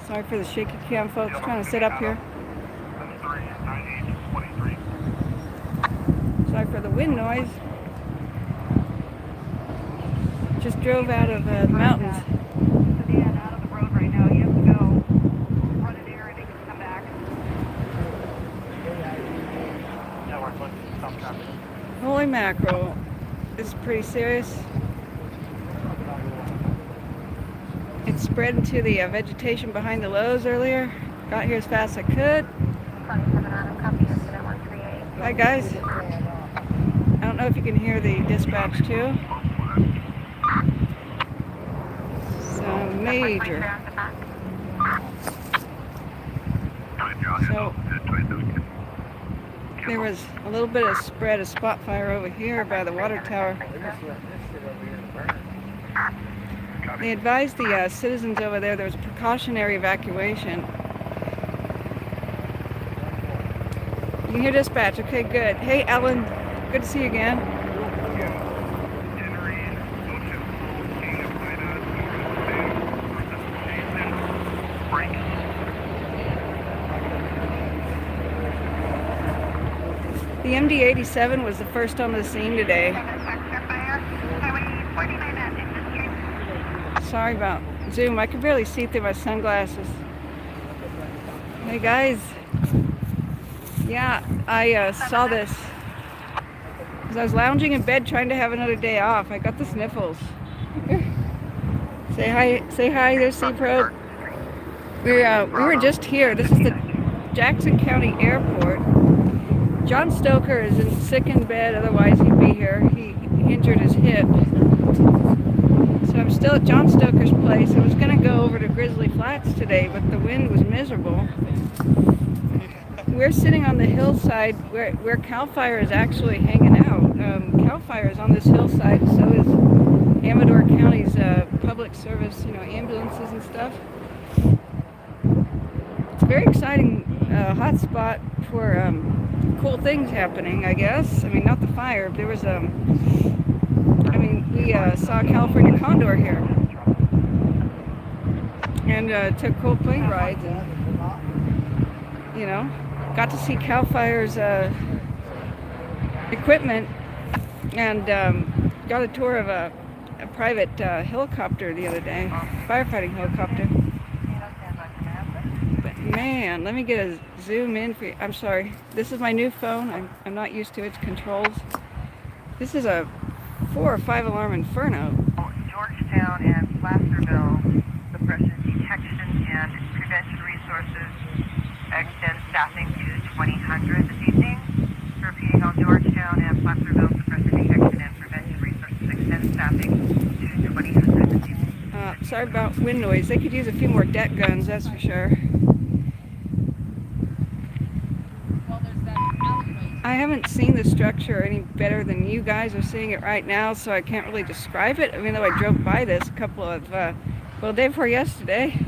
Sorry for the shaky cam, folks. Trying to sit up here. Sorry for the wind noise. Just drove out of the mountains. Out of the road right now. You have to go run an errand and come back. Holy mackerel. This is pretty serious. It spread into the vegetation behind the lows earlier. Got here as fast as I could. Hi guys. I don't know if you can hear the dispatch too. So major. So there was a little bit of spread of spot fire over here by the water tower. They advised the citizens over there was precautionary evacuation. You can hear dispatch. Okay, good. Hey, Ellen. Good to see you again. The MD-87 was the first on the scene today. Sorry about Zoom. I can barely see through my sunglasses. Hey guys. Yeah, I saw this. As I was lounging in bed trying to have another day off, I got the sniffles. Say hi, there's C-Probe. We were just here. This is the Jackson County Airport. John Stoker is sick in bed, otherwise he'd be here. He injured his hip. So I'm still at John Stoker's place. I was going to go over to Grizzly Flats today, but the wind was miserable. We're sitting on the hillside where CAL FIRE is actually hanging out. CAL FIRE is on this hillside, so is Amador County's public service, ambulances and stuff. It's a very exciting hot spot for cool things happening, I guess. I mean, not the fire. There was we saw California condor here, and took cool plane rides, and got to see CAL FIRE's equipment, and got a tour of a private helicopter the other day, firefighting helicopter. But man, let me get a zoom in for you. I'm sorry, this is my new phone. I'm not used to its controls. This is a 4 or 5 alarm inferno. Georgetown and Placerville suppression detection and prevention resources extend staffing to 2000 this evening. Repeating on Georgetown and Placerville suppression detection and prevention resources extend staffing to 2000 this evening. Sorry about wind noise. They could use a few more deck guns, that's for sure. I haven't seen the structure any better than you guys are seeing it right now, so I can't really describe it, even though I drove by this a couple of, day before yesterday.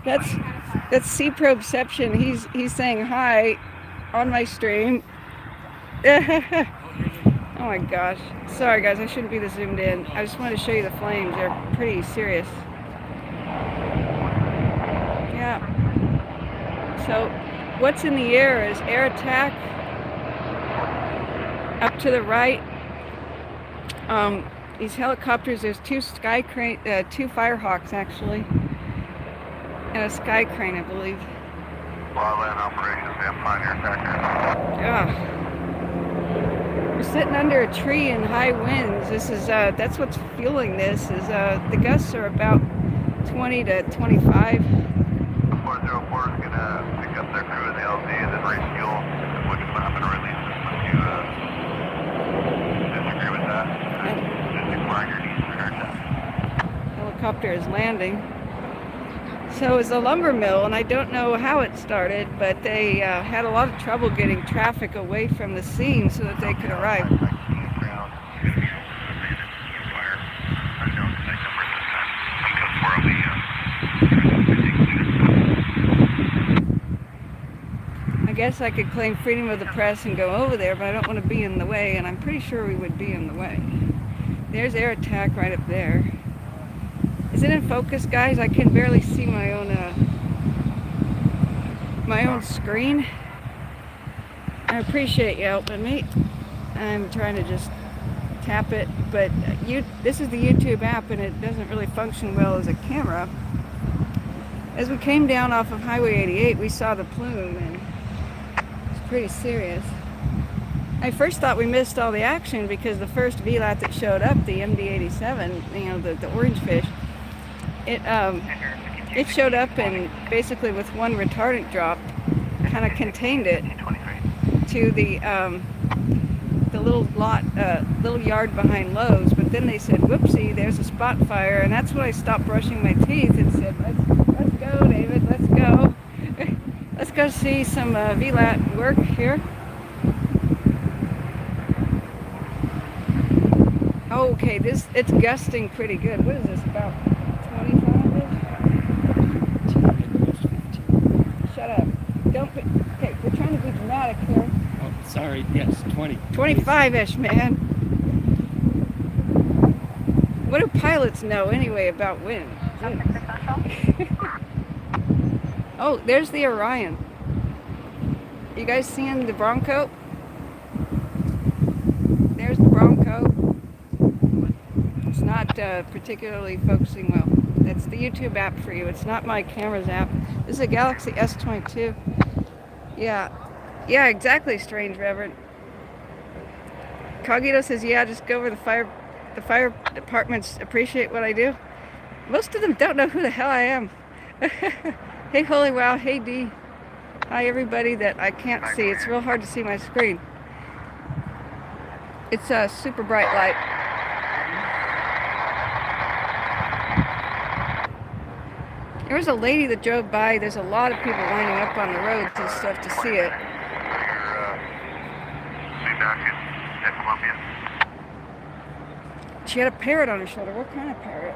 That's C-Probeception. He's saying hi on my stream. Oh my gosh. Sorry guys, I shouldn't be this zoomed in. I just wanted to show you the flames. They're pretty serious. Yeah. So what's in the air is air attack. Up to the right, these helicopters, there's two Firehawks actually, and a Sky Crane, I believe. Wildland operations and Pioneer Factor. Yeah. We're sitting under a tree in high winds. This is that's what's fueling this. Is the gusts are about 20 to 25. 404 is gonna pick up their crew in the LZ and then refuel. Which will happen to release this one to disagree with that. Just ignoring your needs for that. Helicopter is landing. So it's a lumber mill, and I don't know how it started, but they had a lot of trouble getting traffic away from the scene so that they could arrive. I guess I could claim freedom of the press and go over there, but I don't want to be in the way, and I'm pretty sure we would be in the way. There's air attack right up there. Is it in focus, guys? I can barely see my own screen. I appreciate you helping me. I'm trying to just tap it, but this is the YouTube app and it doesn't really function well as a camera. As we came down off of Highway 88, we saw the plume and it's pretty serious. I first thought we missed all the action because the first VLAT that showed up, the MD-87, you know, the orange fish, it showed up and basically with one retardant drop kind of contained it to the little yard behind Lowe's. But then they said, whoopsie, there's a spot fire, and that's when I stopped brushing my teeth and said, let's go, David, let's go. Let's go see some VLAT work here. Okay, it's gusting pretty good. What is this, about 25-ish? Shut up. Okay, we're trying to be dramatic here. Oh, sorry, yes, 20. 25-ish, man. What do pilots know anyway about wind? Oh, there's the Orion. You guys seeing the Bronco? There's the Bronco. It's not particularly focusing well. It's the YouTube app for you. It's not my camera's app. This is a Galaxy S22. Yeah, exactly, Strange Reverend. Cogito says, yeah, just go over the fire departments appreciate what I do. Most of them don't know who the hell I am. Hey, Holy Wow. Hey, D. Hi, everybody that I can't see. It's real hard to see my screen. It's a super bright light. There was a lady that drove by. There's a lot of people lining up on the roads and stuff to see it. She had a parrot on her shoulder. What kind of parrot?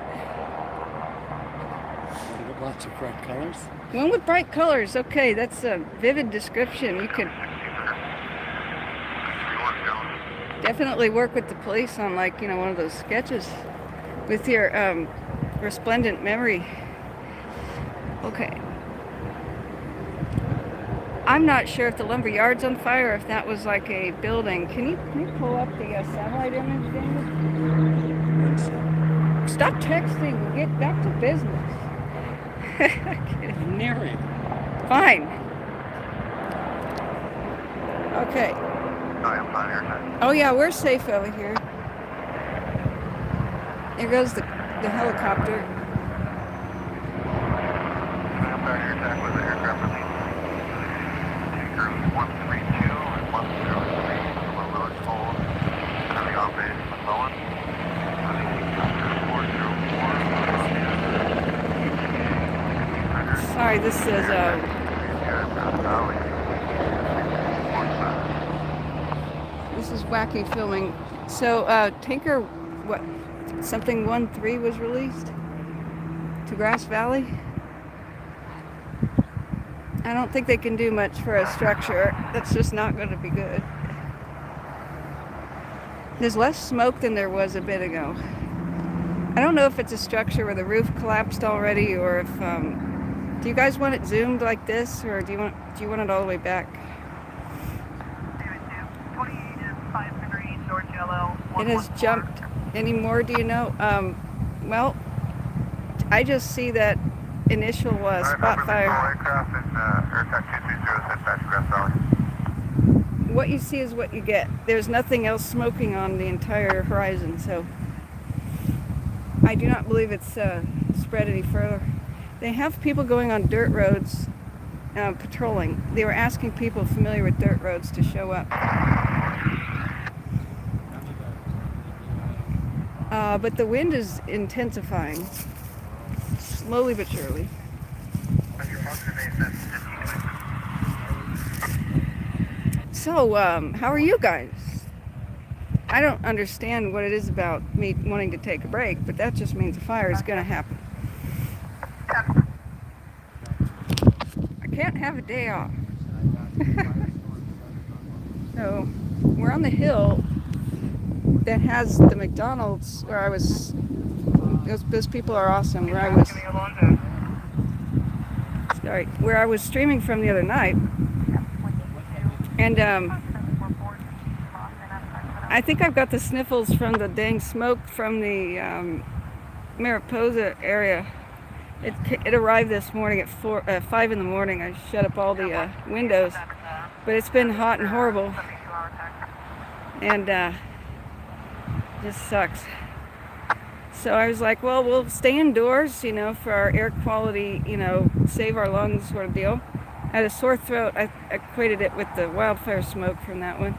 One with lots of bright colors. One with bright colors. Okay, that's a vivid description. You could definitely work with the police on, like, you know, one of those sketches with your resplendent memory. Okay. I'm not sure if the lumber yard's on fire or if that was like a building. Can you pull up the satellite image, David? Stop texting. Get back to business. I'm near it. Fine. Okay. I'm fine here. Oh yeah, we're safe over here. There goes the helicopter. I'm back here attack with the aircraft release. Cruise 132 and 103. One Lewis Hold. Currently on base with Bowen. 404. Sorry, this is this is wacky filming. So Tinker, what? Something 1-3 was released to Grass Valley. I don't think they can do much for a structure. That's just not going to be good. There's less smoke than there was a bit ago. I don't know if it's a structure where the roof collapsed already, or if do you guys want it zoomed like this, or do you want it all the way back? 28 is 5 Henry, North Yellow. It has jumped anymore, do you know? Well, I just see that initial spot fire. Aircraft and Airtech 220 sent back to Grass Valley. What you see is what you get. There's nothing else smoking on the entire horizon, so I do not believe it's spread any further. They have people going on dirt roads patrolling. They were asking people familiar with dirt roads to show up. But the wind is intensifying, slowly but surely. So, how are you guys? I don't understand what it is about me wanting to take a break, but that just means a fire is going to happen. I can't have a day off. So, we're on the hill that has the McDonald's where I was Those people are awesome. Where I was streaming from the other night, and I think I've got the sniffles from the dang smoke from the Mariposa area. It arrived this morning at 5 in the morning. I shut up all the windows, but it's been hot and horrible, and just sucks. So I was like, well, we'll stay indoors, you know, for our air quality, you know, save our lungs sort of deal. I had a sore throat. I equated it with the wildfire smoke from that one.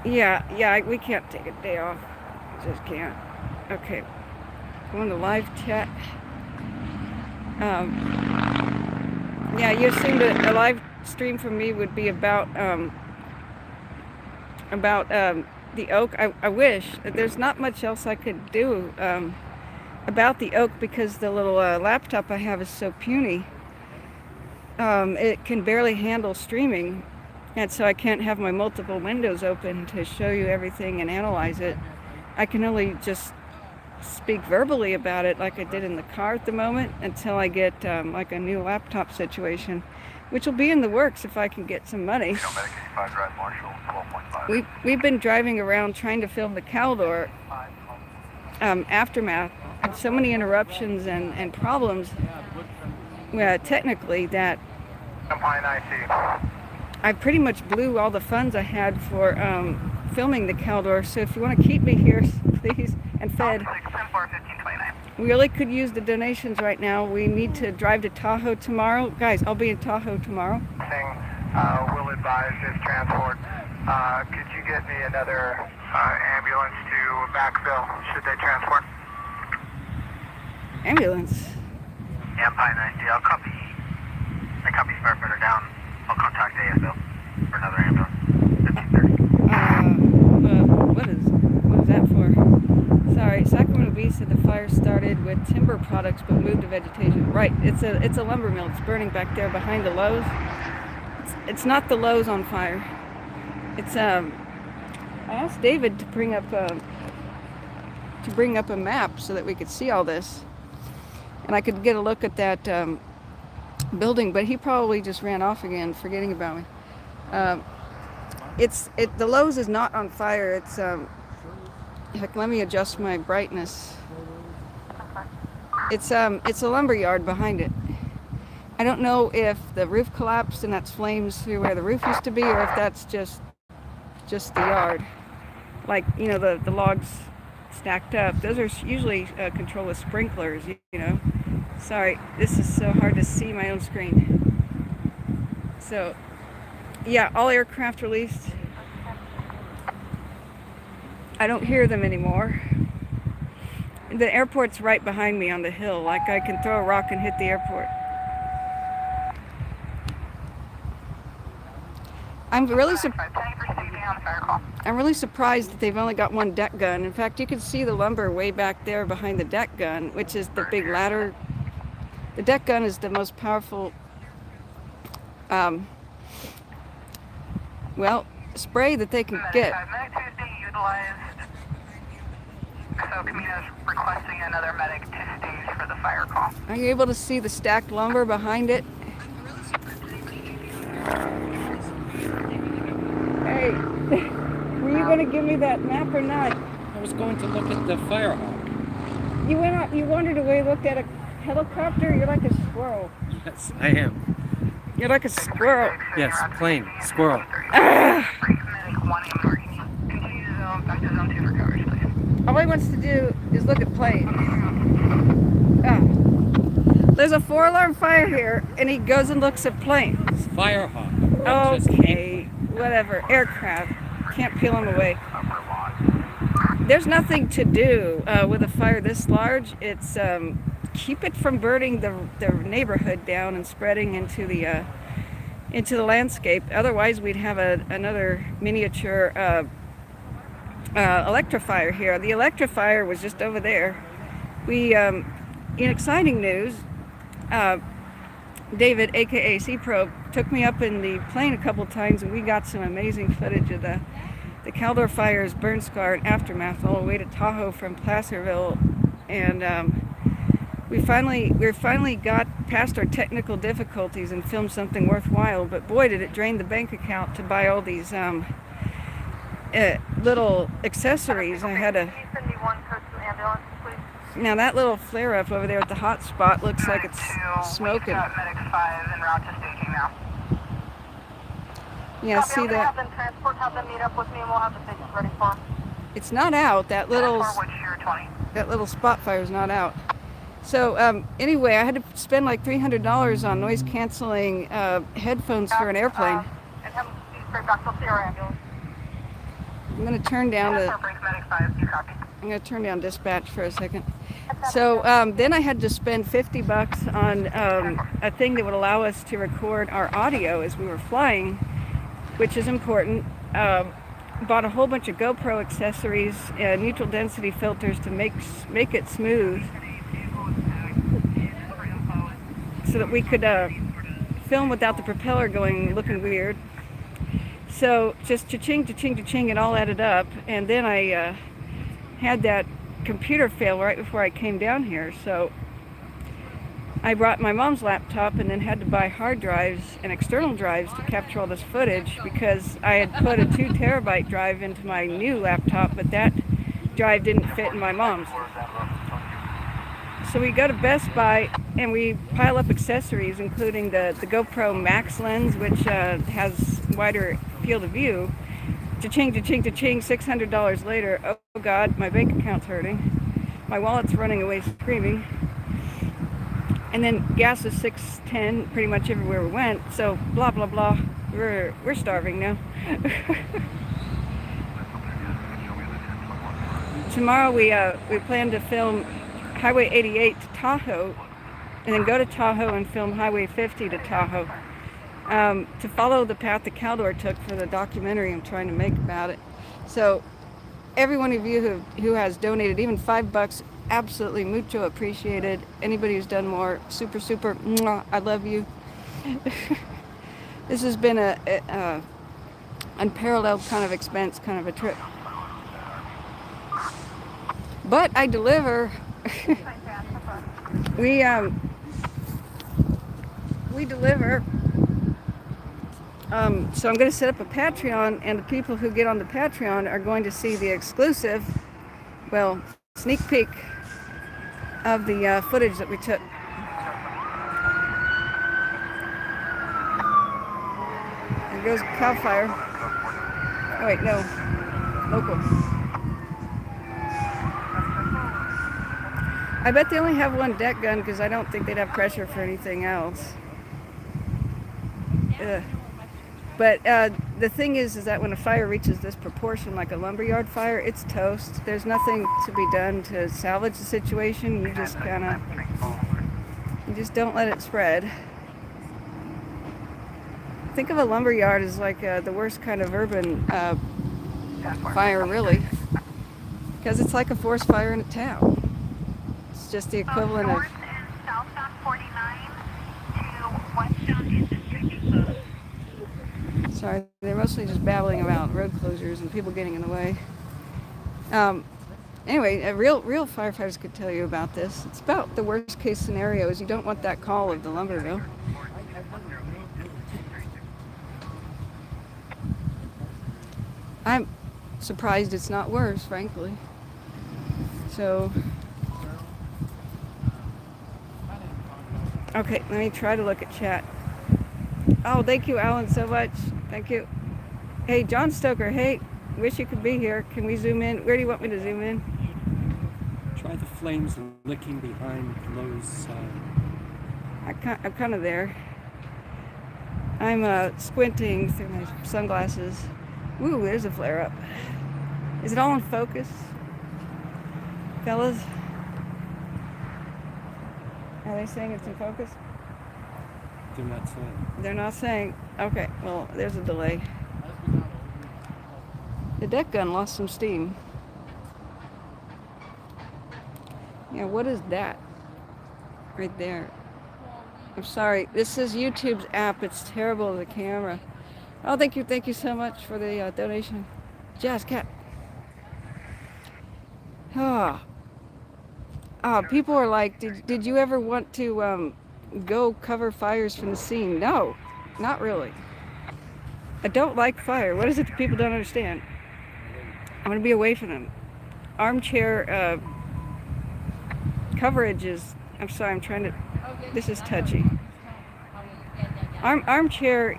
Yeah, we can't take a day off. Just can't. Okay. Going to live chat. Yeah, you assumed a live stream from me would be about the oak. I wish. There's not much else I could do about the oak because the little laptop I have is so puny. It can barely handle streaming, and so I can't have my multiple windows open to show you everything and analyze it. I can only just speak verbally about it like I did in the car at the moment until I get like a new laptop situation, which will be in the works if I can get some money. We've been driving around trying to film the Caldor aftermath. So many interruptions and problems technically that I pretty much blew all the funds I had for filming the Caldor. So if you want to keep me here, please, and fed. We really could use the donations right now. We need to drive to Tahoe tomorrow. Guys, I'll be in Tahoe tomorrow. Will advise this transport. Could you get me another ambulance to backfill should they transport? Ambulance? Yeah, Pine 90. I'll copy. I copy spare further down. I'll contact ASL for another ambulance. 1530. What is that for? Sorry, Sacramento Bee said the fire started with timber products but moved to vegetation. Right, it's a lumber mill. It's burning back there behind the Lowe's. It's not the Lowe's on fire. It's I asked David to bring up a map so that we could see all this, and I could get a look at that building. But he probably just ran off again, forgetting about me. The Lowe's is not on fire. It's heck, let me adjust my brightness. It's a lumber yard behind it. I don't know if the roof collapsed and that's flames through where the roof used to be, or if that's just the yard. Like, you know, the logs stacked up. Those are usually controlled with sprinklers, you know. Sorry, this is so hard to see my own screen. So, yeah, all aircraft released. I don't hear them anymore. The airport's right behind me on the hill. Like, I can throw a rock and hit the airport. I'm really surprised that they've only got one deck gun. In fact, you can see the lumber way back there behind the deck gun, which is the big ladder. The deck gun is the most powerful, spray that they can get. So Camino's requesting another medic to stage for the fire call. Are you able to see the stacked lumber behind it? Hey, were you going to give me that map or not? I was going to look at the Firehawk. You went out, you wandered away, looked at a helicopter? You're like a squirrel. Yes, I am. You're like a squirrel. Yes, plane, squirrel. All he wants to do is look at planes. There's a 4-alarm fire here, and he goes and looks at planes. Firehawk. Okay, whatever. Aircraft. Can't peel them away. There's nothing to do with a fire this large. It's keep it from burning the neighborhood down and spreading into the landscape. Otherwise, we'd have another miniature electrifier here. The electrifier was just over there. We, in exciting news, David, aka C-Probe, took me up in the plane a couple times, and we got some amazing footage of the Caldor Fire's burn scar and aftermath all the way to Tahoe from Placerville, and we finally got past our technical difficulties and filmed something worthwhile. But boy, did it drain the bank account to buy all these little accessories. I had a now that little flare up over there at the hot spot looks like it's smoking. Medic 5 en route to staging now. Yeah, see that? Have them transport, have them meet up with me, and we'll have the stages ready for them. It's not out. That little spot fire's not out. So anyway, I had to spend like $300 on noise canceling headphones for an airplane. And have them be straight back to the ambulance. I'm gonna turn down the. Medic 5, you copy. I'm gonna turn down dispatch for a second. So then I had to spend $50 on a thing that would allow us to record our audio as we were flying, which is important. Bought a whole bunch of GoPro accessories and neutral density filters to make it smooth, so that we could film without the propeller looking weird. So just cha-ching, cha-ching, cha-ching, it all added up, and then I had that computer fail right before I came down here. So I brought my mom's laptop and then had to buy hard drives and external drives to capture all this footage, because I had put a 2 terabyte drive into my new laptop, but that drive didn't fit in my mom's. So we go to Best Buy and we pile up accessories, including the GoPro Max lens, which has wider field of view. Cha-ching, cha-ching, cha-ching, $600 later. Oh God, my bank account's hurting. My wallet's running away screaming. And then gas is $6.10 pretty much everywhere we went. So blah blah blah. We're starving now. Tomorrow we plan to film Highway 88 to Tahoe, and then go to Tahoe and film Highway 50 to Tahoe, to follow the path that Caldor took for the documentary I'm trying to make about it. So every one of you who has donated even $5, absolutely mucho appreciated. Anybody who's done more, super mwah, I love you. This has been a unparalleled kind of expense, kind of a trip, but I deliver. We deliver. So I'm going to set up a Patreon, and the people who get on the Patreon are going to see the exclusive, well, sneak peek of the footage that we took. There goes Cal Fire. Oh wait, no, local. I bet they only have one deck gun, because I don't think they'd have pressure for anything else. Ugh. But the thing is that when a fire reaches this proportion, like a lumberyard fire, it's toast. There's nothing to be done to salvage the situation. You just don't let it spread. Think of a lumberyard as like the worst kind of urban fire, really, because it's like a forest fire in a town. It's just the equivalent of. North and southbound 49 to westbound Industry. Sorry, they're mostly just babbling about road closures and people getting in the way. Anyway, real firefighters could tell you about this. It's about the worst case scenario is you don't want that call of the Lumberville. I'm surprised it's not worse, frankly. So, okay, let me try to look at chat. Oh, thank you, Alan, so much. Thank you. Hey, John Stoker, hey, wish you could be here. Can we zoom in? Where do you want me to zoom in? Try the flames licking behind Lowe's side. I'm kind of there. I'm squinting through my sunglasses. Ooh, there's a flare up. Is it all in focus? Fellas? Are they saying it's in focus? They're not saying. They're not saying. Okay, well, there's a delay. The deck gun lost some steam. Yeah, what is that? Right there. I'm sorry. This is YouTube's app. It's terrible, the camera. Oh, thank you so much for the donation. Jazz cat. Oh. People are like, did you ever want to go cover fires from the scene? No, not really. I don't like fire. What is it that people don't understand? I want to be away from them. Armchair coverage is, I'm sorry, I'm trying to, this is touchy. Armchair,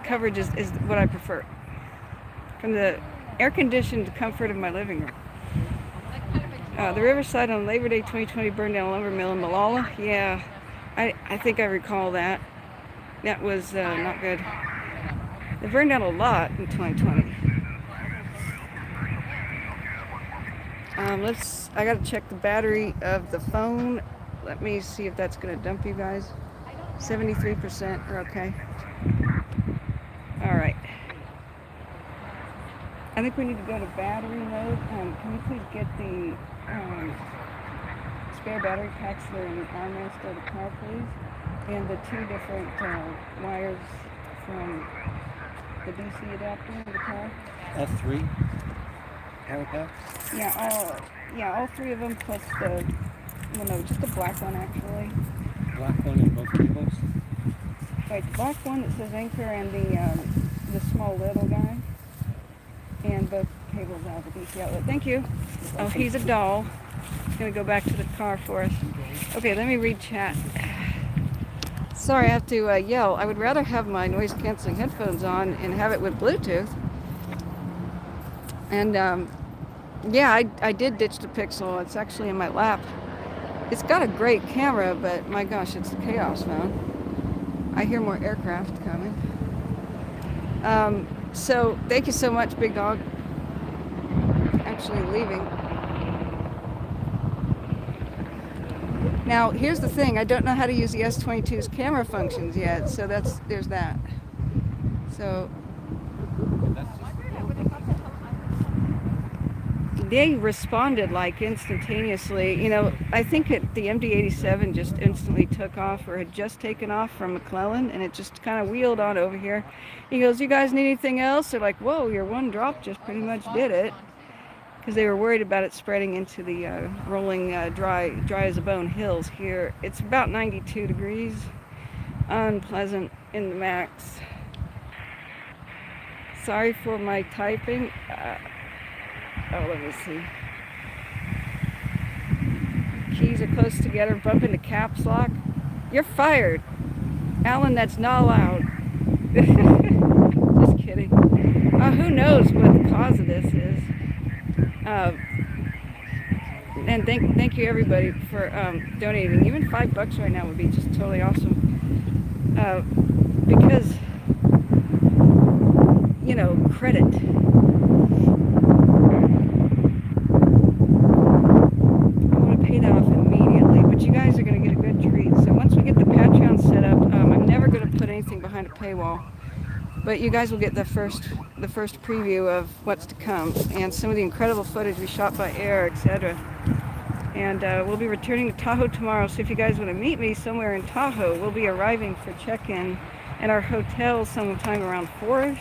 coverage is what I prefer. From the air-conditioned comfort of my living room. The Riverside on Labor Day 2020 burned down a lumber mill in Malala. Yeah, I think I recall that. That was not good. They burned down a lot in 2020. I gotta check the battery of the phone. Let me see if that's gonna dump you guys. 73% are okay. All right. I think we need to go to battery mode. Can you please get the spare battery packs that are in the armrest of the car, please? And the 2 different wires from the DC adapter in the car. All 3 power packs? Yeah, all 3 of them plus no, just the black one actually. Black one in both cables? Right, the black one that says Anchor and the small little guy. And both cables out of the DC outlet. Thank you. Oh, he's a doll. He's gonna go back to the car for us. Okay, let me read chat. Sorry, I have to yell. I would rather have my noise-canceling headphones on and have it with Bluetooth. And yeah, I did ditch the Pixel. It's actually in my lap. It's got a great camera, but my gosh, it's chaos now. I hear more aircraft coming. So thank you so much, Big Dog. Actually leaving. Now here's the thing. I don't know how to use the S22's camera functions yet, so there's that. So they responded like instantaneously. I think the MD-87 just instantly took off, or had just taken off from McClellan, and it just kind of wheeled on over here. He goes, "You guys need anything else?" They're like, "Whoa, your one drop just pretty much did it," because they were worried about it spreading into the rolling dry as a bone hills here. It's about 92 degrees, unpleasant in the max. Sorry for my typing. Let me see. Keys are close together. Bump into caps lock. You're fired. Alan, that's not allowed. Just kidding. Who knows what the cause of this is. And thank you everybody for donating. Even $5 right now would be just totally awesome. Because, credit. You guys are going to get a good treat. So once we get the Patreon set up, I'm never going to put anything behind a paywall, but you guys will get the first preview of what's to come and some of the incredible footage we shot by air, etc. And we'll be returning to Tahoe tomorrow. So if you guys want to meet me somewhere in Tahoe, we'll be arriving for check-in at our hotel sometime around 4ish.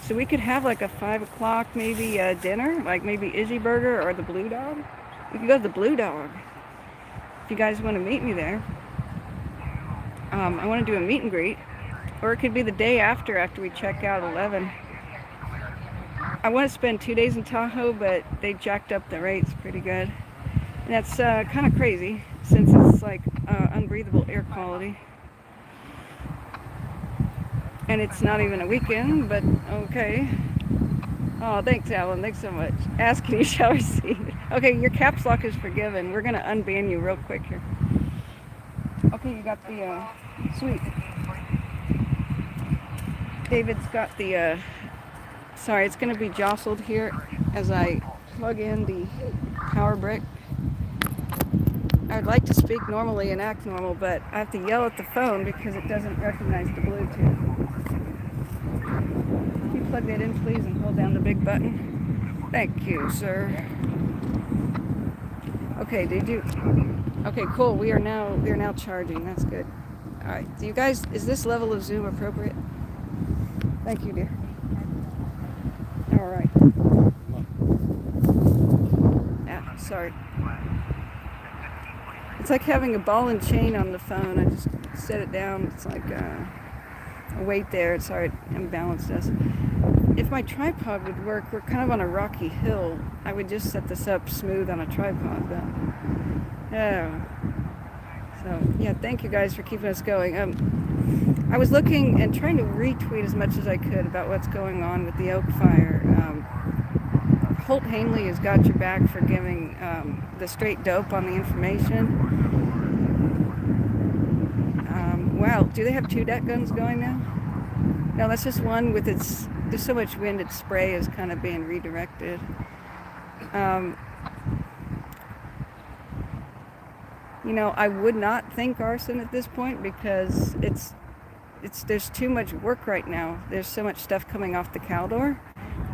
So we could have like a 5 o'clock maybe dinner, like maybe Izzy Burger or the Blue Dog. We could go to the Blue Dog. If you guys want to meet me there, I want to do a meet and greet, or it could be the day after we check out at 11. I want to spend 2 days in Tahoe, but they jacked up the rates pretty good, and that's kind of crazy since it's like unbreathable air quality, and it's not even a weekend. But okay. Oh, thanks, Alan. Thanks so much. Ask and you shall receive. Okay, your caps lock is forgiven. We're going to unban you real quick here. Okay, you got the, sweet. David's got the, sorry, it's going to be jostled here as I plug in the power brick. I'd like to speak normally and act normal, but I have to yell at the phone because it doesn't recognize the Bluetooth. Plug that in, please, and hold down the big button. Thank you, sir. Okay, okay, cool. We are now charging. That's good. All right. Do you guys, is this level of Zoom appropriate? Thank you, dear. All right. Ah, sorry. It's like having a ball and chain on the phone. I just set it down. It's like a weight there. It's alright, imbalanced us. If my tripod would work, we're kind of on a rocky hill. I would just set this up smooth on a tripod, but yeah. So yeah, thank you guys for keeping us going. I was looking and trying to retweet as much as I could about what's going on with the Oak Fire. Holt Hanley has got your back for giving the straight dope on the information. Wow, do they have 2 deck guns going now? No, that's just one with its, there's so much wind, its spray is kind of being redirected. You know, I would not think arson at this point because there's too much work right now. There's so much stuff coming off the Caldor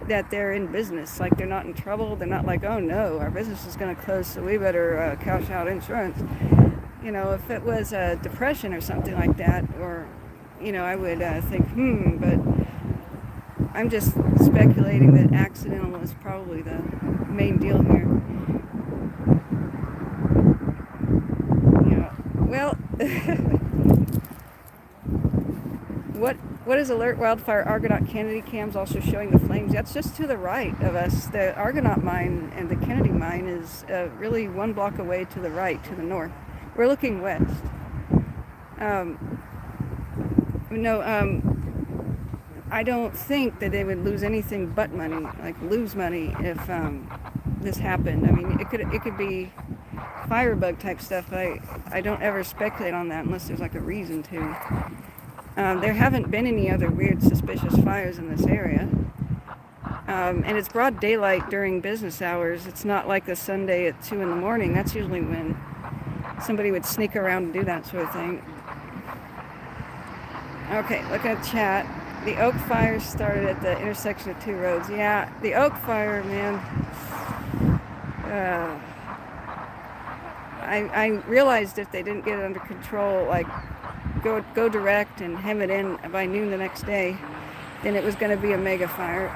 that they're in business. Like, they're not in trouble. They're not like, oh no, our business is going to close, so we better cash out insurance. You know, if it was a depression or something like that, or, you know, I would think, but I'm just speculating that accidental is probably the main deal here. Yeah. Well, what is Alert Wildfire Argonaut Kennedy cams also showing the flames? That's just to the right of us. The Argonaut mine and the Kennedy mine is really 1 block away to the right, to the north. We're looking west. I don't think that they would lose anything but money, like lose money if this happened. I mean, it could be firebug type stuff. I don't ever speculate on that unless there's like a reason to. There haven't been any other weird suspicious fires in this area. And it's broad daylight during business hours. It's not like a Sunday at 2 in the morning. That's usually when somebody would sneak around and do that sort of thing. Okay, look at chat. The Oak Fire started at the intersection of 2 roads. Yeah, the Oak Fire, man. I realized if they didn't get it under control, like go direct and hem it in by noon the next day, then it was going to be a mega fire.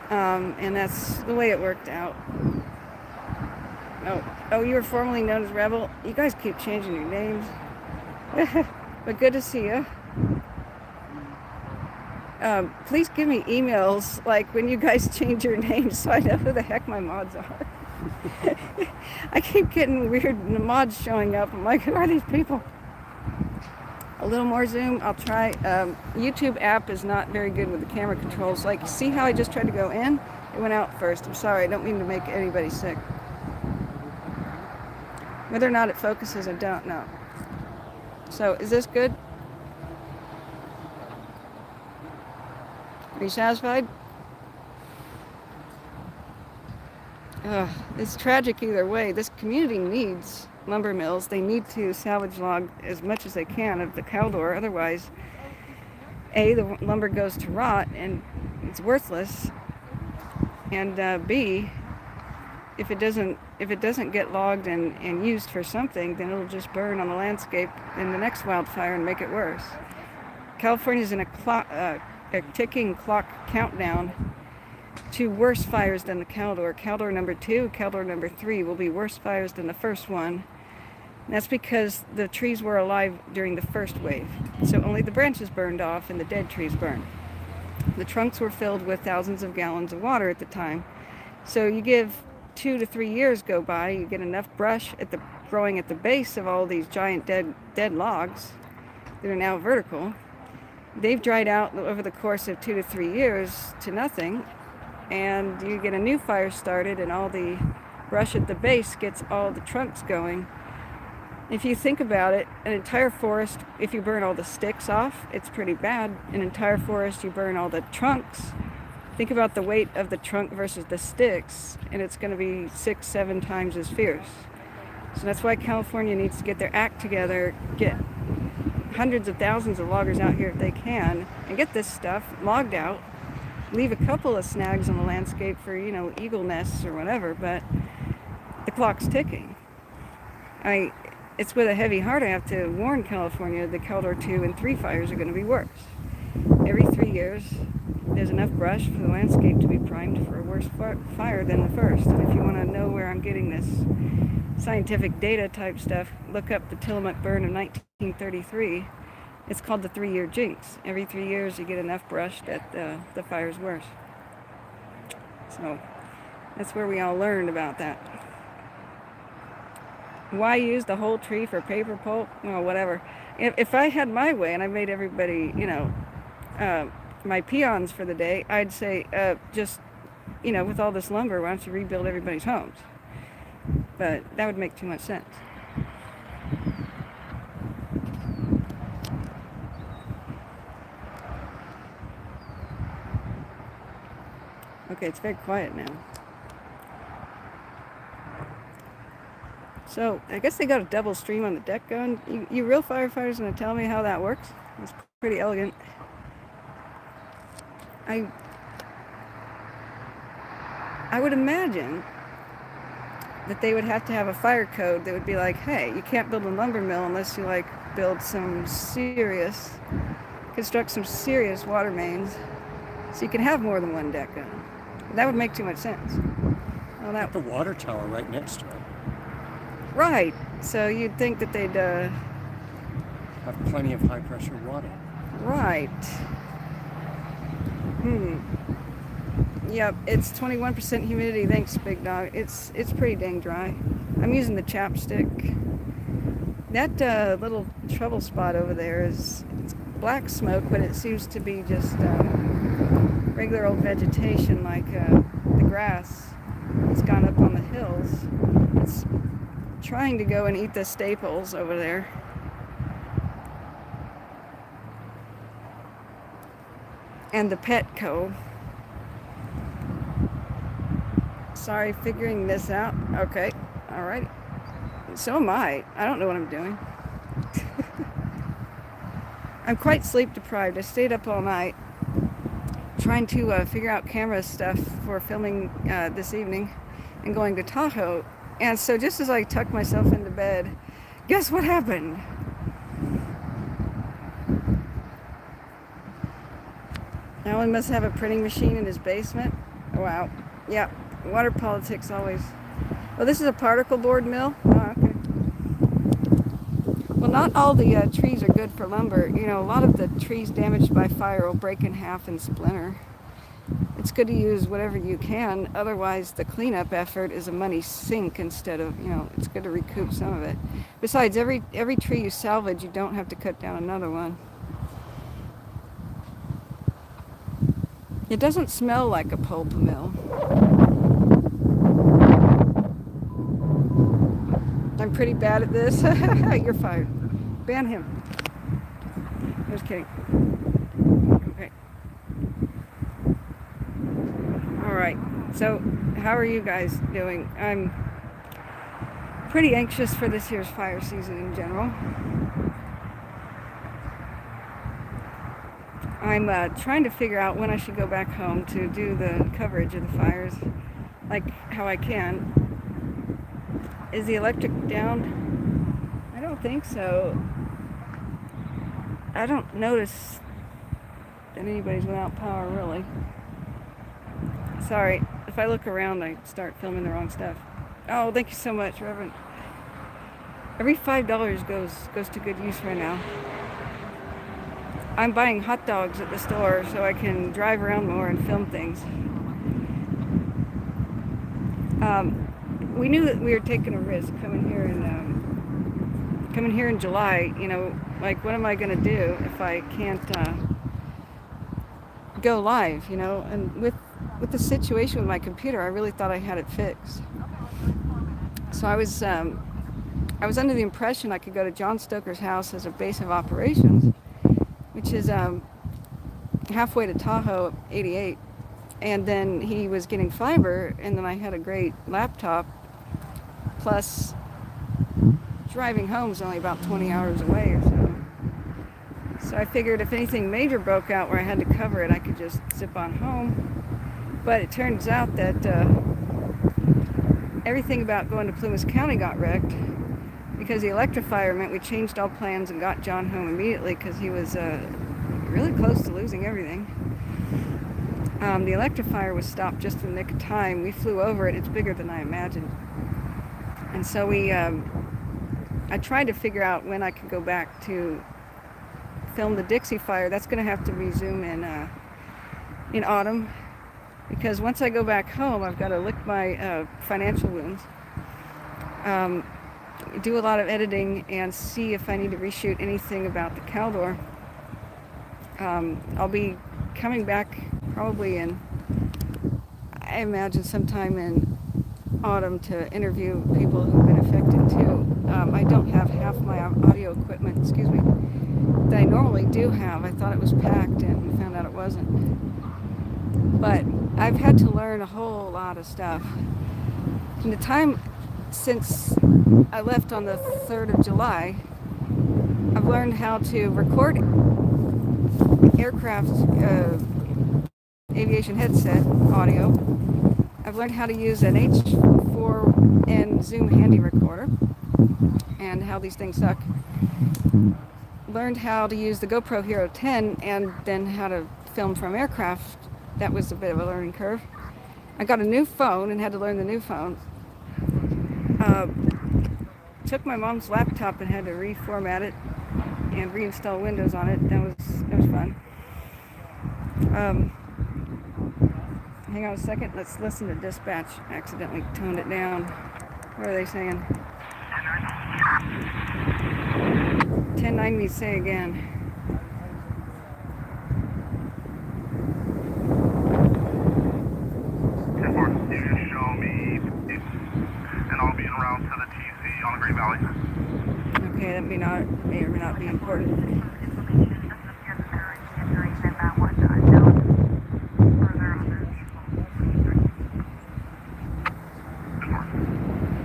And that's the way it worked out. Oh, you were formerly known as Rebel? You guys keep changing your names. But good to see you. Please give me emails, like, when you guys change your names so I know who the heck my mods are. I keep getting weird mods showing up. I'm like, who are these people? A little more zoom, I'll try. YouTube app is not very good with the camera controls. Like, see how I just tried to go in? It went out first. I'm sorry, I don't mean to make anybody sick. Whether or not it focuses, I don't know. So, is this good? Are you satisfied? It's tragic either way. This community needs lumber mills. They need to salvage log as much as they can of the Caldor. Otherwise, A, the lumber goes to rot and it's worthless. And B, if it doesn't get logged and used for something, then it'll just burn on the landscape in the next wildfire and make it worse. California's in a ticking clock countdown to worse fires than the Caldor. Caldor number 2, Caldor number 3 will be worse fires than the first one. And that's because the trees were alive during the first wave. So only the branches burned off and the dead trees burned. The trunks were filled with thousands of gallons of water at the time. So you give 2 to 3 years go by, you get enough brush growing at the base of all these giant dead logs that are now vertical. They've dried out over the course of 2 to 3 years to nothing, and you get a new fire started and all the brush at the base gets all the trunks going. If you think about it, an entire forest, if you burn all the sticks off, it's pretty bad. An entire forest, you burn all the trunks. Think about the weight of the trunk versus the sticks, and it's going to be 6-7 times as fierce. So that's why California needs to get their act together, get hundreds of thousands of loggers out here if they can, and get this stuff logged out. Leave a couple of snags on the landscape for, eagle nests or whatever, but the clock's ticking. It's with a heavy heart I have to warn California the Caldor 2 and 3 fires are going to be worse. Every 3 years, there's enough brush for the landscape to be primed for a worse fire than the first. And if you want to know where I'm getting this scientific data type stuff, look up the Tillamook burn of 1933. It's called the 3-year jinx. Every 3 years you get enough brush that the fire's worse. So that's where we all learned about that. Why use the whole tree for paper pulp? Well, whatever. If I had my way and I made everybody, my peons for the day, I'd say just, with all this lumber, why don't you rebuild everybody's homes? But that would make too much sense. Okay, it's very quiet now. So, I guess they got a double stream on the deck going. You real firefighters gonna tell me how that works? It's pretty elegant. I would imagine that they would have to have a fire code that would be like, hey, you can't build a lumber mill unless you construct some serious water mains, so you can have more than one deck on. That would make too much sense. Well, Got the water tower right next to it. Right. So you'd think that they'd Have plenty of high pressure water. right. Yep, it's 21% humidity. Thanks, Big Dog. It's pretty dang dry. I'm using the chapstick. That little trouble spot over there it's black smoke, but it seems to be just regular old vegetation, like the grass. It's gone up on the hills. It's trying to go and eat the staples over there. And the Petco. Sorry, figuring this out. Okay, all right. So am I. I don't know what I'm doing. I'm quite sleep deprived. I stayed up all night trying to figure out camera stuff for filming this evening and going to Tahoe. And so just as I tucked myself into bed, guess what happened? Alan must have a printing machine in his basement. Oh, wow. Yeah, water politics always. Oh, this is a particle board mill? Oh, okay. Well, not all the trees are good for lumber. A lot of the trees damaged by fire will break in half and splinter. It's good to use whatever you can. Otherwise, the cleanup effort is a money sink instead of, it's good to recoup some of it. Besides, every tree you salvage, you don't have to cut down another one. It doesn't smell like a pulp mill. I'm pretty bad at this. You're fired. Ban him. Just kidding. Okay. All right. So, how are you guys doing? I'm pretty anxious for this year's fire season in general. I'm trying to figure out when I should go back home to do the coverage of the fires, like how I can. Is the electric down? I don't think so. I don't notice that anybody's without power, really. Sorry, if I look around, I start filming the wrong stuff. Oh, thank you so much, Reverend. Every $5 goes to good use right now. I'm buying hot dogs at the store so I can drive around more and film things. We knew that we were taking a risk coming here in July. Like, what am I going to do if I can't go live? And with the situation with my computer, I really thought I had it fixed. So I was under the impression I could go to John Stoker's house as a base of operations, which is halfway to Tahoe, 88. And then he was getting fiber, and then I had a great laptop. Plus, driving home is only about 20 hours away or so. So I figured if anything major broke out where I had to cover it, I could just zip on home. But it turns out that everything about going to Plumas County got wrecked because the electrifier meant we changed all plans and got John home immediately because he was really close to losing everything. The electrifier was stopped just in the nick of time. We flew over it. It's bigger than I imagined. And so I tried to figure out when I could go back to film the Dixie Fire. That's going to have to resume in autumn, because once I go back home, I've got to lick my financial wounds, do a lot of editing, and see if I need to reshoot anything about the Caldor. I'll be coming back probably I imagine sometime in autumn to interview people who've been affected too. I don't have half my audio equipment, that I normally do have. I thought it was packed and found out it wasn't. But I've had to learn a whole lot of stuff. In the time since I left on the 3rd of July, I've learned how to record aircraft aviation headset audio. I've learned how to use an H4n Zoom handy recorder and how these things suck. Learned how to use the GoPro Hero 10 and then how to film from aircraft. That was a bit of a learning curve. I got a new phone and had to learn the new phone. Took my mom's laptop and had to reformat it and reinstall Windows on it. That was fun. Hang on a second. Let's listen to dispatch. Accidentally toned it down. What are they saying? 1090, say again. You just show me, and I'll be around to the TC on the Great Valley. Okay, that may or may not be important.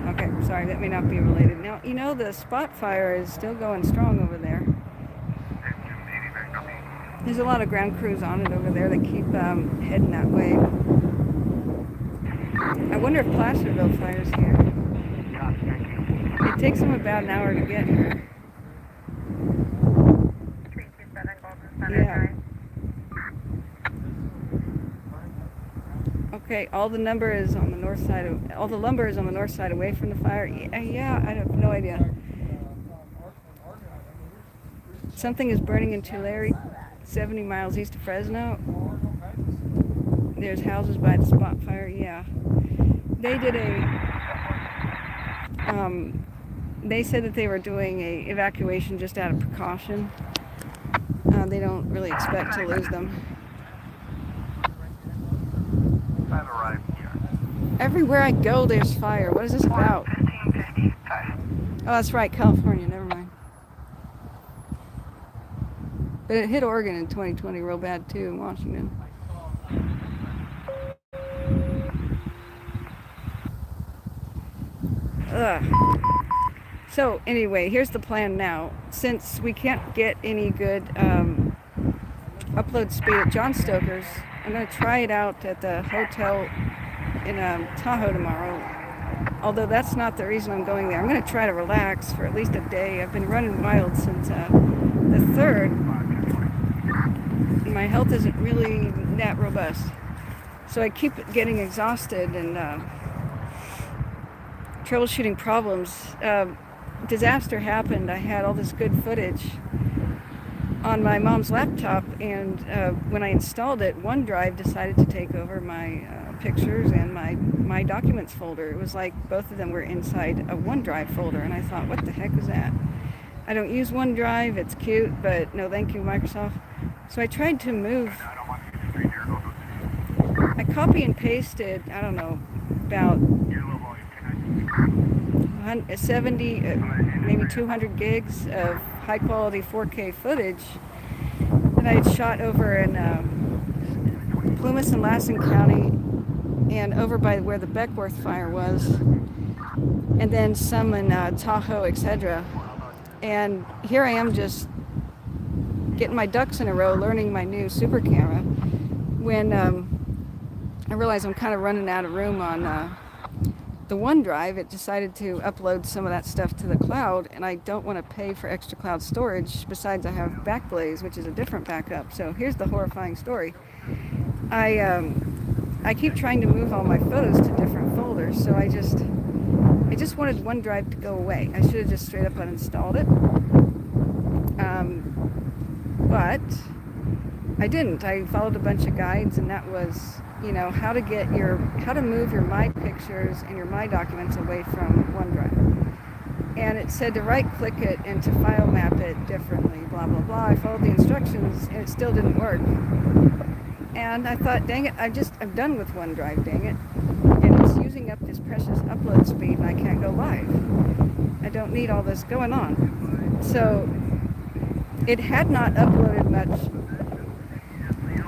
Okay, sorry, that may not be related. Now, you know, the spot fire is still going strong over there. There's a lot of ground crews on it over there that keep heading that way. I wonder if Placerville fire's here. It takes them about an hour to get here. Yeah. Okay, all the lumber is on the north side away from the fire. Yeah, I have no idea. Something is burning in Tulare, 70 miles east of Fresno. There's houses by the spot fire. Yeah, they did they said that they were doing a evacuation just out of precaution. They don't really expect to lose them. I've arrived here. Everywhere I go, there's fire. What is this about? 1555. Oh, that's right, California. Never mind. But it hit Oregon in 2020 real bad too, in Washington. Ugh. So anyway, here's the plan now. Since we can't get any good upload speed at John Stoker's, I'm going to try it out at the hotel in Tahoe tomorrow. Although that's not the reason I'm going there. I'm going to try to relax for at least a day. I've been running wild since the 3rd. My health isn't really that robust. So I keep getting exhausted and troubleshooting problems. Disaster happened. I had all this good footage on my mom's laptop, and when I installed it, OneDrive decided to take over my pictures and my documents folder. It was like both of them were inside a OneDrive folder, and I thought, what the heck is that? I don't use OneDrive. It's cute, but no thank you, Microsoft. So I tried to move. I copy and pasted, I don't know, about 70, maybe 200 gigs of high quality 4K footage that I had shot over in Plumas and Lassen County and over by where the Beckworth fire was, and then some in Tahoe, etc. And here I am just getting my ducks in a row, learning my new super camera, when I realized I'm kind of running out of room on the OneDrive. It decided to upload some of that stuff to the cloud, and I don't want to pay for extra cloud storage. Besides, I have Backblaze, which is a different backup. So here's the horrifying story. I keep trying to move all my photos to different folders, so I just wanted OneDrive to go away. I should have just straight up uninstalled it. But I didn't. I followed a bunch of guides, and that was, how to move your My Pictures and your My Documents away from OneDrive. And it said to right-click it and to file map it differently, blah, blah, blah. I followed the instructions, and it still didn't work. And I thought, dang it, I'm done with OneDrive, dang it. And it's using up this precious upload speed, and I can't go live. I don't need all this going on. So it had not uploaded much. There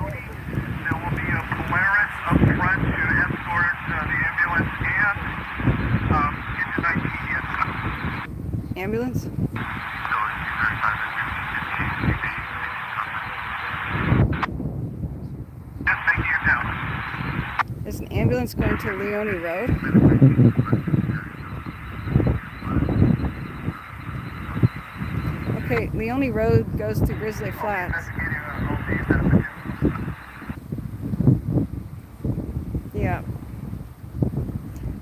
will be a Polaris up front to escort the ambulance and into 19 Ambulance? So it's either time just making it down. There's an ambulance going to Leone Road. Okay, Leone Road goes to Grizzly Flats. Yeah.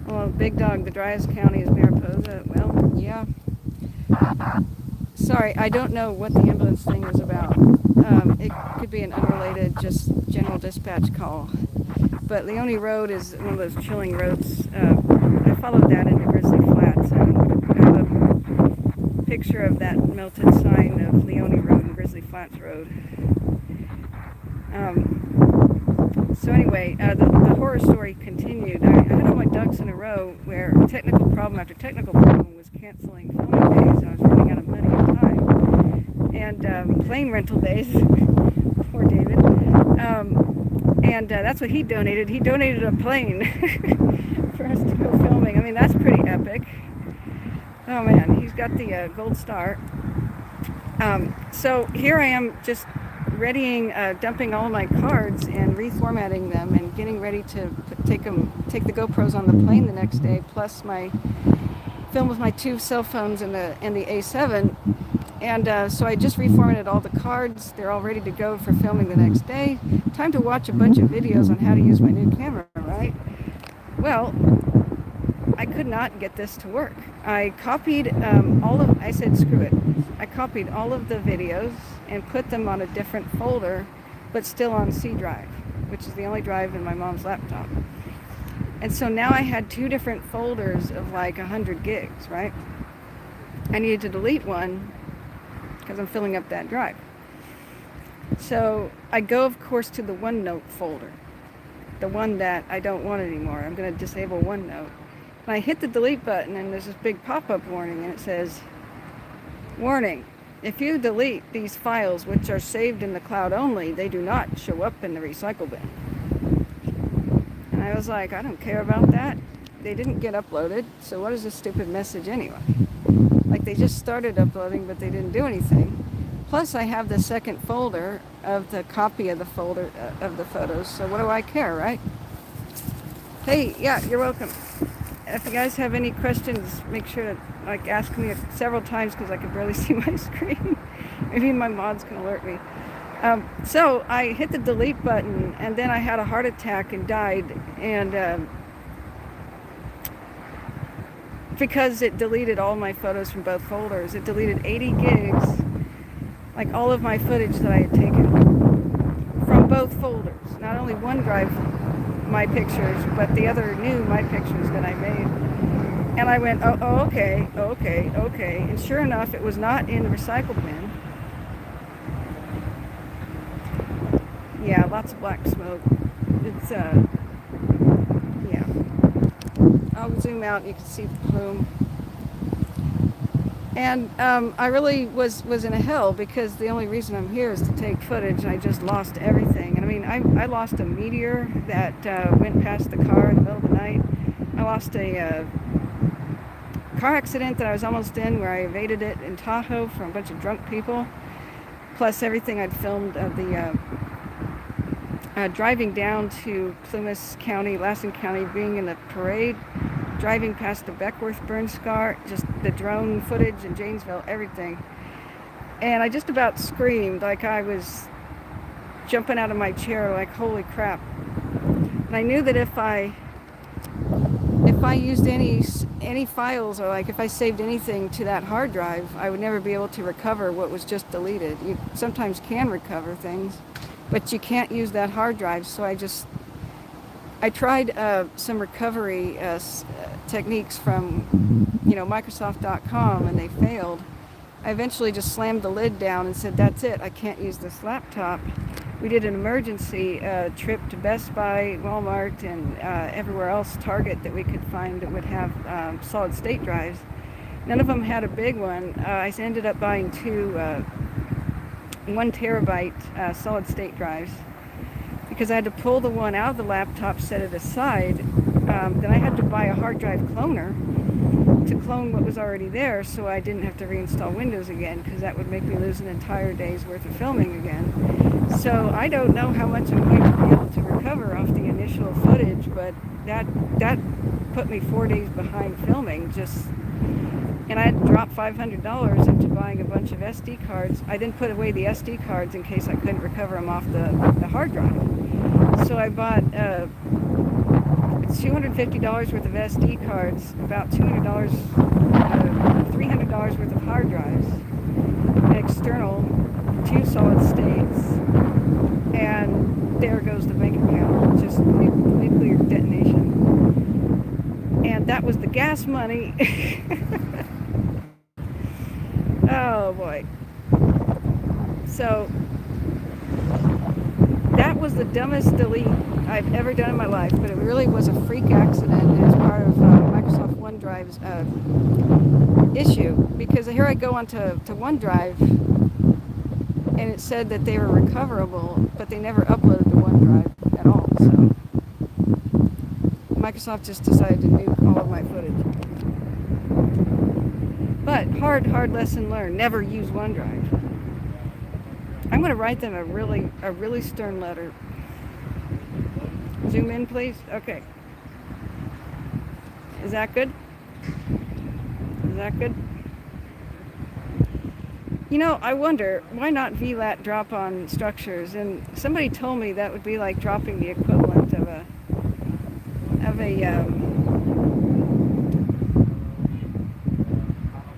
Well, Big Dog, the driest county is Mariposa. Well, yeah. Sorry, I don't know what the ambulance thing was about. It could be an unrelated, just general dispatch call. But Leone Road is one of those chilling roads. I followed that into Grizzly Flats. I have a picture of that melted sign of Leone Road and Grizzly Flats Road. So anyway, the horror story continued. I had all my ducks in a row where technical problem after technical problem was canceling filming days. I was running out of money and time. And plane rental days. Poor David. And that's what he donated. He donated a plane for us to go filming. I mean, that's pretty epic. Oh man, he's got the gold star. So here I am just readying, dumping all my cards and reformatting them and getting ready to take the GoPros on the plane the next day, plus my film with my two cell phones and the A7. And so I just reformatted all the cards. They're all ready to go for filming the next day. Time to watch a bunch of videos on how to use my new camera, right? Well, I could not get this to work. I copied I said screw it. I copied all of the videos and put them on a different folder, but still on C drive, which is the only drive in my mom's laptop. And so now I had two different folders of like 100 gigs, right? I needed to delete one because I'm filling up that drive. So I go, of course, to the OneNote folder, the one that I don't want anymore. I'm going to disable OneNote. And I hit the delete button, and there's this big pop-up warning, and it says, warning, if you delete these files which are saved in the cloud only, they do not show up in the recycle bin. And I was like, I don't care about that. They didn't get uploaded, so what is this stupid message anyway? Like, they just started uploading, but they didn't do anything. Plus, I have the second folder of the copy of the folder of the photos, so what do I care, right? Hey, yeah, you're welcome. If you guys have any questions, make sure to ask me several times because I can barely see my screen. Maybe my mods can alert me. So I hit the delete button, and then I had a heart attack and died, and because it deleted all my photos from both folders. It deleted 80 gigs, like all of my footage that I had taken from both folders. Not only OneDrive My Pictures, but the other new My Pictures that I made. And I went, okay. And sure enough, it was not in the recycle bin. Yeah, lots of black smoke. It's, yeah. I'll zoom out and you can see the plume. And I really was in a hell because the only reason I'm here is to take footage, and I just lost everything. And I mean, I lost a meteor that went past the car in the middle of the night. I lost a car accident that I was almost in where I evaded it in Tahoe from a bunch of drunk people, plus everything I'd filmed of the driving down to Plumas County, Lassen County, being in the parade, driving past the Beckworth burn scar, just the drone footage in Janesville, everything. And I just about screamed, like I was jumping out of my chair like, holy crap. And I knew that if I used any files, or like if I saved anything to that hard drive, I would never be able to recover what was just deleted. You sometimes can recover things, but you can't use that hard drive. So I tried some recovery techniques from Microsoft.com, and they failed. I eventually just slammed the lid down and said, that's it, I can't use this laptop. We did an emergency trip to Best Buy, Walmart, and everywhere else, Target, that we could find that would have solid state drives. None of them had a big one. I ended up buying two 1 terabyte solid state drives, because I had to pull the one out of the laptop, set it aside. Then I had to buy a hard drive cloner to clone what was already there, so I didn't have to reinstall Windows again, because that would make me lose an entire day's worth of filming again. So I don't know how much I'm going to be able to recover off the initial footage, but that put me 4 days behind filming, and I had to drop $500 into buying a bunch of SD cards. I then put away the SD cards in case I couldn't recover them off the hard drive. So I bought $250 worth of SD cards, about $300 worth of hard drives, an external, 2 solid states, and there goes the bank account, just nuclear detonation. And that was the gas money. Oh boy. So that was the dumbest delete I've ever done in my life, but it really was a freak accident as part of Microsoft OneDrive's issue, because here I go onto OneDrive, and it said that they were recoverable, but they never uploaded to OneDrive at all. So Microsoft just decided to nuke all of my footage. But hard lesson learned: never use OneDrive. I'm going to write them a really stern letter. Zoom in, please. Okay. Is that good? Is that good? I wonder, why not VLAT drop on structures? And somebody told me that would be like dropping the equivalent of a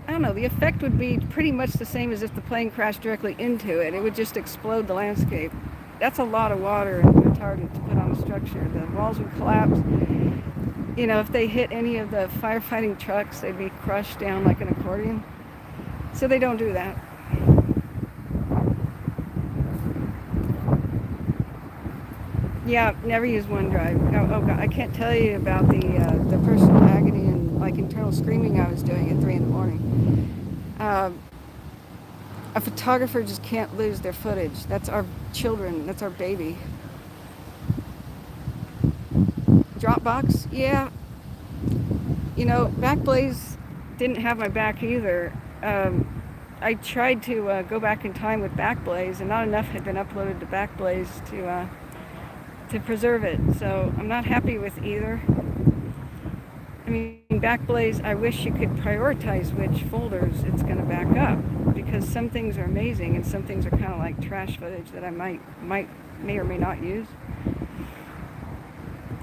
I don't know, the effect would be pretty much the same as if the plane crashed directly into it. It would just explode the landscape. That's a lot of water and retardant to put on a structure. The walls would collapse. If they hit any of the firefighting trucks, they'd be crushed down like an accordion. So they don't do that. Yeah, never use OneDrive. Oh God, I can't tell you about the personal agony and like internal screaming I was doing at 3 in the morning. A photographer just can't lose their footage. That's our children. That's our baby. Dropbox, yeah. Backblaze didn't have my back either. I tried to go back in time with Backblaze, and not enough had been uploaded to Backblaze to preserve it. So I'm not happy with either. I mean, Backblaze, I wish you could prioritize which folders it's going to back up, because some things are amazing and some things are kind of like trash footage that I may or may not use.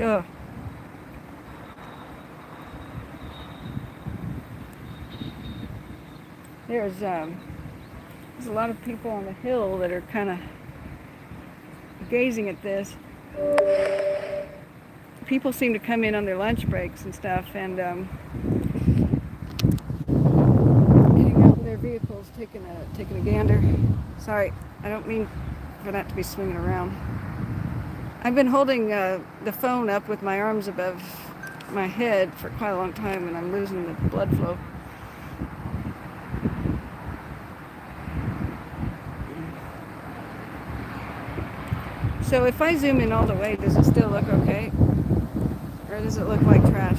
Ugh. There's a lot of people on the hill that are kind of gazing at this. People seem to come in on their lunch breaks and stuff, and getting out in their vehicles, taking a gander. Sorry, I don't mean for that to be swinging around. I've been holding the phone up with my arms above my head for quite a long time, and I'm losing the blood flow. So if I zoom in all the way, does it still look okay? Or does it look like trash?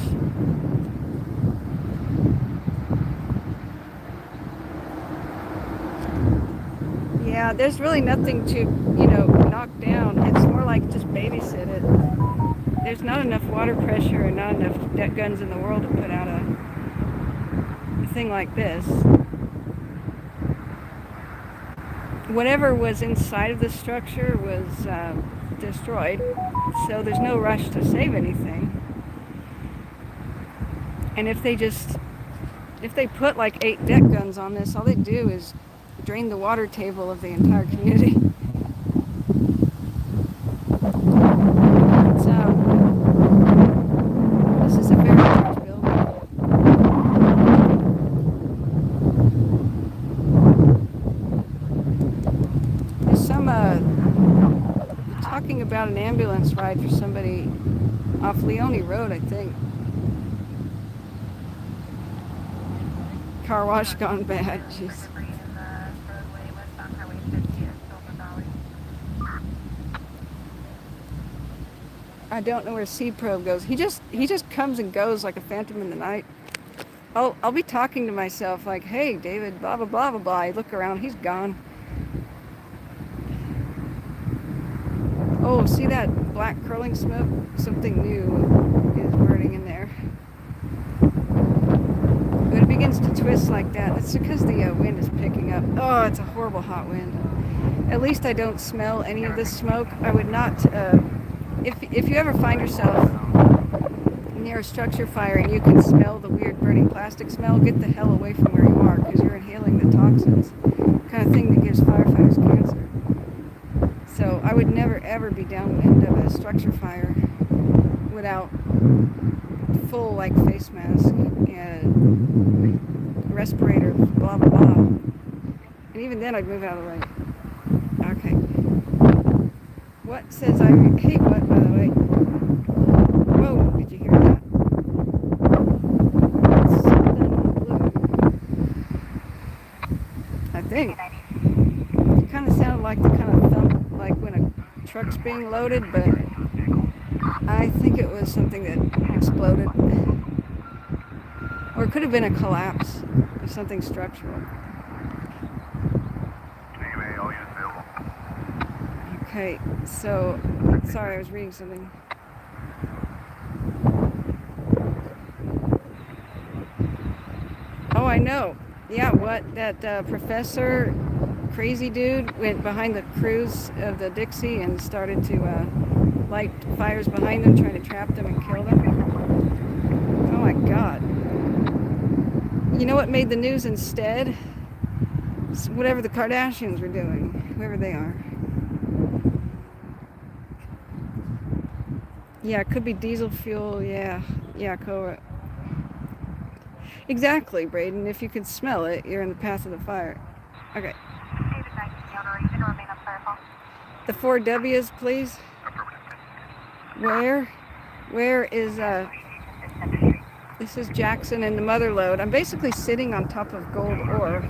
Yeah, there's really nothing to, knock down. It's more like just babysit it. There's not enough water pressure and not enough deck guns in the world to put out a thing like this. whatever was inside of the structure was destroyed, so there's no rush to save anything. And if they put like 8 deck guns on this, all they do is drain the water table of the entire community. So this is a very large building. There's some talking about an ambulance ride for somebody off Leone Road, I think. Car wash gone bad. Jeez. Debris in the roadway westbound Highway 50 at Silver Valley. I don't know where Seed Probe goes. He just comes and goes like a phantom in the night. I'll be talking to myself like, hey David, blah blah blah blah blah. I look around, he's gone. Oh, see that black curling smoke? Something new is burning in there. When it begins to twist like that, it's because the wind is picking up. Oh, it's a horrible hot wind. At least I don't smell any of this smoke. I would not, if you ever find yourself near a structure fire and you can smell the weird burning plastic smell, get the hell away from where you are, because you're inhaling the toxins. Kind of thing that gives firefighters cancer. So I would never ever be downwind of a structure fire without full like face mask and respirator, blah blah blah. And even then I'd move out of the way. Okay. What says I hate what, by the way? Whoa, did you hear that? Something blue. I think. It kind of sounded like the kind of thump, like when a truck's being loaded, but I think it was something that exploded. Or it could have been a collapse of something structural. Anyway, all units available. Okay, so, sorry, I was reading something. Oh, I know. Yeah, what? That professor, crazy dude, went behind the crews of the Dixie and started to light fires behind them, trying to trap them and kill them. Oh my God. You know what made the news instead? It's whatever the Kardashians were doing, whoever they are. Yeah, it could be diesel fuel. Yeah, exactly, Braden. If you can smell it, you're in the path of the fire. Okay. David 19 Counter, are you going to remain on firewall? The 4 W's, please. Where is this is Jackson and the Mother Lode. I'm basically sitting on top of gold ore.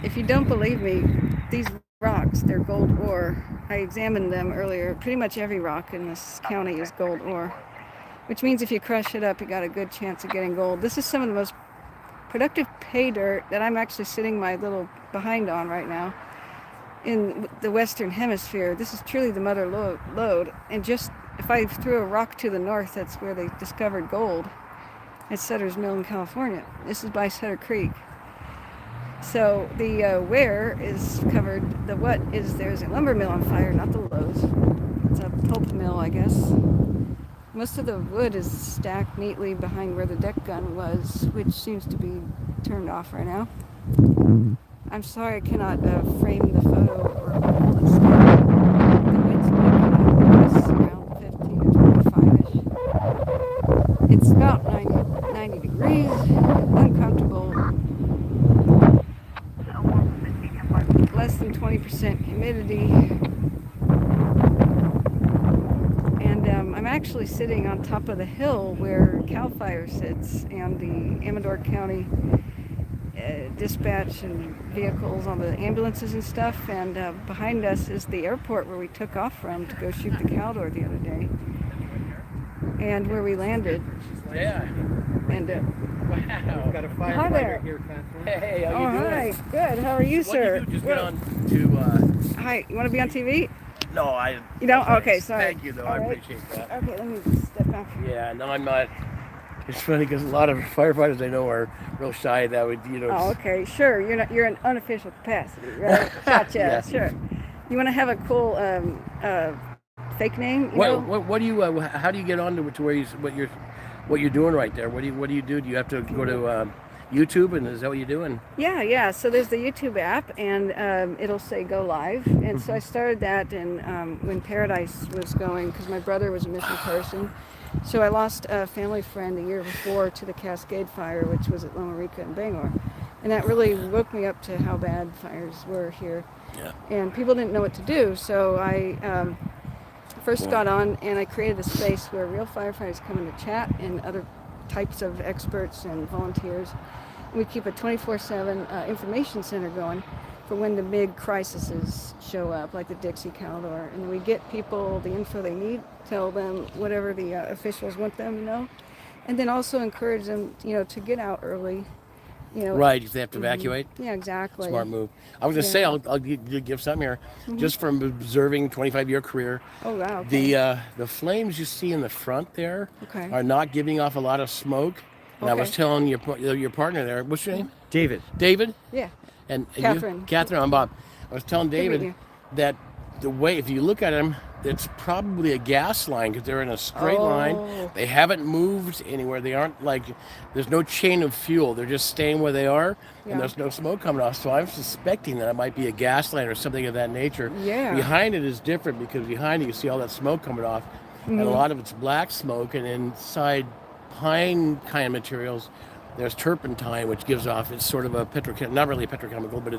If you don't believe me, these rocks, they're gold ore. I examined them earlier. Pretty much every rock in this county is gold ore, which means if you crush it up, you got a good chance of getting gold. This is some of the most productive pay dirt that I'm actually sitting my little behind on right now in the Western Hemisphere. This is truly the Mother Lode. And just if I threw a rock to the north, that's where they discovered gold at Sutter's Mill in California. This is by Sutter Creek. So the where is covered. The what is, there's a lumber mill on fire, not the Lowe's. It's a pulp mill, I guess. Most of the wood is stacked neatly behind where the deck gun was, which seems to be turned off right now. I'm sorry I cannot frame the photo or hold it still. The wind's picking up. It's around 15 to 25-ish. It's about 90 degrees, uncomfortable. Less than 20% humidity. And I'm actually sitting on top of the hill where CAL FIRE sits and the Amador County dispatch and vehicles on the ambulances and stuff. And behind us is the airport where we took off from to go shoot the Caldor the other day. And where we landed. Yeah. And Wow. Got a Hi firefighter there. here, Catherine. Hey, how oh, you doing? hi. Good. How are you, What sir? did you just Well, get on to, Hi. You want to be on TV? no, I... You don't? no, Okay, thanks. sorry. Thank you, though. All I right. appreciate that. Okay, let me just step back. Yeah, no, I'm It's funny because a lot of firefighters I know are real shy. That would, Oh, okay, sure. You're an unofficial capacity, right? Gotcha. Yeah. Sure. You want to have a cool fake name? You know? What do you? How do you get on to where what you're doing right there? What do you do? Do you have to go to YouTube, and is that what you're doing? Yeah. So there's the YouTube app, and it'll say go live. And so I started that when Paradise was going, because my brother was a missing person. So I lost a family friend a year before to the Cascade Fire, which was at Loma Rica and Bangor. And that really woke me up to how bad fires were here. Yeah. And people didn't know what to do. So I first got on and I created a space where real firefighters come in to chat and other types of experts and volunteers. We keep a 24/7 information center going for when the big crises show up, like the Dixie Caldor, and we get people the info they need, tell them whatever the officials want them to know, and then also encourage them, to get out early. Right, if they have to evacuate. Yeah, exactly. Smart move. I was gonna say I'll give some here, just from observing 25-year career. Oh wow. Okay. The flames you see in the front there Okay. are not giving off a lot of smoke. And I was Okay. telling your partner there, what's your name? David. David. Yeah. And Catherine. You? Catherine, I'm Bob. I was telling Good meeting David you. that the way, if you look at them, it's probably a gas line because they're in a straight line. Oh. They haven't moved anywhere. They aren't there's no chain of fuel. They're just staying where they are, Yeah. and there's no smoke coming off. So I'm suspecting that it might be a gas line or something of that nature. Yeah. Behind it is different because behind it you see all that smoke coming off, and a lot of it's black smoke, and inside pine kind of materials, there's turpentine, which gives off, it's sort of a not really a petrochemical, but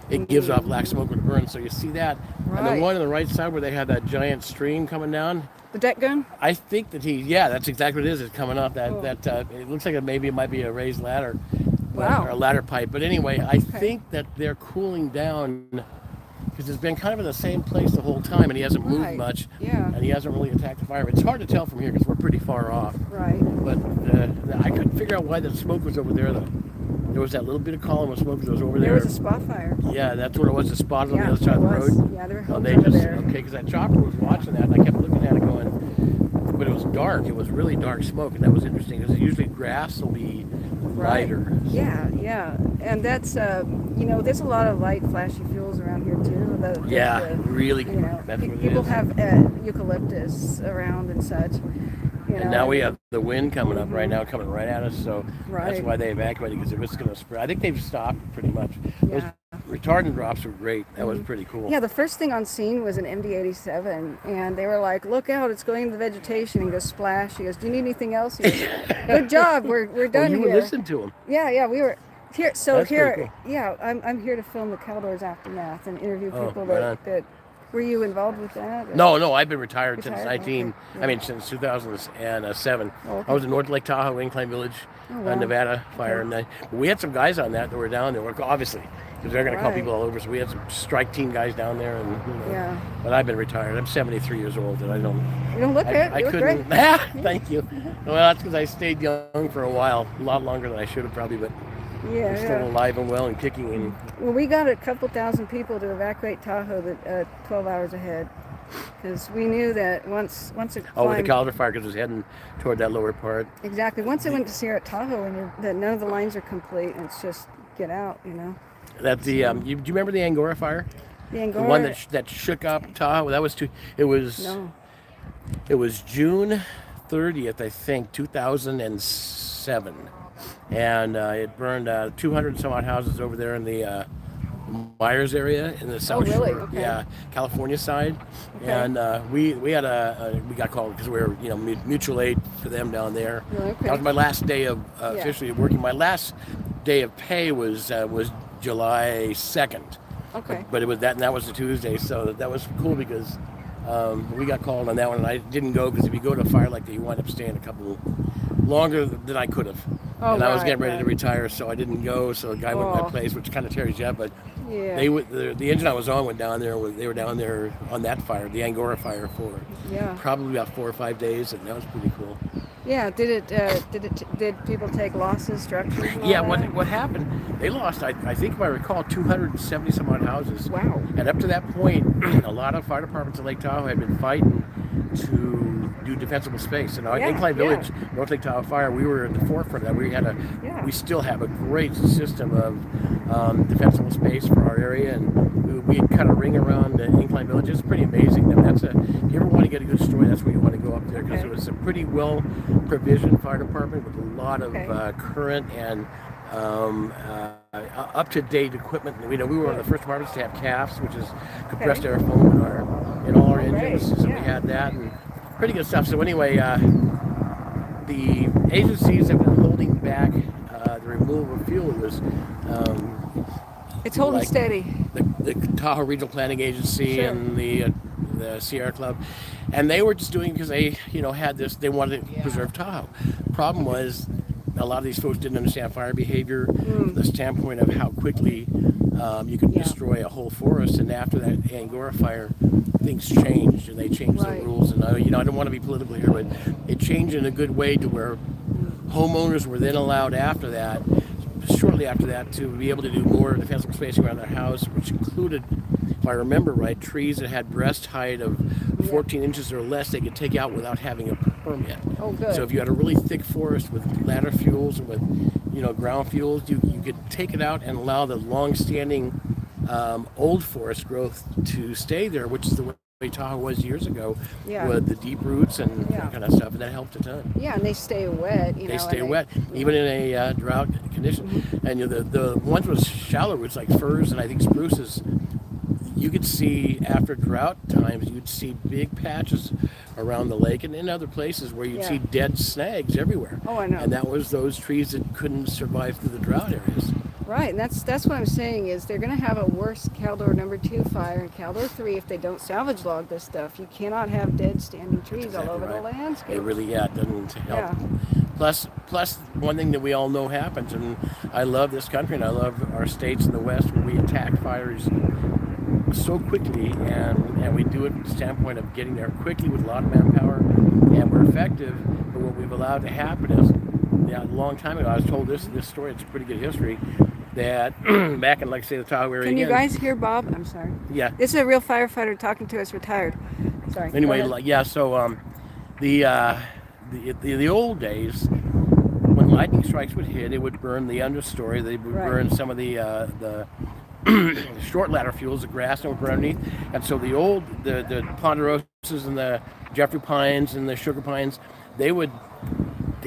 it gives off black smoke when it burns. So you see that. And Right. the one on the right side where they have that giant stream coming down, The deck gun? I think that that's exactly what it is. It's coming up. It looks like it might be a raised ladder. Wow. Or a ladder pipe. But anyway, I think that they're cooling down because it's been kind of in the same place the whole time, and he hasn't moved Right. much. Yeah. And he hasn't really attacked the fire. It's hard to tell from here because we're pretty far off. Right. But I couldn't figure out why the smoke was over there, though. There was that little bit of column of smoke that was over There there. was a spot fire. Yeah, that's what it was. The spot on Yeah, the other side of the there was. road. Yeah, there were Oh, homes they over just there. okay, because that chopper was watching that, and I kept looking at it, going. But it was dark. It was really dark smoke, and that was interesting because usually grass will be lighter. Yeah. And that's, there's a lot of light, flashy fuels around here too. Really. That's what it people is. have eucalyptus around and such. And now we have the wind coming up right now, coming right at us. So that's Right. why they evacuated, because it was going to spread. I think they've stopped pretty much. Those Yeah. retardant drops were great. That was pretty cool. Yeah, the first thing on scene was an MD-87, and they were like, "Look out, it's going into the vegetation," and goes splash. He goes, "Do you need anything else?" He goes, "Good job, we're Oh, done you here." would listen to them. Yeah, we were here. So That's pretty here, yeah, I'm here to film the Caldor's aftermath and interview Oh, people right on. that. Were you involved with that? No, I've been retired since Retired? Okay. since 2007. Oh, okay. I was in North Lake Tahoe, Incline Village, Oh, wow. Nevada fire, and we had some guys on that were down there, obviously, because they're going to call Right. people all over. So we had some strike team guys down there, and Yeah. But I've been retired. I'm 73 years old, and I don't. You don't look it. I You look couldn't. great. Thank you. Well, that's because I stayed young for a while, a lot longer than I should have probably, but Yeah, I'm still yeah. alive and well and kicking. And Well, we got a couple thousand people to evacuate Tahoe 12 hours ahead, because we knew that once it with the climbed, Calder fire, because it was heading toward that lower part. exactly, once it went to Sierra Tahoe and that none of the lines are complete, and it's just get out, That do you remember the Angora fire? The The Angora. one that shook up Tahoe. That was It was No. It was June 30th, I think, 2007, and it burned 200 some odd houses over there in the Myers area in the South really? Shore, Okay. yeah, California side, Okay. and we had we got called because we were mutual aid for them down there. Oh, okay. That was my last day of officially working. My last day of pay was July 2nd. Okay. But it was that, and that was a Tuesday, so that was cool because we got called on that one, and I didn't go because if you go to a fire like that, you wind up staying a couple longer than I could have. Oh, and I was right, getting ready to right. retire, so I didn't go. So the guy went to Oh. my place, which kind of tears you up. But Yeah. the engine I was on went down there. They were down there on that fire, the Angora fire, for Yeah. probably about 4 or 5 days, and that was pretty cool. Yeah. Did people take losses, structures? and all Yeah, that? what happened? They lost, I think if I recall, 270 some odd houses. Wow. And up to that point, a lot of fire departments in Lake Tahoe had been fighting to do defensible space. And Yeah, Incline yeah. Village, North Lake Tahoe Fire, we were in the forefront of that. Yeah. We still have a great system of defensible space for our area, and we cut a ring around Incline Village. It's pretty amazing. I mean, if you ever want to get a good story, that's where you want to go up there, because Okay. it was a pretty well provisioned fire department with a lot of Okay. current and up-to-date equipment. We were one of the first departments to have CAFs, which is compressed air foam in all our engines. Great, So yeah. we had that, and pretty good stuff. So anyway, the agencies have been holding back the removal of fuel. It was It's holding like steady. the Tahoe Regional Planning Agency Sure. and the Sierra Club, and they were just doing it because they had this. They wanted to preserve Tahoe. Problem was, a lot of these folks didn't understand fire behavior from the standpoint of how quickly you could Yeah. destroy a whole forest. And after that Angora fire, things changed, and they changed Right. the rules. And I don't want to be political here, but it changed in a good way to where homeowners were then allowed after that, shortly after that, to be able to do more defensible spacing around their house, which included, if I remember right, trees that had breast height of 14 inches or less they could take out without having a permit. Oh, good. So if you had a really thick forest with ladder fuels and with ground fuels, you could take it out and allow the long-standing old forest growth to stay there, which is the way Tahoe was years ago, Yeah. with the deep roots and Yeah. that kind of stuff, and that helped a ton. Yeah, and they stay wet. They stay wet, even in a drought condition. Mm-hmm. And the ones with shallow roots like firs and I think spruces, you could see after drought times, you'd see big patches around the lake and in other places where you'd Yeah. see dead snags everywhere. Oh, I know. And that was those trees that couldn't survive through the drought areas. Right, and that's what I'm saying is they're going to have a worse Caldor number 2 fire and Caldor 3 if they don't salvage log this stuff. You cannot have dead standing trees all exactly over the right. landscape. It really, it doesn't help. Yeah. Plus, one thing that we all know happens, and I love this country and I love our states in the West where we attack fires so quickly, and we do it from the standpoint of getting there quickly with a lot of manpower, and we're effective. But what we've allowed to happen is, a long time ago, I was told this story. It's a pretty good history. That back in, like, say, the Tahoe area. Can you again, guys hear Bob? I'm sorry. Yeah. This is a real firefighter talking to us, retired. Sorry. go Anyway, ahead. yeah. So the old days, when lightning strikes would hit, it would burn the understory. They would Right. burn some of the short ladder fuels, the grass that would burn underneath. And so the ponderosas and the Jeffrey pines and the sugar pines, they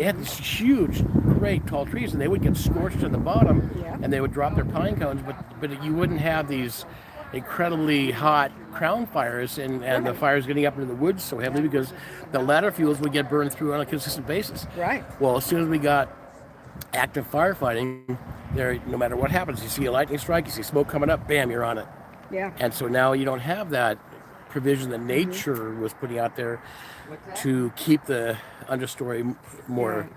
had these huge, great tall trees, and they would get scorched at the bottom, Yeah. and they would drop their pine cones, but you wouldn't have these incredibly hot crown fires and the fires getting up into the woods so heavily because the ladder fuels would get burned through on a consistent basis. Right. Well, as soon as we got active firefighting, there, no matter what happens, you see a lightning strike, you see smoke coming up, bam, you're on it. Yeah. And so now you don't have that provision that nature was putting out there to keep the understory more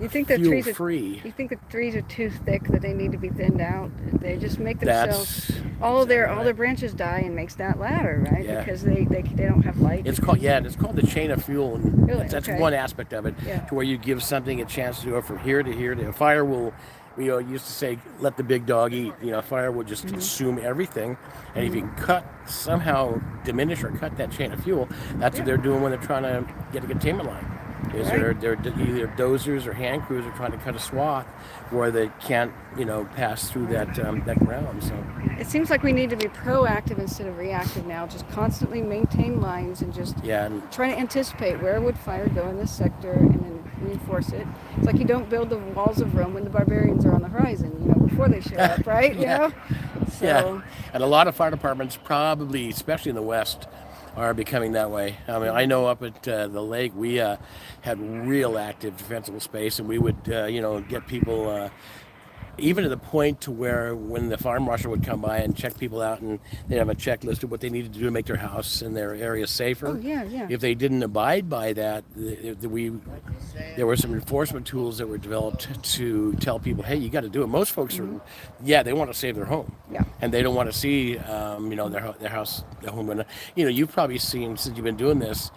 You think the fuel trees are free. You think the trees are too thick that they need to be thinned out? They just make themselves That's all their exactly right. branches die and makes that ladder, right? Yeah. Because they don't have light. It's called the chain of fuel, and Really? that's Okay. one aspect of it. Yeah. To where you give something a chance to go from here to here. A fire will, used to say, let the big dog eat. Fire will just consume everything, and if you can somehow diminish or cut that chain of fuel, that's what they're doing when they're trying to get a containment line. Is Right. they're either dozers or hand crews are trying to cut a swath where they can't, pass through that ground. So. It seems like we need to be proactive instead of reactive now. Just constantly maintain lines and just Yeah, and try to anticipate where would fire go in this sector and then reinforce it. It's like you don't build the walls of Rome when the barbarians are on the horizon, before they show up, right? Yeah. So, yeah, and a lot of fire departments, probably, especially in the West, are becoming that way. I mean, I know up at the lake, we had real active defensible space, and we would, get people, even to the point to where when the fire marshal would come by and check people out, and they'd have a checklist of what they needed to do to make their house and their area safer. Oh, yeah, yeah. If they didn't abide by that, there were some enforcement tools that were developed to tell people, hey, you got to do it. Most folks are, they want to save their home. Yeah. And they don't want to see, their house, their home. And, you've probably seen, since you've been doing this,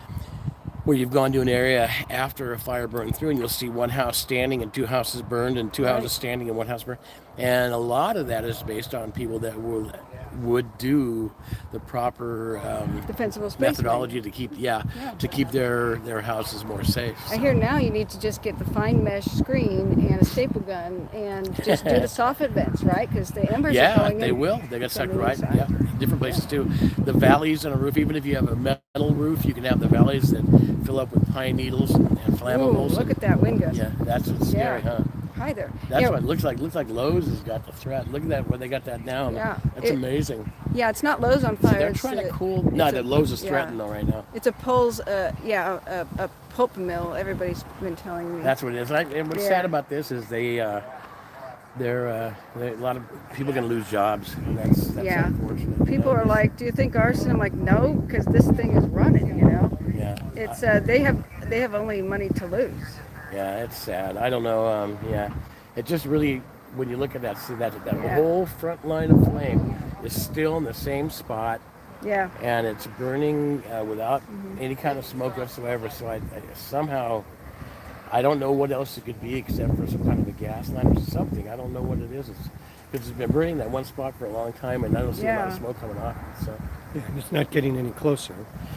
where you've gone to an area after a fire burned through, and you'll see one house standing and two houses burned, and two Right. houses standing and one house burned. And a lot of that is based on people that would do the proper Defensible space. methodology to keep to keep their houses more safe. I hear now you need to just get the fine mesh screen and a staple gun and just do the soffit vents, right? Because the embers are Yeah, going they in. will. They got from sucked the right. inside. Yeah, different places too. The valleys on a roof, even if you have a metal roof, you can have the valleys that fill up with pine needles and Ooh, flammables. look at that wind gust. Yeah, that's what's scary, Yeah. huh? Hi there. That's Yeah, what it looks like. Looks like Lowe's has got the threat. Look at that, where they got that down. Yeah, That's it- amazing. yeah, it's not Lowe's on So fire. they're it's trying to a- cool. it's No, a- that Lowe's is yeah. threatened though right now. It's a Pole's, a pulp mill. Everybody's been telling me. That's what it is. And what's Yeah. sad about this is a lot of people are going to lose jobs, and that's Yeah. unfortunate. People are like, "Do you think arson?" I'm like, "No, because this thing is running." You know, yeah, it's they have only money to lose. yeah, it's sad. I don't know. Yeah, it just really, when you look at that, see that Yeah. whole front line of flame is still in the same spot, Yeah, and it's burning without Mm-hmm. any kind of smoke whatsoever. So I somehow, I don't know what else it could be except for some kind of a gas line or something. I don't know what it is. Because it's been burning that one spot for a long time, and I don't see a lot of Yeah. smoke coming off it. So Yeah, it's not getting any closer.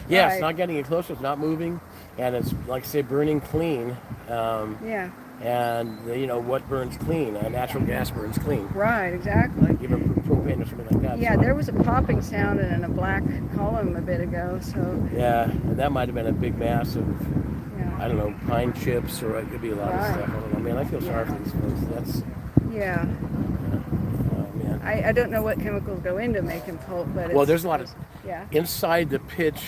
yeah, Right. it's not getting any closer. It's not moving, and it's like I say, burning clean. yeah, And what burns clean? Natural gas burns clean. right, exactly. Even propane or something like that. Yeah, So, there was a popping sound in a black column a bit ago. So yeah, and that might have been a big mass of, I yeah, don't know, pine chips, or it could be a lot of Right. stuff. I don't know. Man, I feel sorry for these folks. That's, yeah. oh man. I don't know what chemicals go into making pulp, but Well, it's, there's a lot of yeah. inside the pitch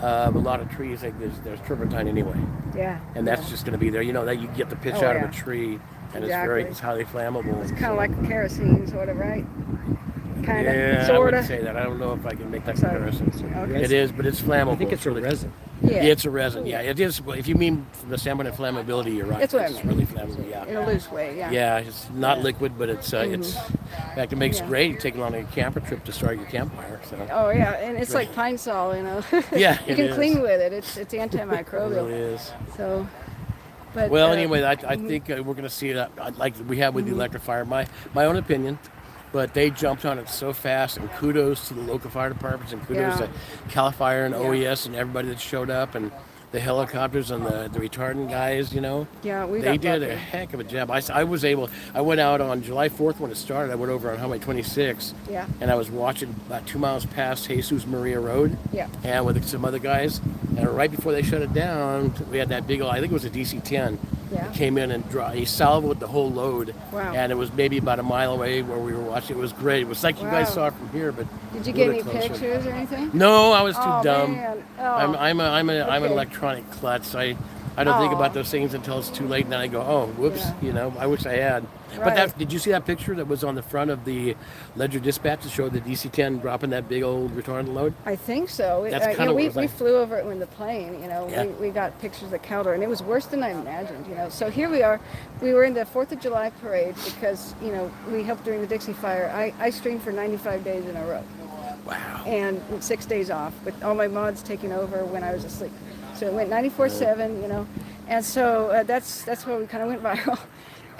of a lot of trees. Like there's turpentine anyway, Yeah. and that's just going to be there. You know that you get the pitch Oh, out yeah. of a tree, and Exactly. it's highly flammable. It's kind of like kerosene, sort of, right? Kind of, Yeah, I sort wouldn't of. say that. I don't know if I can make that Sorry. comparison. Okay. It is, but it's flammable. I think it's a really- resin. Yeah. It's a resin. Yeah, it is. If you mean from the standpoint of flammability, you're right. That's what I it's mean. really flammable. Yeah. In a loose way, yeah. Yeah, it's not liquid, but it's in fact, it makes Yeah. great taking on a camper trip to start your campfire. So Oh yeah, and it's like pine sol, you know. Yeah, you it can is. clean with it. It's it antimicrobial. really is. So, but Well, anyway, I think we're going to see it like we have with Mm-hmm. the electric fire. My own opinion, but they jumped on it so fast. And kudos to the local fire departments, and kudos Yeah. to Cal Fire and Yeah. OES and everybody that showed up, and the helicopters and the retardant guys. yeah, we They got did lucky. a heck of a job. I went out on July 4th when it started. I went over on Highway 26, Yeah. and I was watching about 2 miles past Jesus Maria Road, Yeah. and with some other guys. And right before they shut it down, we had that big old, I think it was a DC-10, Yeah. came in and he salvoed the whole load. Wow. And it was maybe about a mile away where we were watching. It was great. It was like you guys Wow. saw it from here, but Did you a get little any bit closer. pictures or anything? No, I was too Oh, dumb. man. Oh. I'm an Okay. electronic klutz. I don't think Aw. about those things until it's too late, and then I go, oh, whoops, Yeah. I wish I had. But Right. did you see that picture that was on the front of the Ledger Dispatch that showed the DC-10 dropping that big old retardant load? I think so. That's you kinda know, what it we was like. flew over it in the plane. Yeah. We got pictures of the Caldor, and it was worse than I imagined. So here we are. We were in the 4th of July parade because we helped during the Dixie Fire. I streamed for 95 days in a row, Wow. and 6 days off, with all my mods taking over when I was asleep. So it went 94/7. And so that's where we kind of went viral.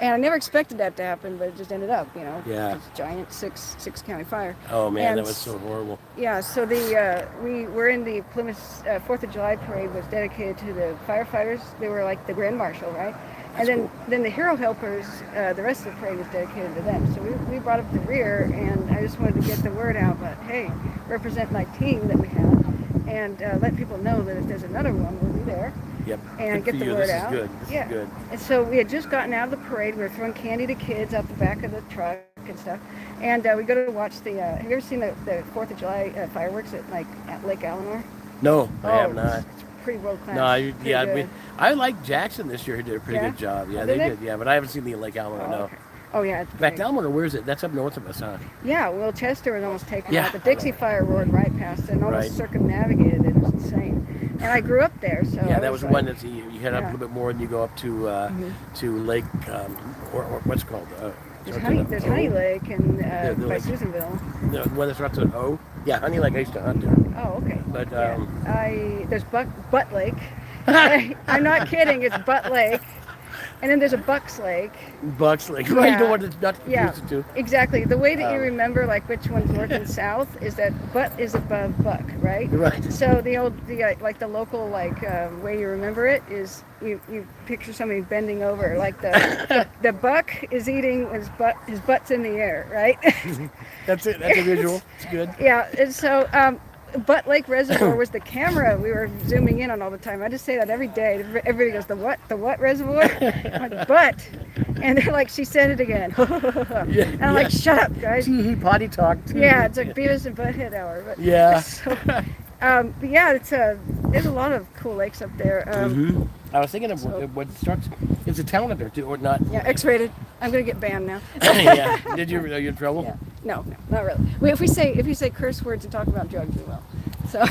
And I never expected that to happen, but it just ended up. Yeah. This giant six county fire. Oh, man, And that was so horrible. Yeah, so we were in the Plymouth 4th of July parade was dedicated to the firefighters. They were like the grand marshal, right? And then the hero helpers, the rest of the parade was dedicated to them. So we brought up the rear, and I just wanted to get the word out. But hey, represent my team that we have, and let people know that if there's another one, we'll be there. Yep. And Good get for the you. word This out. is good. This yeah. is good. And so we had just gotten out of the parade. We were throwing candy to kids out the back of the truck and stuff. And we go to watch the. Have you ever seen the 4th of July fireworks at Lake Eleanor? No, I have it's- not. It's pretty world class. No, Pretty yeah, good. I like Jackson this year. He did a pretty Yeah? good job. Yeah, Oh, they did did. Yeah, but I haven't seen the Lake Alamo. Oh, No. okay. Oh yeah. It's In fact, big. Elmore, where is it? That's up north of us, huh? Yeah, well, Chester was almost taken Yeah, out. The I Dixie know. Fire roared right past it and almost Right. circumnavigated it. It was insane. And I grew up there, so Yeah, I that was the like, one that you head up a yeah. little bit more and you go up to Lake, or what's it called? There's Honey Lake and the by lake. Susanville. The one that starts with O? Yeah, Honey Lake. I used to hunt there. Oh, okay. But There's Butt Lake. I'm not kidding. It's Butt Lake, and then there's a Bucks Lake. Bucks Lake, right? You Yeah. don't want to not confuse Yeah, the two. exactly. The way that you remember like which one's north and south is that Butt is above Buck, right? Right. So the like the local way you remember it is you picture somebody bending over, like the buck is eating his butt's in the air, right? That's it. That's a visual. It's good. Yeah, and so Butt Lake Reservoir was the camera we were zooming in on all the time. I just say that every day. Everybody goes, the what reservoir? I'm like, Butt. And they're like, she said it again. And I'm like, shut up, guys. He potty talked. Yeah, it's like Beavis and Butthead hour. But, Yeah. So, but yeah, there's a lot of cool lakes up there. I was thinking of what starts. It's a town up there too, or not? Yeah, X-rated. I'm gonna get banned now. Yeah. Are you in trouble? Yeah. No, not really. If you say curse words and talk about drugs, we will. So.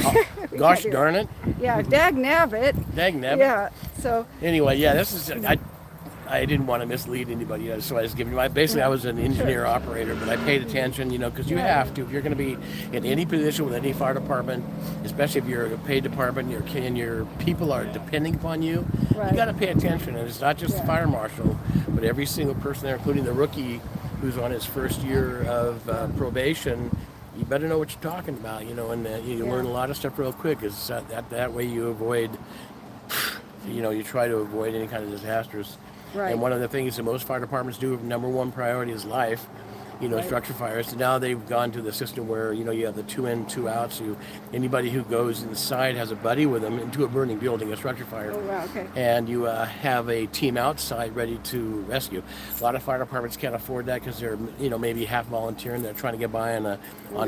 we Gosh can't do darn it. that. Yeah, dag nabbit. Dang nabbit. Yeah. So. Anyway, yeah, this is. I didn't want to mislead anybody, so I was giving you. Basically, I was an engineer operator, but I paid attention, because you have to. If you're going to be in any position with any fire department, especially if you're a paid department, and your people are depending upon you, Right. you got to pay attention. And it's not just the fire marshal, but every single person there, including the rookie who's on his first year of probation. You better know what you're talking about, and you learn a lot of stuff real quick. Is that way you avoid, you try to avoid any kind of disasters. Right. And one of the things that most fire departments do, number one priority is life. Structure fires. So now they've gone to the system where, you have the 2 in, 2 out. So anybody who goes inside has a buddy with them into a burning building, a structure fire. Oh, wow, okay. And you have a team outside ready to rescue. A lot of fire departments can't afford that because they're, maybe half volunteering. They're trying to get by on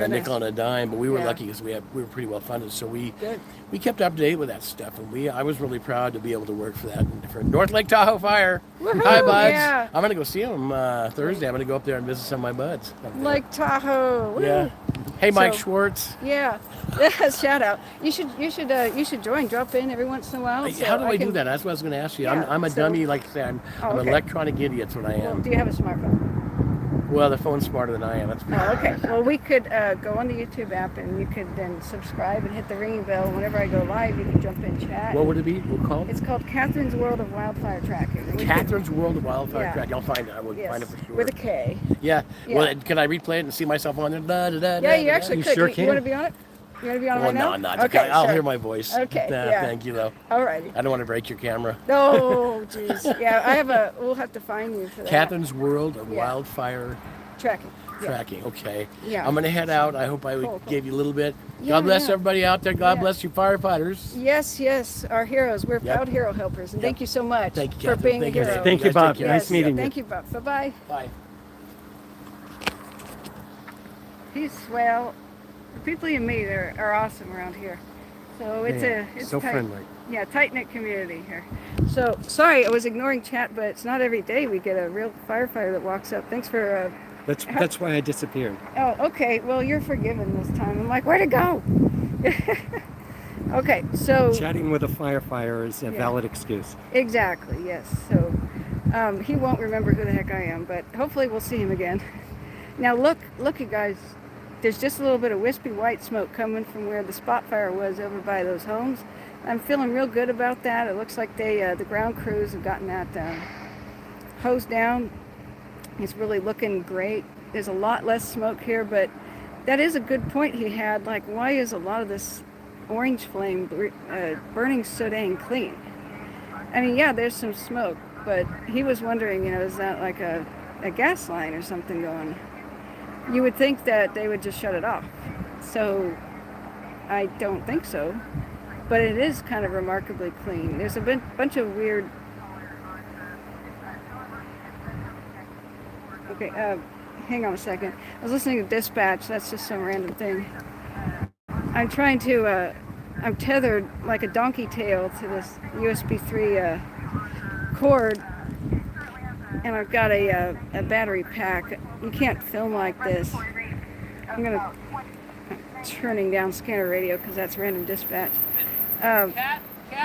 a nickel and a dime. But we were lucky because we were pretty well funded. So we kept up to date with that stuff. And I was really proud to be able to work for that. For North Lake Tahoe Fire. Woohoo, Hi, buds. yeah. I'm going to go see them Thursday. I'm going to go up there and visit some of my buds. Lake Tahoe. Woo. Yeah. Hey, Mike So- Schwartz. Yeah. Shout out. You should join. Drop in every once in a while. so How do I do can- that? That's what I was going to ask you. Yeah, I'm a so- dummy, like I said. I'm an okay. electronic idiot. That's what I Well, am. do you have a smartphone? Well, the phone's smarter than I am. That's Oh, okay. Well, we could go on the YouTube app and you could then subscribe and hit the ringing bell. Whenever I go live, you can jump in chat. What would it be? What called? It's called Catherine's World of Wildfire Tracking. And we could- Catherine's World of Wildfire Yeah. Tracking. I'll find it. I will Yes, find it for sure. with a K. Yeah. Yeah. Well, can I replay it and see myself on there? Yeah, you actually You could. sure You can. want to be on it? You want to be on it Well, right now? no, I'm not. Okay, I'll sorry. hear my voice. Okay, Nah, yeah. Thank you, though. Alrighty. I don't want to break your camera. Oh, jeez. Yeah, we'll have to find you for that. Catherine's World of Yeah. Wildfire Tracking. Yeah. Tracking. Okay. Yeah. I'm going to head out. I hope I Cool. gave you a little bit. Yeah, God bless yeah. everybody out there. God Yeah. bless you firefighters. Yes, our heroes. We're Yep. proud hero helpers, and Yep. thank you so much Thank you, for Catherine. being Thank a you. hero. Thank you, guys Bob. take care. Nice meeting you. Thank you, Bob. Bye-bye. Bye. He's swell. The people you meet are awesome around here. So it's so tight, friendly. Yeah, tight-knit community here. So sorry, I was ignoring chat, but it's not every day we get a real firefighter that walks up. Thanks for. That's why I disappeared. Oh, okay. Well, you're forgiven this time. I'm like, where'd it go? Okay, so Chatting with a firefighter is a Yeah. valid excuse. exactly, yes. So he won't remember who the heck I am, but hopefully we'll see him again. Now look, you guys. There's just a little bit of wispy white smoke coming from where the spot fire was over by those homes. I'm feeling real good about that. It looks like the ground crews have gotten that hose down. It's really looking great. There's a lot less smoke here, but that is a good point he had. Like, why is a lot of this orange flame burning so dang clean? I mean, yeah, there's some smoke, but he was wondering, is that like a gas line or something going? You would think that they would just shut it off. So I don't think so. But it is kind of remarkably clean. There's a bunch of weird... Okay, hang on a second. I was listening to dispatch. That's just some random thing. I'm trying to... I'm tethered like a donkey tail to this USB 3 cord. And I've got a battery pack. You can't film like this. I'm turning down scanner radio because that's random dispatch.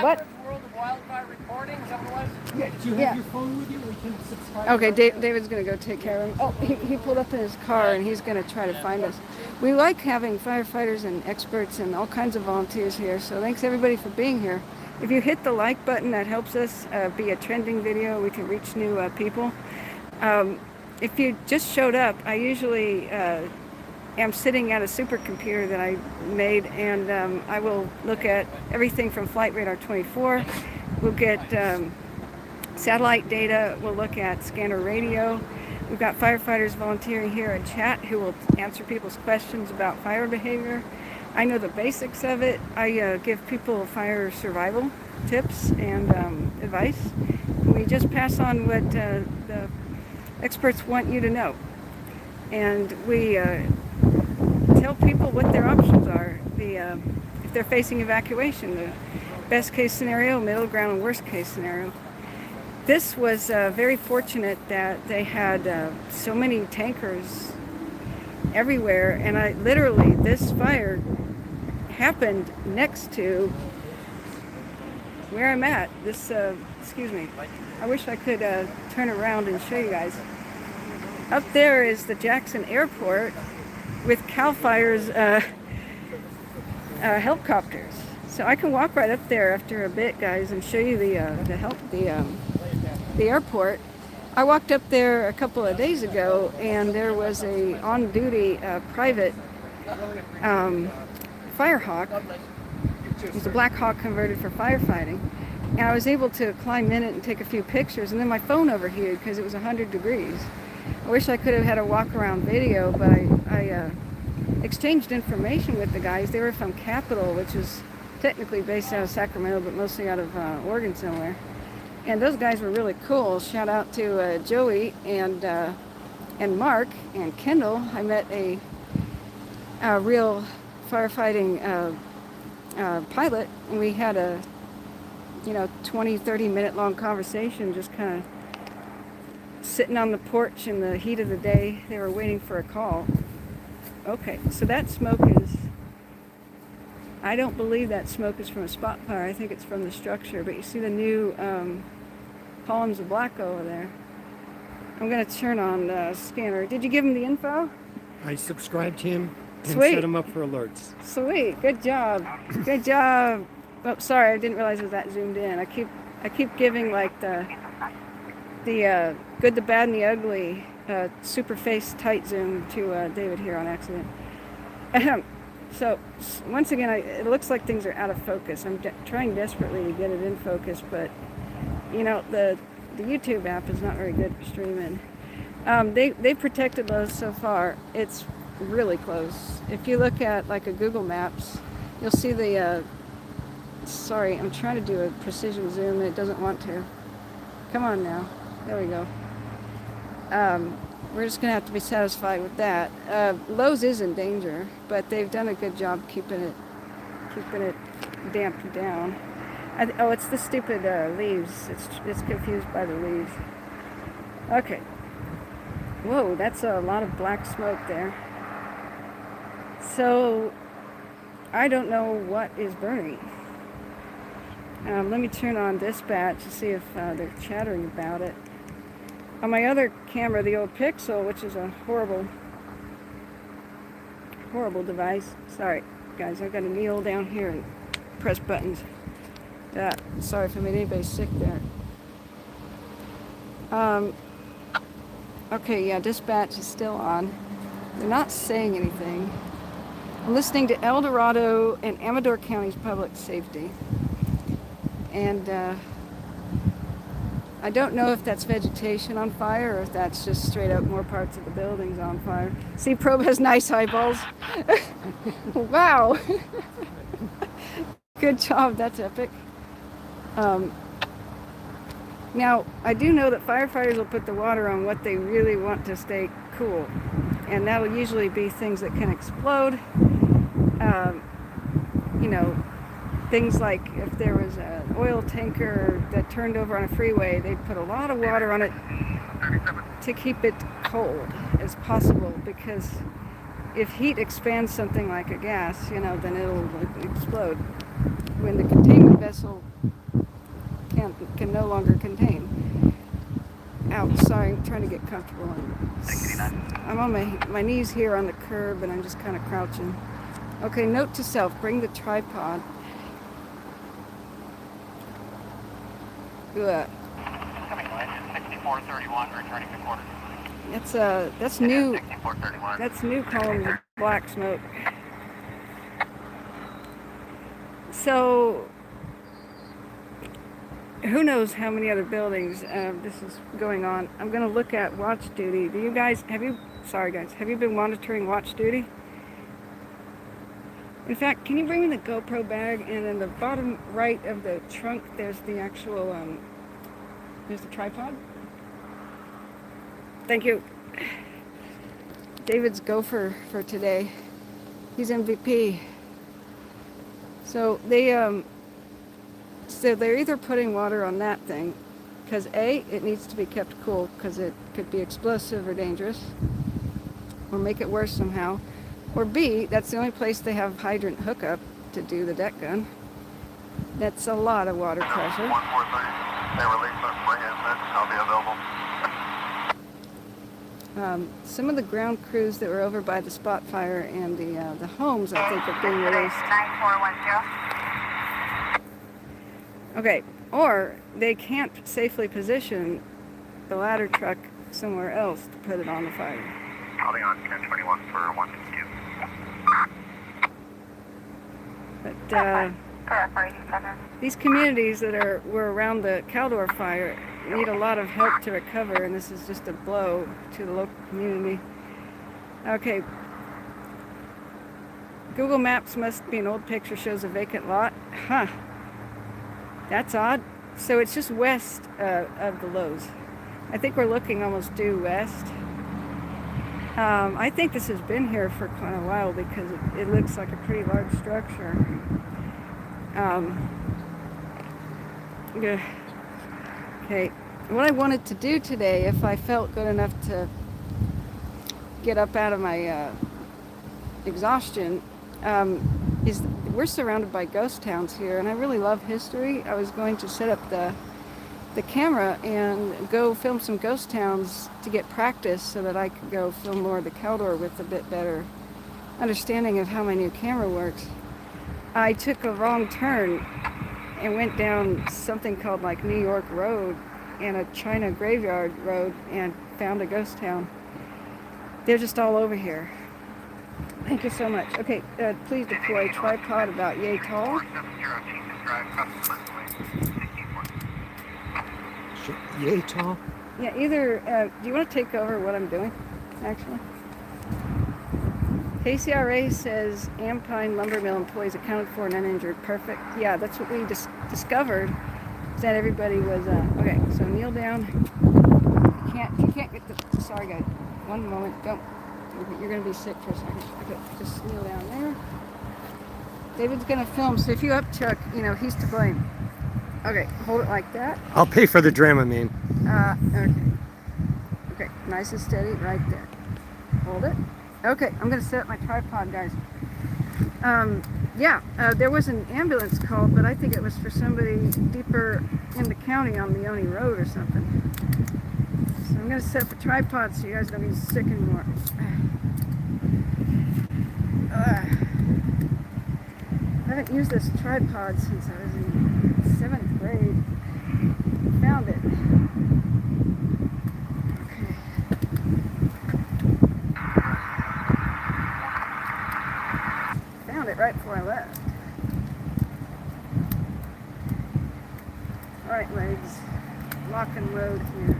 What? World of Wildfire Recording, is that what it was? Do you Yeah. your phone with you? We can subscribe. Okay, David's gonna go take care of him. Oh, he pulled up in his car and he's gonna try to find us. We like having firefighters and experts and all kinds of volunteers here, so thanks everybody for being here. If you hit the like button, that helps us be a trending video. We can reach new people. If you just showed up, I usually am sitting at a supercomputer that I made, and I will look at everything from Flight Radar 24. We'll get satellite data. We'll look at scanner radio. We've got firefighters volunteering here in chat who will answer people's questions about fire behavior. I know the basics of it. I give people fire survival tips and advice. We just pass on what the experts want you to know. And we tell people what their options are. If they're facing evacuation, the best case scenario, middle ground, and worst case scenario. This was very fortunate that they had so many tankers everywhere, and this fire happened next to where I'm at. Excuse me. I wish I could turn around and show you guys. Up there is the Jackson Airport with CAL FIRE's helicopters. So I can walk right up there after a bit, guys, and show you the airport. I walked up there a couple of days ago, and there was a on-duty private Firehawk. It was a Black Hawk converted for firefighting. And I was able to climb in it and take a few pictures, and then my phone overheated because it was 100 degrees. I wish I could have had a walk-around video, but I exchanged information with the guys. They were from Capitol, which is technically based out of Sacramento, but mostly out of Oregon somewhere. And those guys were really cool. Shout out to Joey and Mark and Kendall. I met a real firefighting pilot, and we had a 20-30 minute long conversation, just kind of sitting on the porch in the heat of the day. They were waiting for a call. Okay, so that smoke is, I don't believe that smoke is from a spot fire. I think it's from the structure, but you see the new columns of black over there. I'm going to turn on the scanner. Did you give him the info? I subscribed to him and Sweet. set him up for alerts. Sweet, good job. Good job. Oh, sorry, I didn't realize it was that zoomed in. I keep giving like the good, the bad, and the ugly super face tight zoom to David here on accident. So once again, it looks like things are out of focus. I'm trying desperately to get it in focus, but the YouTube app is not very good for streaming. They protected those so far. It's really close. If you look at like a Google Maps, you'll see the sorry, I'm trying to do a precision zoom and it doesn't want to. Come on now. There we go. We're just going to have to be satisfied with that. Lowe's is in danger, but they've done a good job keeping it damped down. Oh, it's the stupid leaves. It's confused by the leaves. Okay. Whoa, that's a lot of black smoke there. So, I don't know what is burning. Let me turn on dispatch to see if they're chattering about it. On my other camera, the old Pixel, which is a horrible device. Sorry, guys, I've got to kneel down here and press buttons. Sorry if I made anybody sick there. Okay, yeah, dispatch is still on. They're not saying anything. I'm listening to El Dorado and Amador County's public safety. And I don't know if that's vegetation on fire or if that's just straight up more parts of the buildings on fire. See, Probe has nice eyeballs. Wow. Good job, that's epic. Now, I do know that firefighters will put the water on what they really want to stay cool. And that'll usually be things that can explode. Things like if there was an oil tanker that turned over on a freeway, they'd put a lot of water on it to keep it cold as possible, because if heat expands something like a gas, then it'll explode when the containment vessel can no longer contain. outside trying to get comfortable. And I'm on my knees here on the curb, and I'm just kind of crouching. Okay, note to self, bring the tripod. Ugh. Coming line 6431, returning to quarters. That's new. 6431. That's new columns of black smoke. So, who knows how many other buildings this is going on. I'm going to look at watch duty. Do you guys, have you been monitoring watch duty? In fact, can you bring me the GoPro bag? And in the bottom right of the trunk, there's the actual, there's the tripod. Thank you. David's gopher for today. He's MVP. So they're either putting water on that thing, because A, it needs to be kept cool because it could be explosive or dangerous, or make it worse somehow. Or B, that's the only place they have hydrant hookup to do the deck gun. That's a lot of water pressure. 143, they release us, bring in, I'll be available. Some of the ground crews that were over by the spot fire and the homes, I think, are being released. 9410. Okay, or they can't safely position the ladder truck somewhere else to put it on the fire. Calling on 1021 for 152. But these communities that were around the Caldor fire need a lot of help to recover, and this is just a blow to the local community. Okay. Google Maps must be an old picture, shows a vacant lot. Huh. That's odd. So it's just west of the Lowe's. I think we're looking almost due west. I think this has been here for quite a while because it looks like a pretty large structure. Okay, what I wanted to do today, if I felt good enough to get up out of my exhaustion, is we're surrounded by ghost towns here, and I really love history. I was going to set up the camera and go film some ghost towns to get practice so that I could go film more of the Caldor with a bit better understanding of how my new camera works. I took a wrong turn and went down something called like New York Road and a China Graveyard Road and found a ghost town. They're just all over here. Thank you so much. Okay, please deploy tripod about yay tall. 470 drive customer. Yay tall. Yeah, either, do you want to take over what I'm doing, actually? KCRA says Ampine lumber mill employees accounted for and uninjured. Perfect. Yeah, that's what we discovered, is that everybody was, okay, so kneel down. You can't get the, sorry guys, one moment, don't, you're going to be sick for a second. Okay, just kneel down there. David's going to film, so if you upchuck, he's to blame. Okay, hold it like that. I'll pay for the Dramamine. Okay, nice and steady right there. Hold it. Okay, I'm going to set up my tripod, guys. There was an ambulance called, but I think it was for somebody deeper in the county on Leone Road or something. So I'm going to set up a tripod so you guys don't get sick anymore. I haven't used this tripod since I was in 7th grade. Found it. Okay. Found it right before I left. Alright, legs. Lock and load here.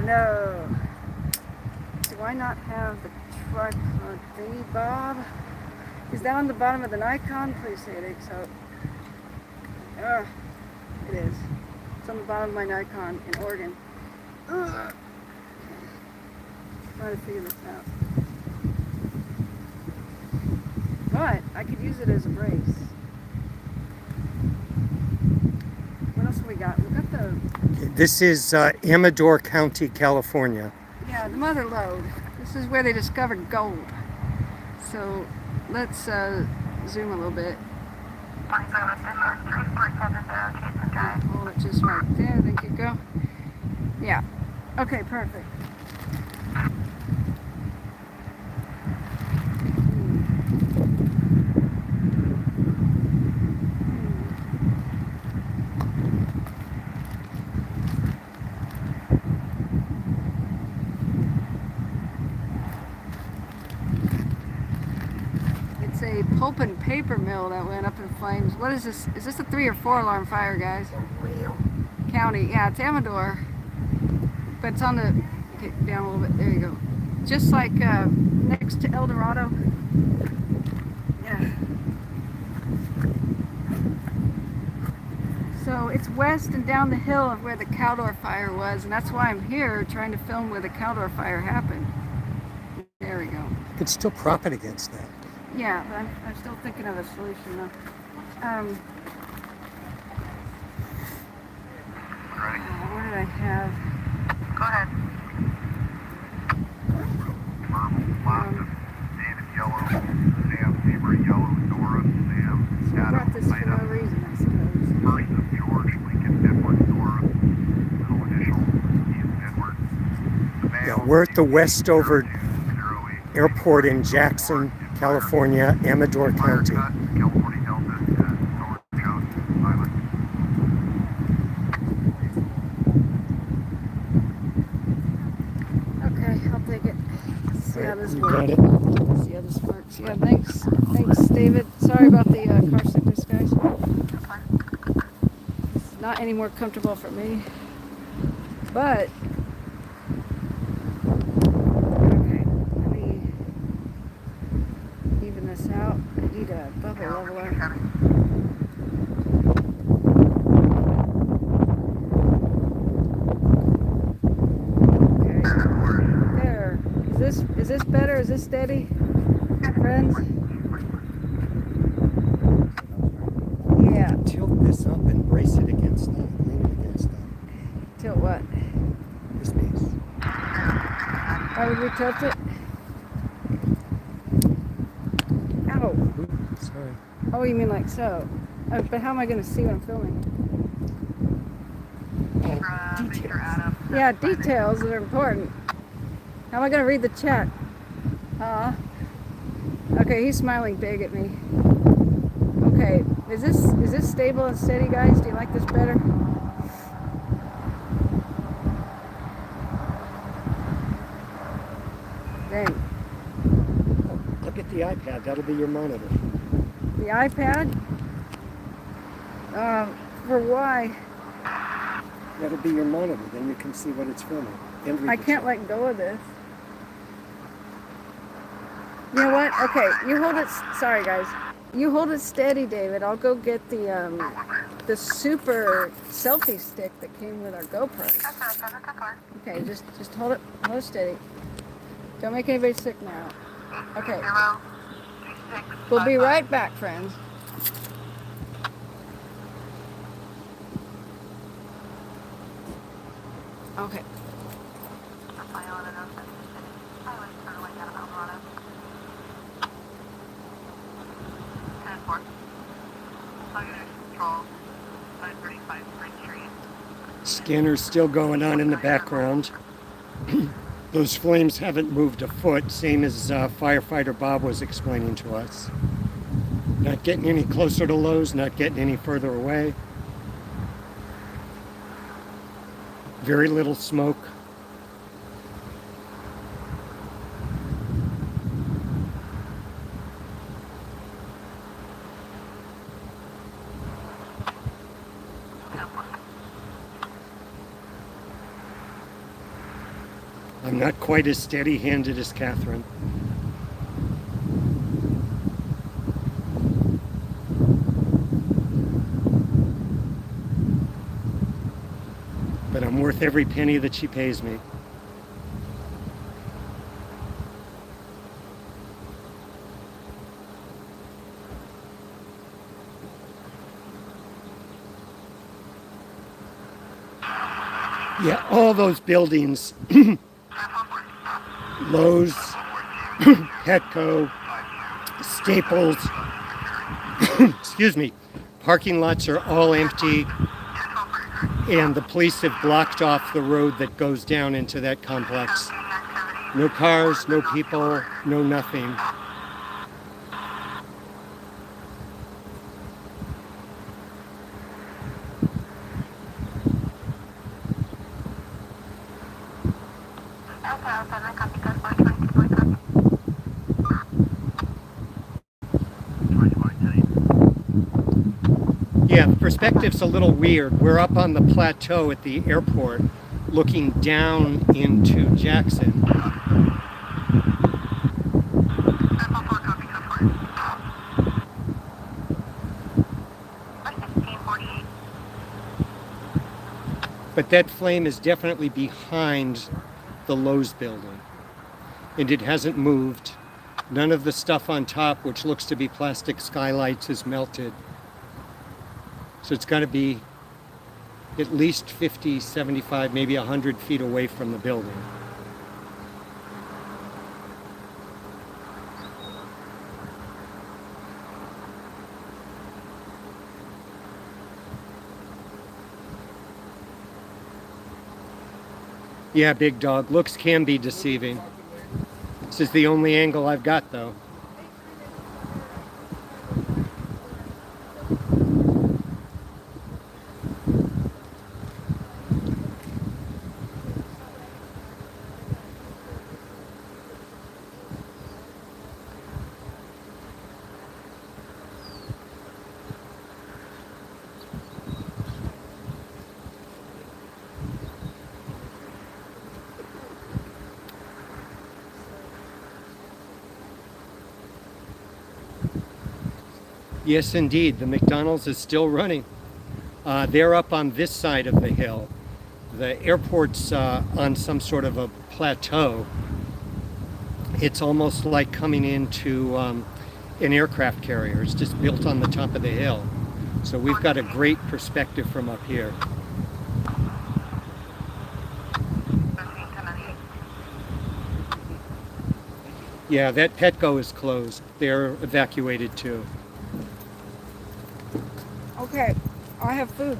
No. Do I not have the tripod thingy, Bob? Is that on the bottom of the Nikon? Please say it ain't so. It is. It's on the bottom of my Nikon in Oregon. Trying to figure this out. But I could use it as a brace. got? We got the, This is Amador County, California. yeah, the mother lode. This is where they discovered gold. So let's zoom a little bit. Hold it just right there. Thank you, go. Yeah. Okay, perfect. It's a pulp and paper mill that went up in flames. What is this? Is this a 3 or 4 alarm fire, guys? County. Yeah, it's Amador. But it's on the, okay, down a little bit. There you go. Just like next to El Dorado. Yeah. So it's west and down the hill of where the Caldor fire was, and that's why I'm here trying to film where the Caldor fire happened. There we go. You could still prop it against that. Yeah, but I'm still thinking of a solution though. What did I have? Go ahead. David Yellow, Sam Zebra Yellow, Nora, Sam, So I brought Adam, this for no Ida, reason, I suppose. first of George, Lincoln, Edward, Nora, middle initial, Ian, Edward. Yeah, we're at the Westover Airport in Jackson, California, Amador County. California Delta, North Coast, Island. Okay, I'll take it. See how this You works. got it? See how this works. Yeah, thanks. Thanks, David. Sorry about the car sickness, guys. It's not any more comfortable for me. But, okay, let me even this out. I need a bubble leveler. Okay, there. Is this better? Is this steady, friends? Yeah. Tilt this up and brace it against that. Lean it against that. Tilt what? This piece. How would we tilt it? Ow. Oops, sorry. Oh, you mean like so? But how am I going to see what I'm filming? Mr. Adam. Yeah, details that are important. How am I going to read the chat? Okay, he's smiling big at me. Okay, is this stable and steady, guys? Do you like this better? Dang. Oh, look at the iPad. That'll be your monitor. The iPad? For why? That'll be your monitor. Then you can see what it's filming. And read I the can't chat. let go of this. You know what? Okay, you hold it. Sorry, guys. You hold it steady, David. I'll go get the super selfie stick that came with our GoPros. Okay, just hold it steady. Don't make anybody sick now. Okay. 026. We'll be right back, friends. Okay. Scanner's still going on in the background. Those flames haven't moved a foot, same as firefighter Bob was explaining to us. Not getting any closer to Lowe's, not getting any further away. Very little smoke. I'm not quite as steady-handed as Catherine. But I'm worth every penny that she pays me. Yeah, all those buildings, Lowe's, Petco, Staples, excuse me, parking lots are all empty, and the police have blocked off the road that goes down into that complex. No cars, no people, no nothing. Yeah, the perspective's a little weird. We're up on the plateau at the airport looking down into Jackson. But that flame is definitely behind the Lowe's building. And it hasn't moved. None of the stuff on top, which looks to be plastic skylights, is melted. So it's got to be at least 50, 75, maybe 100 feet away from the building. Yeah, big dog. Looks can be deceiving. This is the only angle I've got, though. Yes, indeed. The McDonald's is still running. They're up on this side of the hill. The airport's on some sort of a plateau. It's almost like coming into an aircraft carrier. It's just built on the top of the hill. So we've got a great perspective from up here. Yeah, that Petco is closed. They're evacuated too. Okay, I have food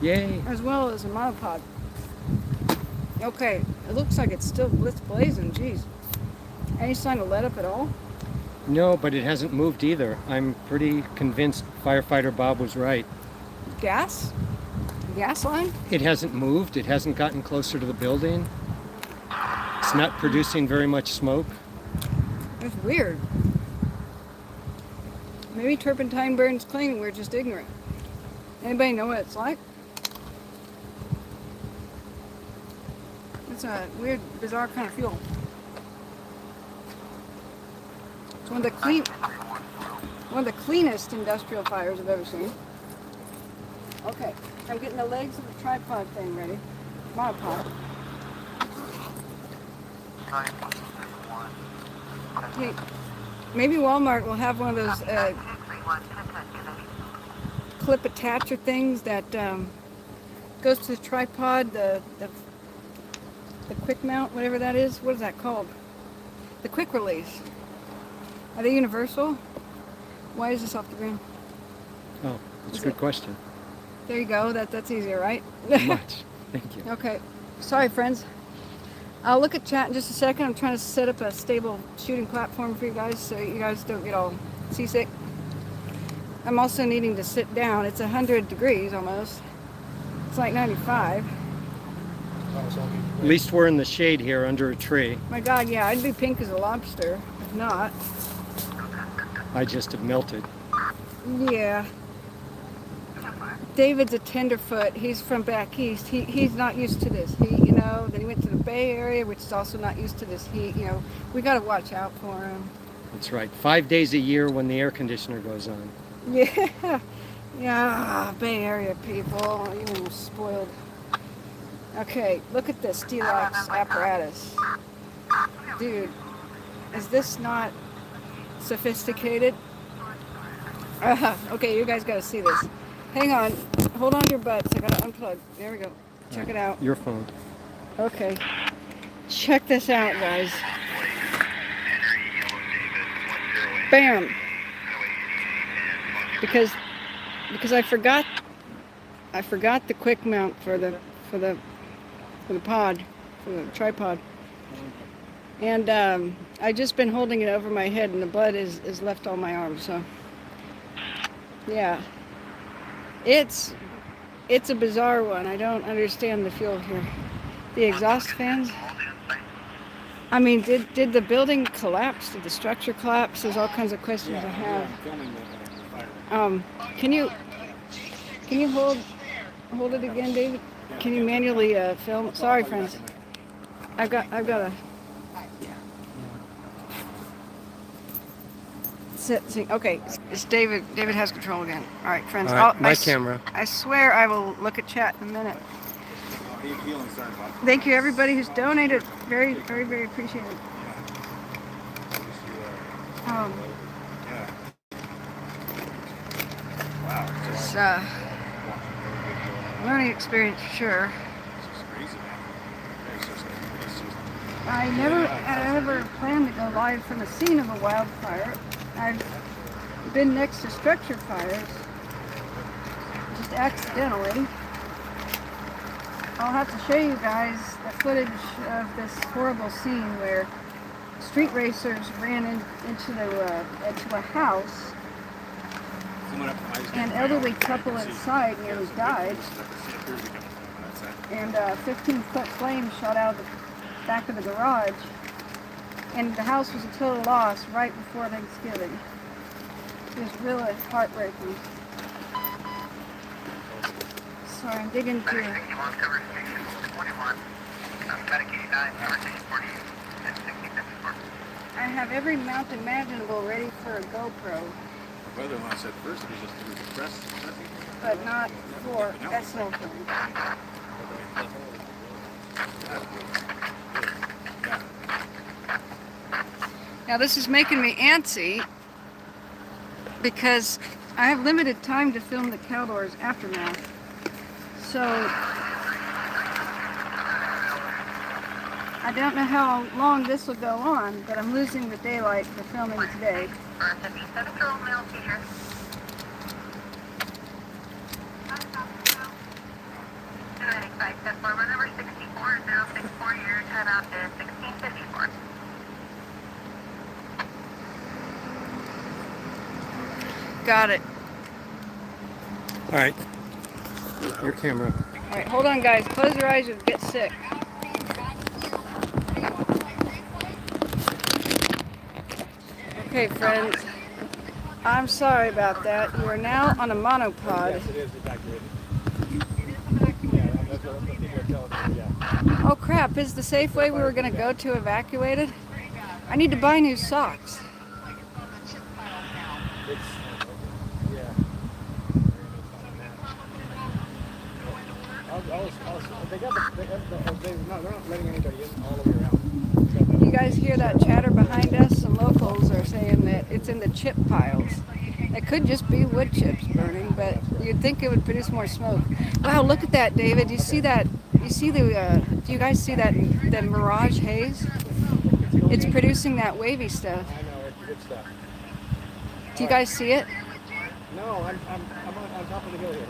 Yay. as well as a monopod. Okay, it looks like it's blazing. Jeez. Any sign of let up at all? No, but it hasn't moved either. I'm pretty convinced firefighter Bob was right. Gas? Gas line? It hasn't moved. It hasn't gotten closer to the building. It's not producing very much smoke. It's weird. Maybe turpentine burns clean. We're just ignorant. Anybody know what it's like? It's a weird, bizarre kind of fuel. It's one of the cleanest industrial fires I've ever seen. Okay, I'm getting the legs of the tripod thing ready. Monopod. Hey, maybe Walmart will have one of those clip attacher things that goes to the tripod, the quick mount, whatever that is. What is that called? The quick release. Are they universal? Why is this off the ground? Oh, that's a good question. There you go. That's easier, right? Much. Thank you. Okay. Sorry, friends. I'll look at chat in just a second. I'm trying to set up a stable shooting platform for you guys so you guys don't get all seasick. I'm also needing to sit down. It's 100 degrees almost. It's like 95. At least we're in the shade here under a tree. My God, yeah, I'd be pink as a lobster. If not, I just have melted. yeah. David's a tenderfoot. He's from back east. He's not used to this heat, you know. Then he went to the Bay Area, which is also not used to this heat. You know, we got to watch out for him. That's right. 5 days a year when the air conditioner goes on. Yeah, yeah. Bay Area people, even spoiled. Okay, look at this Stelox apparatus, dude. Is this not sophisticated? Okay, you guys got to see this. Hang on. Hold on to your butts. I got to unplug. There we go. Check it out. Your phone. Okay. Check this out, guys. Bam. Because I forgot the quick mount for the pod, for the tripod. And I just been holding it over my head and the blood is left on my arm, so yeah. It's a bizarre one. I don't understand the fuel here. The exhaust fans. I mean, did the building collapse? Did the structure collapse? There's all kinds of questions I have. Can you hold it again, David? Can you manually film? Sorry, friends. I've got a. See, okay, it's David. David has control again. All right, friends. All right, my camera. I swear I will look at chat in a minute. Thank you, everybody who's donated. Very, very, very appreciated. It's a learning experience for sure. I never planned to go live from the scene of a wildfire. I've been next to structure fires, just accidentally. I'll have to show you guys the footage of this horrible scene where street racers ran into a house. An elderly couple inside nearly died, and 15-foot flames shot out of the back of the garage, and the house was a total loss right before Thanksgiving. It was really heartbreaking. So I'm digging through. I have every mount imaginable ready for a GoPro. Brother-in-law said first he just threw the press, but not for SL film. Now this is making me antsy because I have limited time to film the Caldor's aftermath. So I don't know how long this will go on, but I'm losing the daylight for filming today. Number 64 is now 64 years, head out to 1654. Got it. All right. Your camera. All right, hold on, guys. Close your eyes, you'll get sick. Okay, friends. I'm sorry about that. You are now on a monopod. Oh crap, is the Safeway we were going to go to evacuated? I need to buy new socks. You guys hear that chatter behind us? Some locals are saying that it's in the chip piles. It could just be wood chips burning, but you'd think it would produce more smoke. Wow, look at that, David. You see that? You see the? Do you guys see that? The mirage haze? It's producing that wavy stuff. I know, it's good stuff. Do you guys see it? No, I'm on top of the hill here.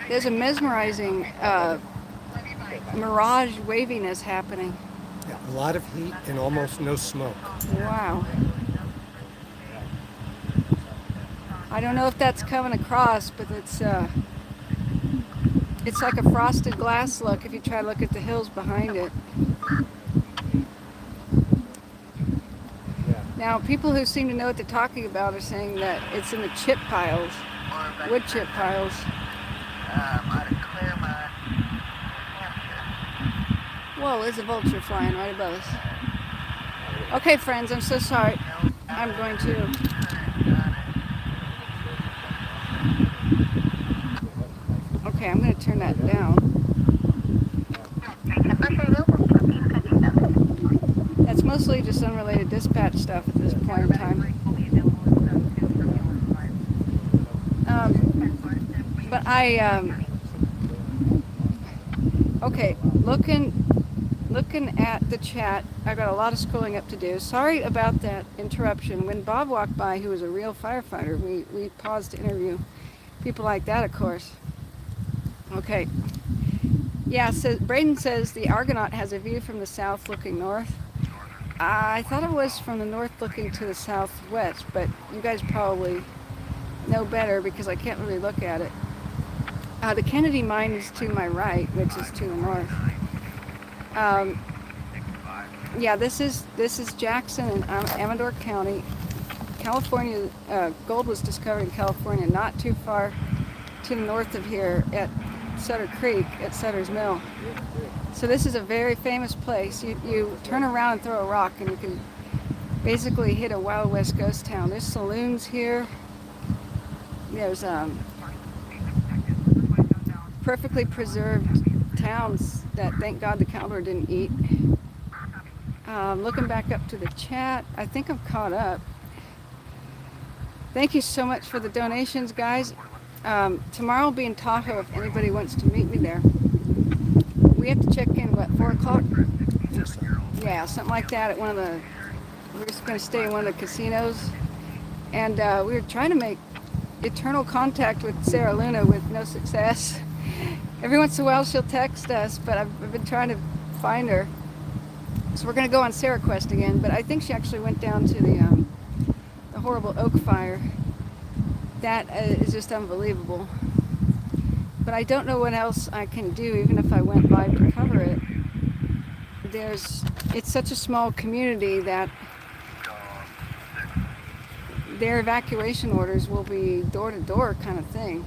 There's a mesmerizing mirage waviness happening. Yeah, a lot of heat and almost no smoke. Wow. I don't know if that's coming across, but it's like a frosted glass look if you try to look at the hills behind it. Now, people who seem to know what they're talking about are saying that it's in the chip piles, wood chip piles. Whoa, there's a vulture flying right above us. Okay, friends, I'm so sorry. I'm going to... Okay, I'm going to turn that down. That's mostly just unrelated dispatch stuff at this point in time. Okay, looking at the chat, I've got a lot of scrolling up to do. Sorry about that interruption. When Bob walked by, who was a real firefighter, we paused to interview people like that, of course. Okay. Yeah, so Braden says the Argonaut has a view from the south looking north. I thought it was from the north looking to the southwest, but you guys probably know better because I can't really look at it. The Kennedy mine is to my right, which is to the north. Yeah, this is Jackson and Amador County, California. Gold was discovered in California, not too far to the north of here at Sutter Creek at Sutter's Mill. So this is a very famous place. You turn around and throw a rock and you can basically hit a Wild West ghost town. There's saloons here. There's perfectly preserved towns that thank God the Caldor didn't eat. Looking back up to the chat, I think I'm caught up. Thank you so much for the donations, guys. Tomorrow I'll be in Tahoe if anybody wants to meet me there. We have to check in, what, 4 o'clock? Yeah, something like that at one of the, we're just going to stay in one of the casinos. And we were trying to make eternal contact with Sarah Luna with no success. Every once in a while she'll text us, but I've been trying to find her. So we're going to go on Sarah Quest again, but I think she actually went down to the horrible oak fire. That is just unbelievable. But I don't know what else I can do, even if I went live to cover it. It's such a small community that their evacuation orders will be door-to-door kind of thing.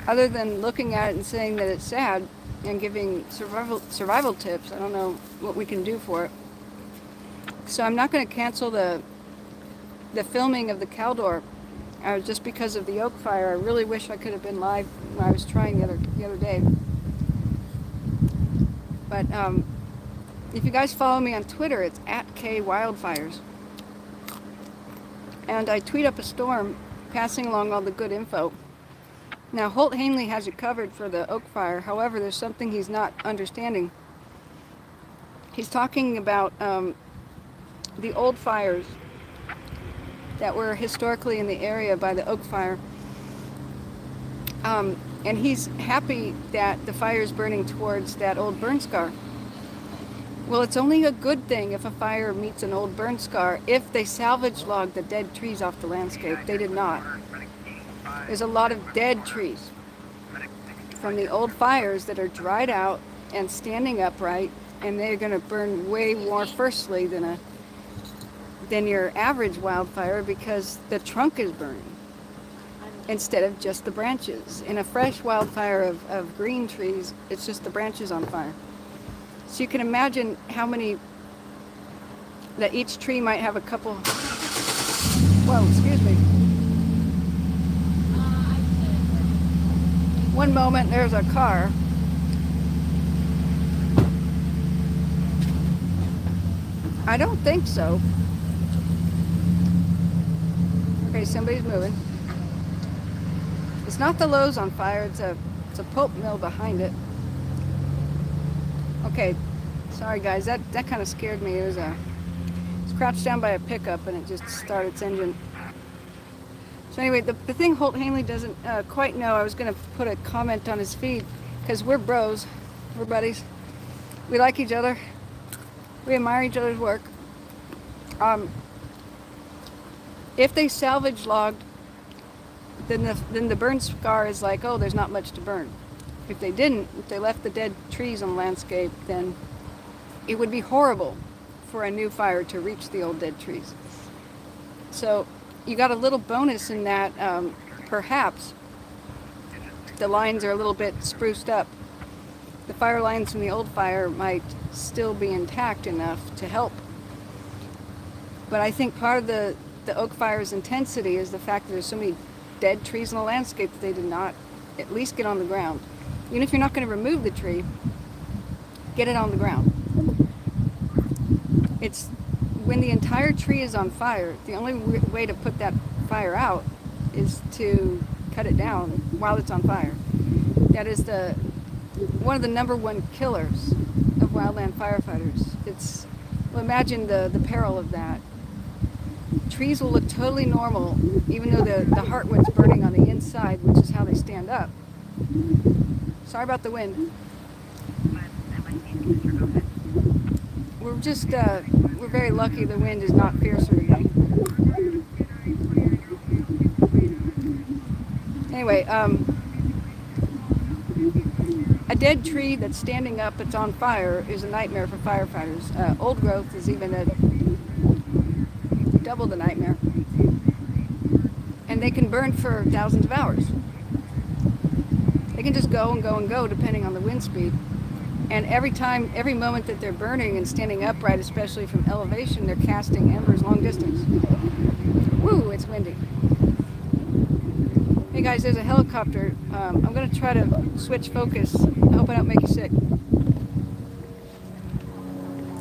Other than looking at it and saying that it's sad and giving survival tips, I don't know what we can do for it. So I'm not going to cancel the filming of the Caldor just because of the oak fire. I really wish I could have been live when I was trying the other day. But if you guys follow me on Twitter, it's @KWildfires. And I tweet up a storm passing along all the good info. Now, Holt Hanley has it covered for the oak fire. However, there's something he's not understanding. He's talking about the old fires that were historically in the area by the oak fire. And he's happy that the fire is burning towards that old burn scar. Well, it's only a good thing if a fire meets an old burn scar if they salvage logged the dead trees off the landscape. They did not. There's a lot of dead trees from the old fires that are dried out and standing upright, and they're going to burn way more fiercely than your average wildfire because the trunk is burning instead of just the branches. In a fresh wildfire of green trees, it's just the branches on fire. So you can imagine how many, that each tree might have a couple, whoa, excuse me. One moment, there's a car. I don't think so. Okay, somebody's moving. It's not the Lowe's on fire, it's a pulp mill behind it. Okay, sorry guys, that kind of scared me. It was crouched down by a pickup and it just started its engine. So anyway, the thing Holt Hanley doesn't quite know, I was going to put a comment on his feed, because we're bros, we're buddies, we like each other, we admire each other's work. If they salvage logged, then the burn scar is like, oh, there's not much to burn. If they didn't, if they left the dead trees on the landscape, then it would be horrible for a new fire to reach the old dead trees. So you got a little bonus in that perhaps the lines are a little bit spruced up. The fire lines from the old fire might still be intact enough to help. But I think part of the oak fire's intensity is the fact that there's so many dead trees in the landscape that they did not at least get on the ground. Even if you're not going to remove the tree, get it on the ground. It's when the entire tree is on fire, the only way to put that fire out is to cut it down while it's on fire. that is one of the #1 killers of wildland firefighters. Well, imagine the peril of that. Trees will look totally normal, even though the heartwood's burning on the inside, which is how they stand up. Sorry about the wind. We're very lucky the wind is not fiercer today. Anyway, a dead tree that's standing up, that's on fire, is a nightmare for firefighters. Old growth is even double the nightmare. And they can burn for thousands of hours. They can just go and go and go depending on the wind speed. And every moment that they're burning and standing upright, especially from elevation, they're casting embers long distance. Woo, it's windy. Hey guys, there's a helicopter. I'm going to try to switch focus. I hope I don't make you sick.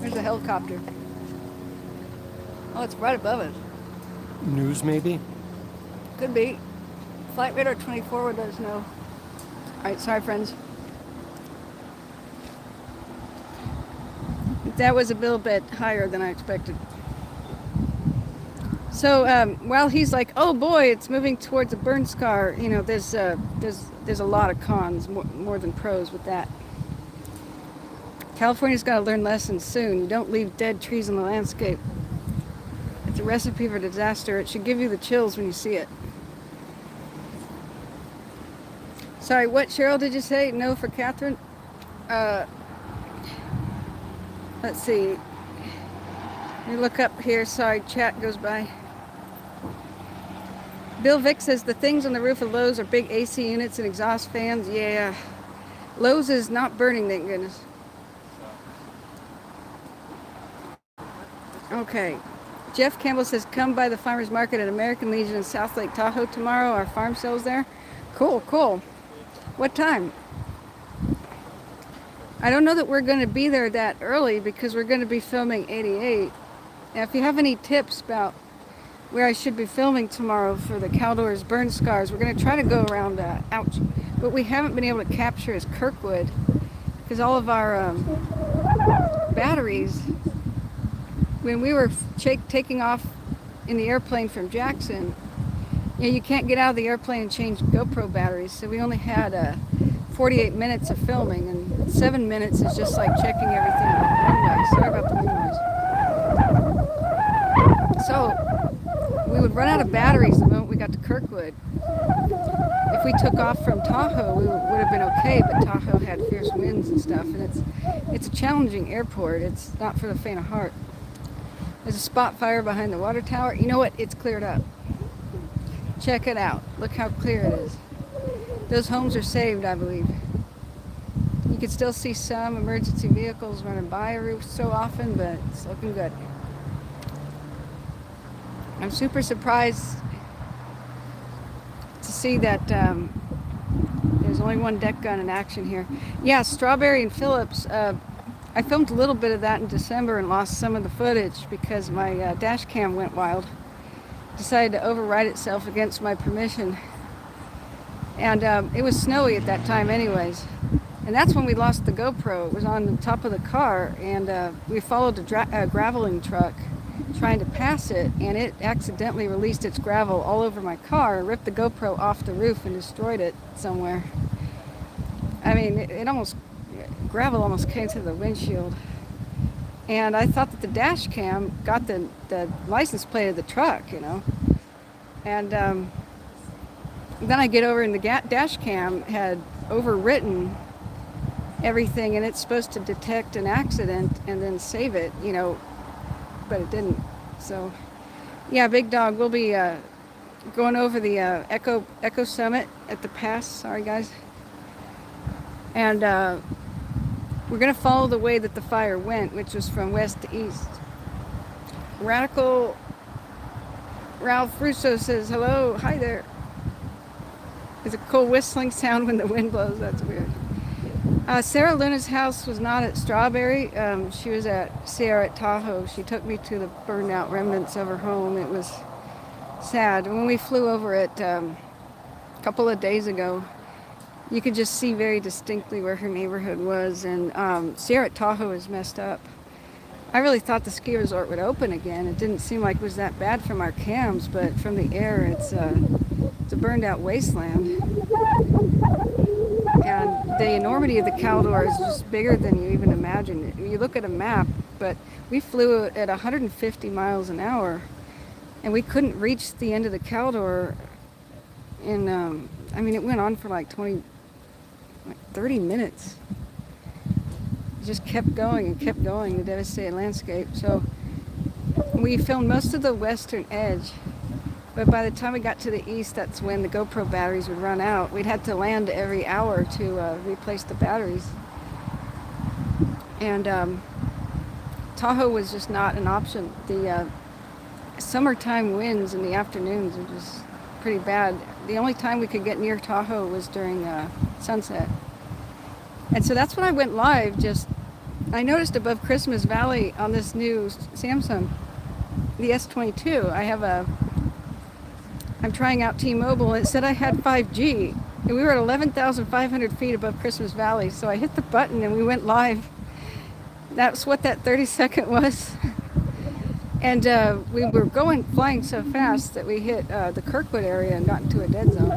There's a helicopter. Oh, it's right above us. News, maybe? Could be. Flight Radar 24 would let us know. Alright, sorry friends. That was a little bit higher than I expected. So while he's like, oh boy, it's moving towards a burn scar, you know, there's a lot of cons, more than pros with that. California's got to learn lessons soon. You don't leave dead trees in the landscape. It's a recipe for disaster. It should give you the chills when you see it. Sorry, what, Cheryl, did you say? No for Catherine? Let's see. Let me look up here. Sorry, chat goes by. Bill Vick says the things on the roof of Lowe's are big AC units and exhaust fans. Yeah. Lowe's is not burning, thank goodness. Okay. Jeff Campbell says, come by the farmer's market at American Legion in South Lake Tahoe tomorrow. Our farm sells there. Cool, cool. What time? I don't know that we're going to be there that early because we're going to be filming 88. Now, if you have any tips about where I should be filming tomorrow for the Caldors burn scars, we're going to try to go around, ouch. What we haven't been able to capture is Kirkwood because all of our batteries, when we were taking off in the airplane from Jackson, you can't get out of the airplane and change GoPro batteries, so we only had 48 minutes of filming, and 7 minutes is just like checking everything on the runway. Sorry about the wind noise. So we would run out of batteries the moment we got to Kirkwood. If we took off from Tahoe, we would have been okay, but Tahoe had fierce winds and stuff, and it's a challenging airport. It's not for the faint of heart. There's a spot fire behind the water tower. You know what? It's cleared up. Check it out. Look how clear it is. Those homes are saved, I believe. You can still see some emergency vehicles running by every so often, but it's looking good. I'm super surprised to see that there's only one deck gun in action here. Yeah, Strawberry and Phillips. I filmed a little bit of that in December and lost some of the footage because my dash cam went wild. Decided to override itself against my permission. And it was snowy at that time anyways. And that's when we lost the GoPro. It was on the top of the car, and we followed a graveling truck trying to pass it, and it accidentally released its gravel all over my car and ripped the GoPro off the roof and destroyed it somewhere. I mean, gravel almost came to the windshield. And I thought that the dash cam got the license plate of the truck, you know. And then I get over and the dash cam had overwritten everything, and it's supposed to detect an accident and then save it, you know, but it didn't. So, yeah, Big Dog, we'll be going over the Echo Summit at the pass. Sorry, guys. And we're going to follow the way that the fire went, which was from west to east. Radical Ralph Russo says, hello, hi there. There's a cool whistling sound when the wind blows. That's weird. Sarah Luna's house was not at Strawberry. She was at Sierra at Tahoe. She took me to the burned out remnants of her home. It was sad. When we flew over it a couple of days ago, You could just see very distinctly where her neighborhood was, and Sierra Tahoe is messed up. I really thought the ski resort would open again. It didn't seem like it was that bad from our cams, but from the air, it's a burned out wasteland. And the enormity of the Caldor is just bigger than you even imagine. You look at a map, but we flew at 150 miles an hour, and we couldn't reach the end of the Caldor in, I mean, it went on for like 30 minutes. It just kept going and kept going, the devastated landscape. So we filmed most of the western edge, but by the time we got to the east, that's when the GoPro batteries would run out. We'd had to land every hour to replace the batteries. And Tahoe was just not an option. The summertime winds in the afternoons are just pretty bad. The only time we could get near Tahoe was during sunset. And so that's when I went live. I noticed above Christmas Valley on this new Samsung, the S22, I'm trying out T-Mobile, and it said I had 5G. And we were at 11,500 feet above Christmas Valley, so I hit the button and we went live. That's what that 30-second was. And we were flying so fast that we hit the Kirkwood area and got into a dead zone.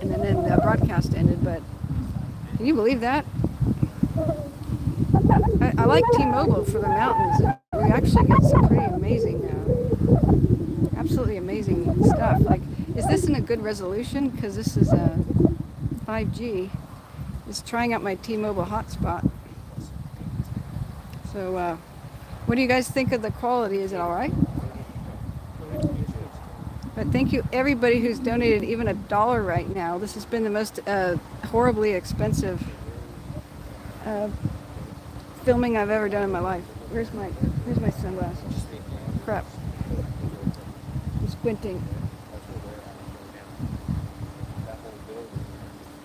And then the broadcast ended, but can you believe that? I like T-Mobile for the mountains. We actually get some pretty amazing, absolutely amazing stuff. Like, is this in a good resolution? Because this is a 5G. It's trying out my T-Mobile hotspot. So, what do you guys think of the quality? Is it all right? But thank you everybody who's donated even $1 right now. This has been the most horribly expensive filming I've ever done in my life. Where's my sunglasses? Crap. I'm squinting.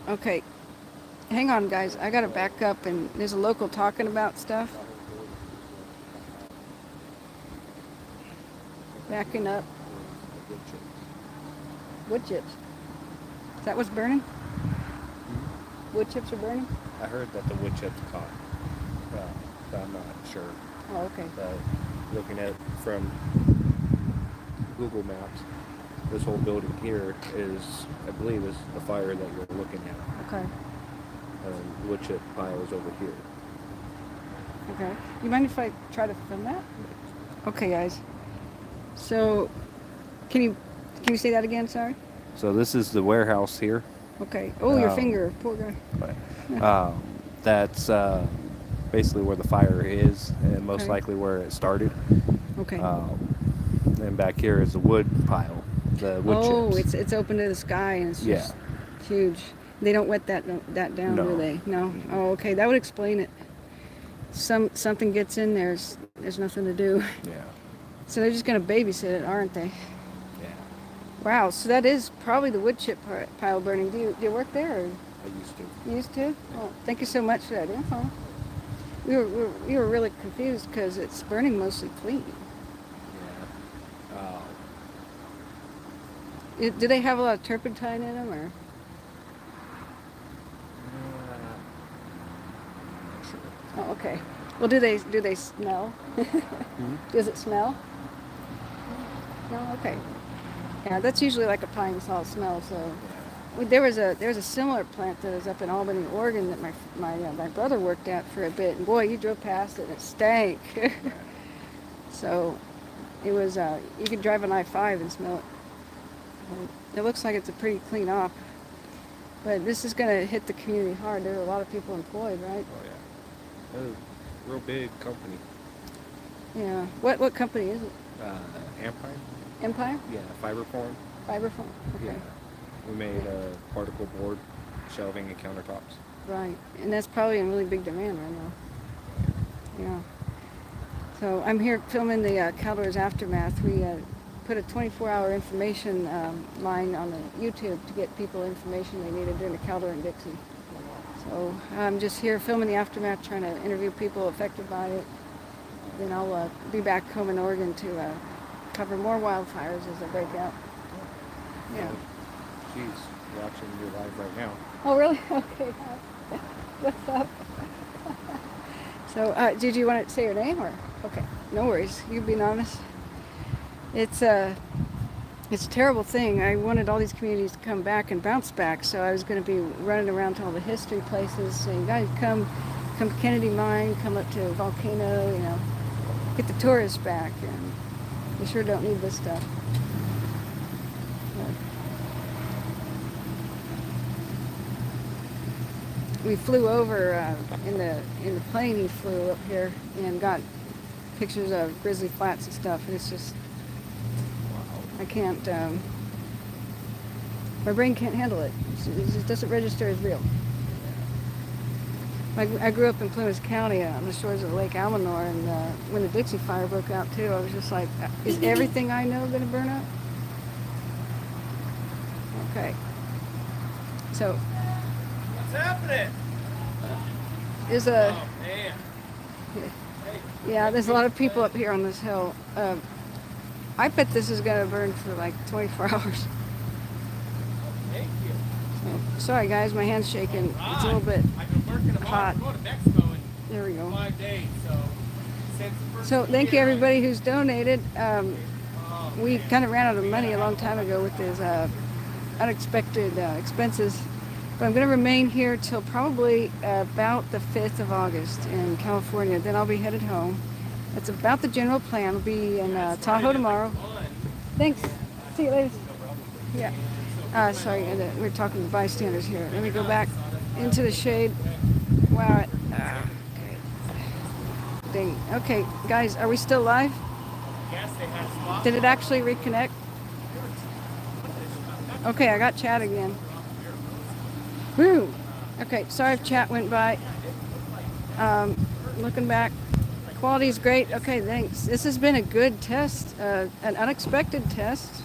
Okay. Hang on, guys. I gotta back up, and there's a local talking about stuff. Backing up. Wood chips. Is that what's burning? Wood chips are burning? I heard that the wood chips caught. But I'm not sure. Oh, okay. But looking at from Google Maps, this whole building here I believe, is the fire that you're looking at. Okay. The wood chip pile is over here. Okay. You mind if I try to film that? Okay, guys. So, can you say that again? Sorry. So this is the warehouse here. Okay. Oh, your finger, poor guy. That's basically where the fire is, and most Okay. likely where it started. Okay. And back here is the wood pile, the wood chips. it's open to the sky and it's just huge. They don't wet that down, No. do they? No. Oh, okay. That would explain it. Something gets in there's nothing to do. Yeah. So they're just gonna babysit it, aren't they? Yeah. Wow. So that is probably the wood chip pile burning. Do you work there? Or? I used to. You used to? Well, thank you so much for that info. We were really confused because it's burning mostly clean. Yeah. Do they have a lot of turpentine in them, or? Not sure. Oh, okay. Well, do they smell? Does it smell? No. Okay. Yeah, that's usually like a pine salt smell. So there was a similar plant that is up in Albany, Oregon, that my brother worked at for a bit. And boy, you drove past it and it stank. So it was you could drive an I-5 and smell it. It looks like it's a pretty clean op. But this is going to hit the community hard. There are a lot of people employed, right? Oh yeah. They're a real big company. Yeah. What company is it? Empire? Empire? Yeah, Fiberform. Fiberform? Okay. Yeah. We made particle board shelving and countertops. Right. And that's probably in really big demand right now. Yeah. So I'm here filming the Caldor's Aftermath. We put a 24-hour information line on the YouTube to get people information they needed during the Caldor and Dixie. So I'm just here filming the aftermath, trying to interview people affected by it. Then I'll be back home in Oregon to cover more wildfires as they break out. Yeah. She's watching you live right now. Oh, really? Okay. What's up? So, did you want to say your name or? Okay, no worries. You being honest. It's a terrible thing. I wanted all these communities to come back and bounce back, so I was going to be running around to all the history places saying, guys, come to Kennedy Mine, come up to Volcano, you know, get the tourists back, and we sure don't need this stuff. We flew over in the plane. He flew up here and got pictures of Grizzly Flats and stuff, and it's just I can't. My brain can't handle it. It just doesn't register as real. I grew up in Plumas County on the shores of Lake Almanor, and when the Dixie Fire broke out too, I was just like, is everything I know going to burn up? Okay. So. What's happening? Is a. Oh, man. Yeah, there's a lot of people up here on this hill. I bet this is going to burn for like 24 hours. Thank you. So, sorry guys, my hand's shaking. It's a little bit I've been working a lot. hot. I'm going to Mexico in There we go. 5 days, so since the first So of the thank you year, everybody who's donated. We kind of ran out of money a long time ago with these unexpected expenses. But I'm going to remain here till probably about the 5th of August in California. Then I'll be headed home. That's about the general plan. I'll be in Tahoe tomorrow. Thanks. See you later. Yeah. Sorry, we're talking to bystanders here. Let me go back into the shade. Wow. Okay. Dang. Okay, guys, are we still live? Yes, they had spots. Did it actually reconnect? Okay, I got chat again. Woo! Okay, sorry if chat went by. Looking back, quality's great. Okay, thanks. This has been a good test, an unexpected test.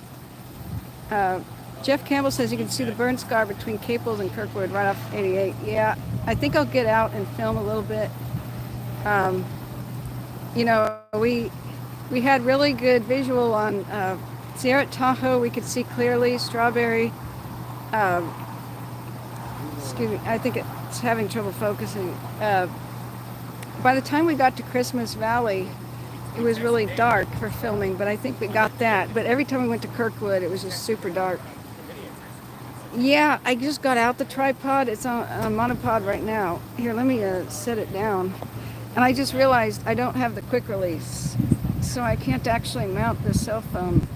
Jeff Campbell says you can see the burn scar between Caples and Kirkwood right off 88. Yeah, I think I'll get out and film a little bit. You know, we had really good visual on Sierra at Tahoe. We could see clearly. Strawberry. Excuse me, I think it's having trouble focusing. By the time we got to Christmas Valley, it was really dark for filming, but I think we got that. But every time we went to Kirkwood, it was just super dark. Yeah, I just got out the tripod. It's on a monopod right now. Here, let me set it down. And I just realized I don't have the quick release, so I can't actually mount the cell phone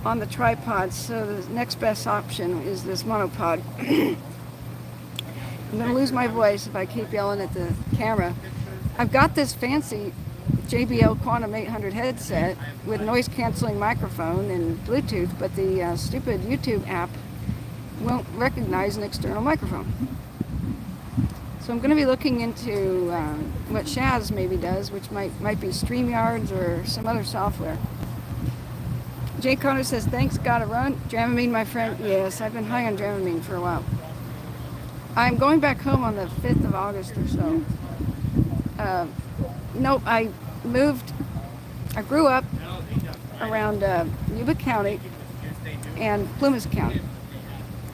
on the tripod. So the next best option is this monopod. I'm going to lose my voice if I keep yelling at the camera. I've got this fancy JBL Quantum 800 headset with noise canceling microphone and Bluetooth, but the stupid YouTube app won't recognize an external microphone. So I'm going to be looking into what Shaz maybe does, which might be StreamYards or some other software. Jay Connor says, thanks, gotta run. Dramamine, my friend. Yes, I've been high on Dramamine for a while. I'm going back home on the 5th of August or so. No, I grew up around Yuba County and Plumas County.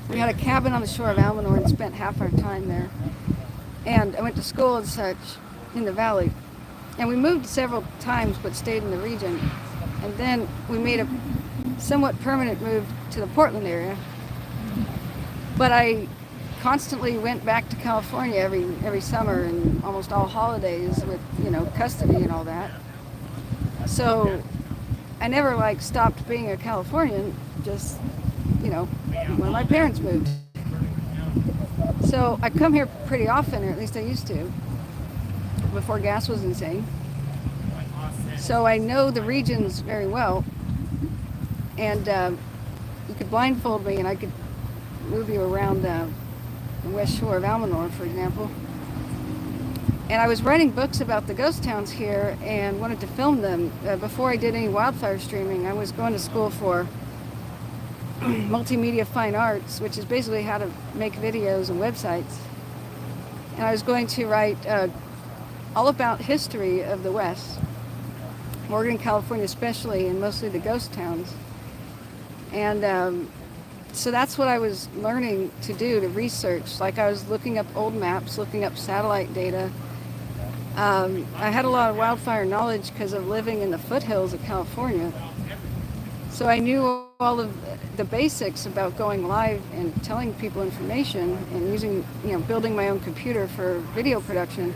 We had a cabin on the shore of Almanor and spent half our time there. And I went to school and such in the valley. And we moved several times but stayed in the region. And then we made a somewhat permanent move to the Portland area. But I constantly went back to California every summer and almost all holidays with, you know, custody and all that. So I never stopped being a Californian, just, you know, when my parents moved. So I come here pretty often, or at least I used to, before gas was insane. So I know the regions very well, and you could blindfold me and I could move you around the west shore of Almanor, for example. And I was writing books about the ghost towns here and wanted to film them. Before I did any wildfire streaming, I was going to school for multimedia fine arts, which is basically how to make videos and websites. And I was going to write all about history of the West, Oregon, California especially, and mostly the ghost towns. And so that's what I was learning to do, to research. Like I was looking up old maps, looking up satellite data. I had a lot of wildfire knowledge because of living in the foothills of California. So I knew all of the basics about going live and telling people information and using, building my own computer for video production.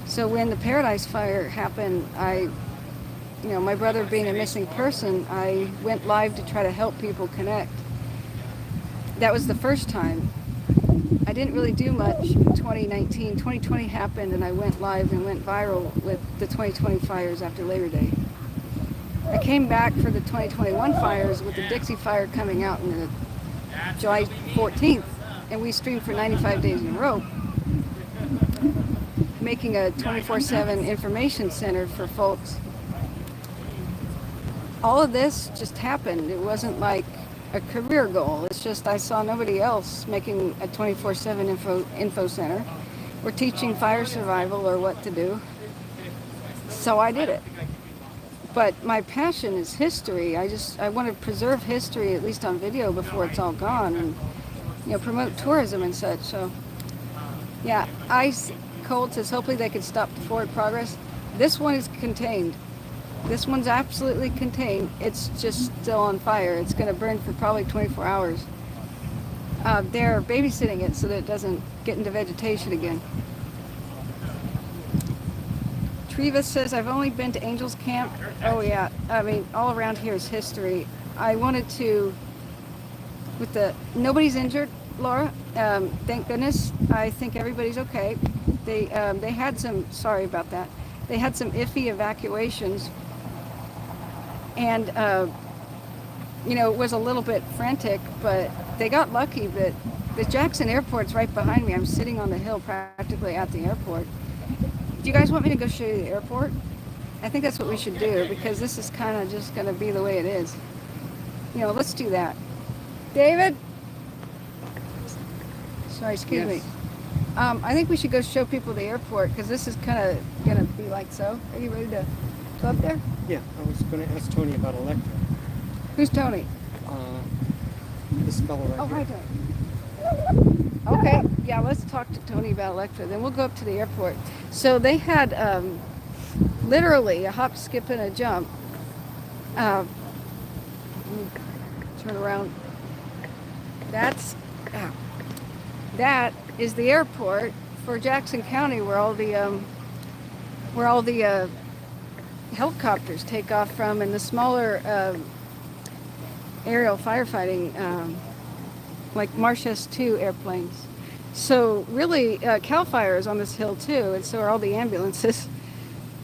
So when the Paradise Fire happened, my brother being a missing person, I went live to try to help people connect. That was the first time. I didn't really do much in 2019. 2020 happened and I went live and went viral with the 2020 fires after Labor Day. I came back for the 2021 fires with the Dixie Fire coming out on the July 14th, and we streamed for 95 days in a row, making a 24/7 information center for folks. All of this just happened. It wasn't like a career goal. It's just I saw nobody else making a 24/7 info center or teaching fire survival or what to do. So I did it. But my passion is history. I want to preserve history, at least on video, before it's all gone, and promote tourism and such. So yeah, ICE Cold says hopefully they can stop the forward progress. This one is contained. This one's absolutely contained. It's just still on fire. It's going to burn for probably 24 hours. They're babysitting it so that it doesn't get into vegetation again. Treva says, I've only been to Angels Camp. Oh yeah, I mean, all around here is history. I wanted to, nobody's injured, Laura. Thank goodness. I think everybody's okay. They had some, sorry about that. They had some iffy evacuations. And, it was a little bit frantic, but they got lucky that the Jackson Airport's right behind me. I'm sitting on the hill practically at the airport. Do you guys want me to go show you the airport? I think that's what we should do, because this is kind of just going to be the way it is. Let's do that. David? Sorry, excuse me. I think we should go show people the airport, because this is kind of going to be like so. Are you ready to go up there? Yeah, I was going to ask Tony about Electra. Who's Tony? This fellow right Oh, here. hi, Tony. Okay, yeah, let's talk to Tony about Electra. Then we'll go up to the airport. So they had literally a hop, skip, and a jump. Let me turn around. That is the airport for Jackson County, where all the helicopters take off from, and the smaller aerial firefighting, like Marsh S-2 airplanes. So really, CAL FIRE is on this hill too, and so are all the ambulances.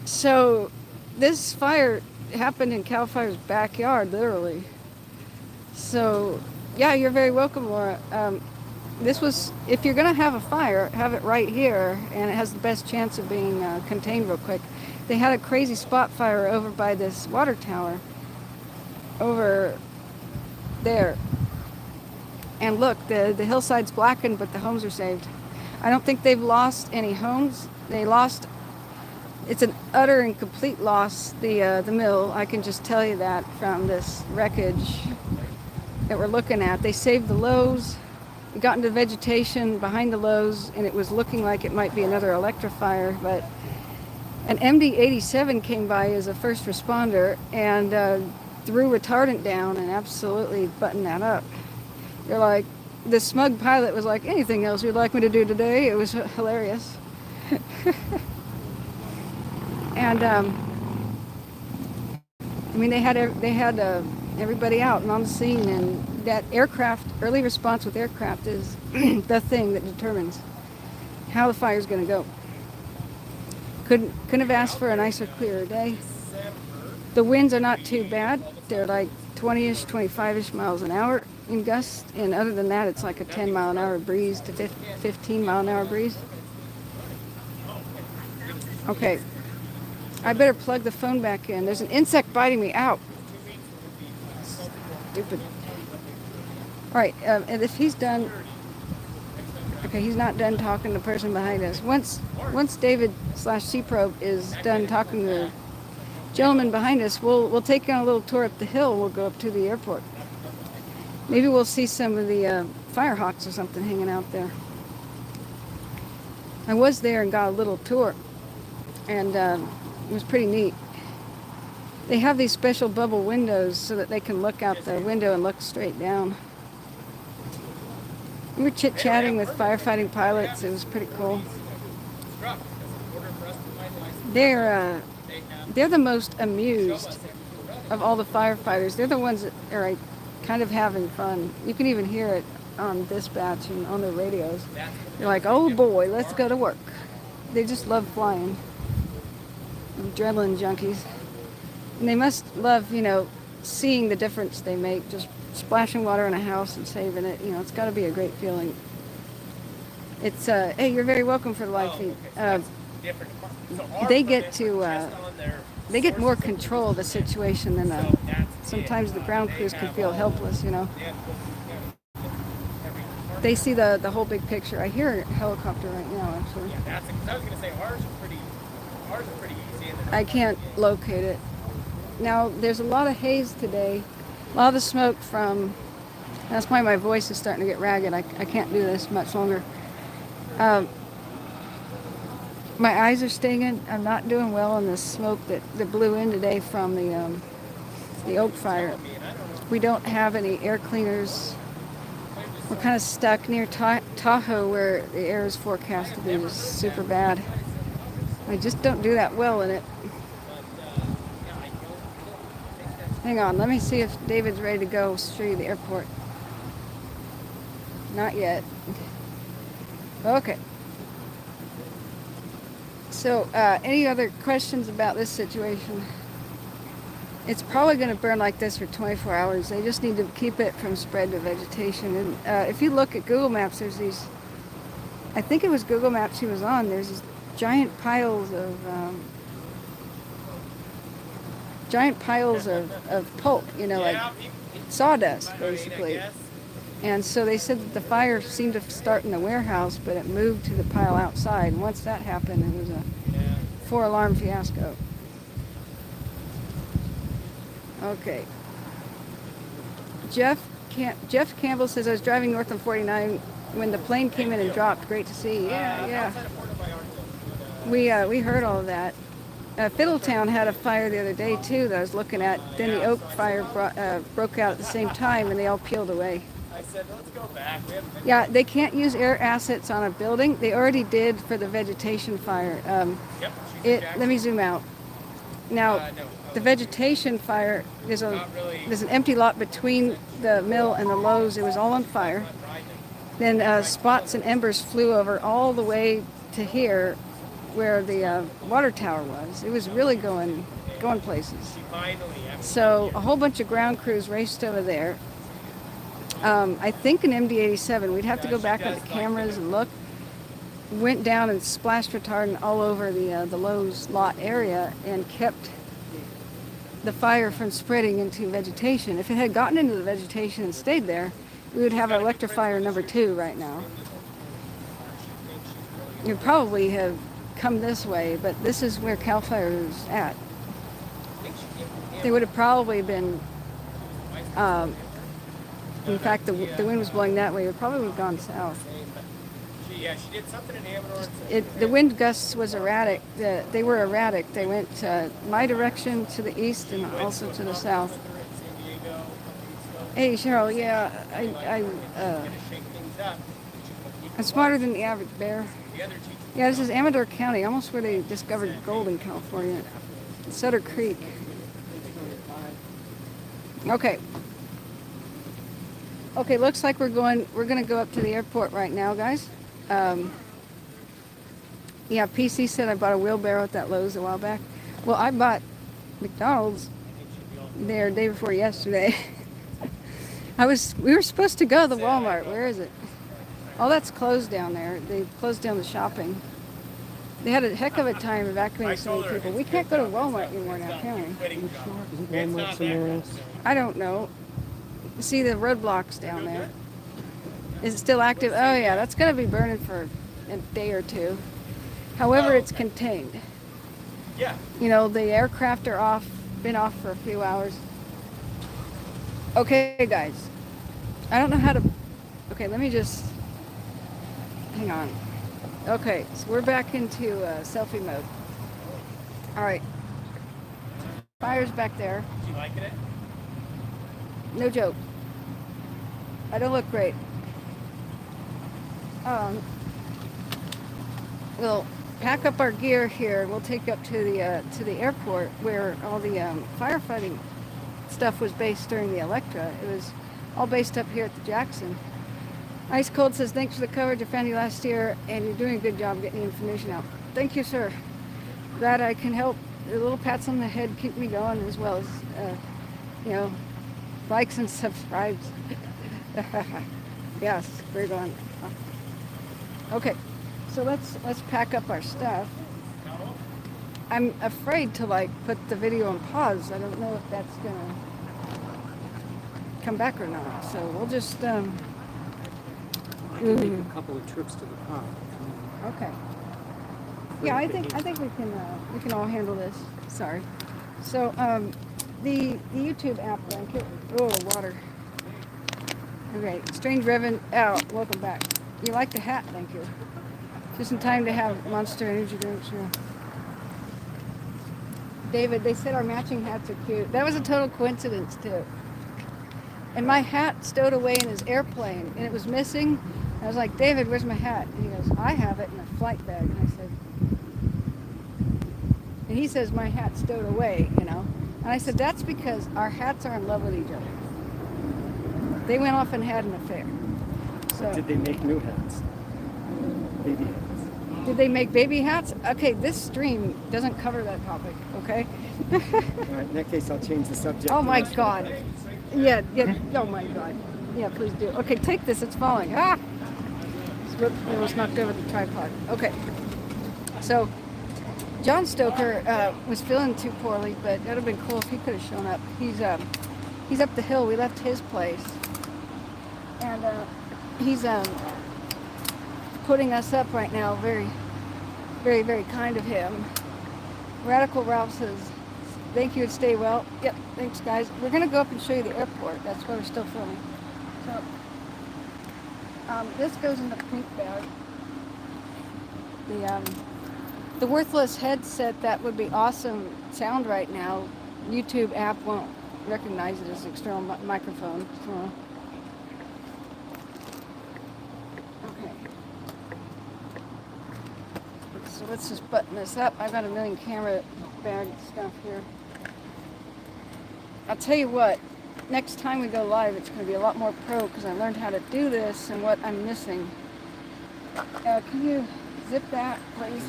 So this fire happened in CAL FIRE's backyard, literally. So yeah, you're very welcome, Laura. This was, if you're gonna have a fire, have it right here, and it has the best chance of being contained real quick. They had a crazy spot fire over by this water tower, over there. And look, the hillside's blackened, but the homes are saved. I don't think they've lost any homes. It's an utter and complete loss, the mill. I can just tell you that from this wreckage that we're looking at. They saved the lows. It got into vegetation behind the lows, and it was looking like it might be another Electra fire, but an MD-87 came by as a first responder and threw retardant down and absolutely buttoned that up. You're like, the smug pilot was like, anything else you'd like me to do today? It was hilarious. And they had everybody out and on the scene, and that aircraft, early response with aircraft is the thing that determines how the fire's going to go. Couldn't have asked for a nicer, clearer day. The winds are not too bad. They're like 20-ish, 25-ish miles an hour in gusts, and other than that, it's like a 10-mile-an-hour breeze to 15-mile-an-hour breeze. Okay, I better plug the phone back in. There's an insect biting me out. Stupid. All right, and if he's done, okay, he's not done talking to the person behind us. Once David/C-Probe is done talking to the gentleman behind us, we'll take you on a little tour up the hill. We'll go up to the airport. Maybe we'll see some of the Firehawks or something hanging out there. I was there and got a little tour, and it was pretty neat. They have these special bubble windows so that they can look out the window and look straight down. We were chit-chatting with firefighting pilots. It was pretty cool. They're the most amused of all the firefighters. They're the ones that are kind of having fun. You can even hear it on dispatch and on their radios. They're like, oh boy, let's go to work. They just love flying. Adrenaline junkies. And they must love, seeing the difference they make, just splashing water in a house and saving it. It's got to be a great feeling. It's, hey, you're very welcome for the live feed. They get to, they get more control of the situation than sometimes the ground crews can feel helpless, They see the whole big picture. I hear a helicopter right now, actually. Yeah, I was gonna say ours are pretty easy. I can't locate it. Now, there's a lot of haze today. A lot of the smoke from, that's why my voice is starting to get ragged. I can't do this much longer. My eyes are stinging. I'm not doing well on the smoke that blew in today from the oak fire. We don't have any air cleaners. We're kind of stuck near Tahoe, where the air is forecast to be just super bad. I just don't do that well in it. Hang on, let me see if David's ready to go straight to the airport. Not yet. Okay. So, any other questions about this situation? It's probably going to burn like this for 24 hours. They just need to keep it from spread to vegetation. And if you look at Google Maps, there's these, I think it was Google Maps he was on, there's these giant piles of pulp, like sawdust, basically. And so they said that the fire seemed to start in the warehouse, but it moved to the pile outside. And once that happened, it was a 4-alarm fiasco. Okay. Jeff Campbell says, I was driving north on 49 when the plane came in and dropped. Great to see. Yeah. We heard all of that. Fiddletown had a fire the other day, too, that I was looking at. Then the oak fire broke out at the same time, and they all peeled away. I said, let's go back. Yeah, they can't use air assets on a building. They already did for the vegetation fire. Let me zoom out. Now, the vegetation fire, there's an empty lot between the mill and the Lowe's. It was all on fire. Then spots and embers flew over all the way to here, where the water tower was. It was really going places. So a whole bunch of ground crews raced over there. I think an MD-87. We'd have to go back with the cameras and look. Went down and splashed retardant all over the Lowe's lot area and kept the fire from spreading into vegetation. If it had gotten into the vegetation and stayed there, we would have electrifier number 2 right now. It would probably have come this way, but this is where CAL FIRE is at. They would have probably been, in fact, the wind was blowing that way. It would probably have gone south. She did something in Amador. The wind gusts was erratic. They were erratic. They went my direction to the east and also to the south. Hey, Cheryl, yeah, I'm smarter than the average bear. Yeah, this is Amador County, almost where they discovered gold in California. Sutter Creek. Okay. Okay, looks like we're going to go up to the airport right now, guys. Yeah, PC said I bought a wheelbarrow at that Lowe's a while back. Well, I bought McDonald's there day before yesterday. We were supposed to go to the Walmart. Where is it? Oh, that's closed down there. They closed down the shopping. They had a heck of a time evacuating so many people. We can't go to Walmart anymore now, can we? Isn't Walmart somewhere else? I don't know. See the roadblocks down there. Is it still active? Oh yeah, that's going to be burning for a day or two. However, it's contained. Yeah. The aircraft are been off for a few hours. Okay, guys. I don't know how to. Okay, let me just. Hang on. Okay, so we're back into selfie mode. All right. Fire's back there. You liking it? No joke. I don't look great. We'll pack up our gear here. We'll take up to the airport where all the firefighting stuff was based during the Electra. It was all based up here at the Jackson. Ice Cold says, thanks for the coverage. I found you last year, and you're doing a good job getting the information out. Thank you, sir. Glad I can help. The little pats on the head keep me going, as well as, likes and subscribes. Yes, we're going. Okay, so let's pack up our stuff. I'm afraid to put the video on pause. I don't know if that's gonna come back or not. So we'll just I can make a couple of trips to the car. okay. Yeah, I think we can all handle this. Sorry. So the YouTube app link. Oh, water. Okay, Strange Revan. Oh, welcome back. You like the hat? Thank you. Just in time to have Monster Energy drinks. Yeah. David, they said our matching hats are cute. That was a total coincidence too. And my hat stowed away in his airplane, and it was missing. I was like, David, where's my hat? And he goes, I have it in a flight bag. And I said, and he says, my hat's stowed away, And I said, that's because our hats are in love with each other. They went off and had an affair. So, Did they make new hats? Baby hats. did they make baby hats? Okay, this stream doesn't cover that topic, okay? All right, in that case, I'll change the subject. Oh my God. Yeah, oh my God. Yeah, please do. Okay, take this, it's falling. Ah! It was knocked over the tripod. Okay. So, John Stoker was feeling too poorly, but it would have been cool if he could have shown up. He's up the hill. We left his place. And he's putting us up right now. Very, very, very kind of him. Radical Ralph says, thank you and stay well. Yep, thanks guys. We're going to go up and show you the airport. That's why we're still filming. So, this goes in the pink bag. The worthless headset that would be awesome sound right now. YouTube app won't recognize it as an external microphone. So. Okay. So let's just button this up. I've got a million camera bag stuff here. I'll tell you what, next time we go live, it's going to be a lot more pro because I learned how to do this and what I'm missing. Can you zip that, please?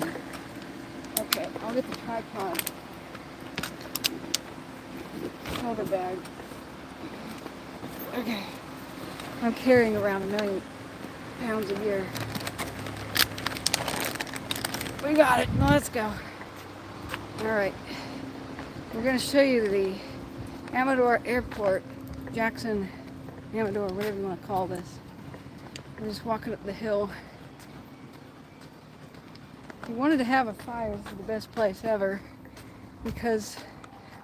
Okay, I'll get the tripod. Shoulder bag. Okay. I'm carrying around 1 million pounds a year. We got it. Now let's go. All right. We're going to show you the Amador Airport, Jackson, Amador, whatever you want to call this. We're just walking up the hill. We wanted to have a fire. This is the best place ever because,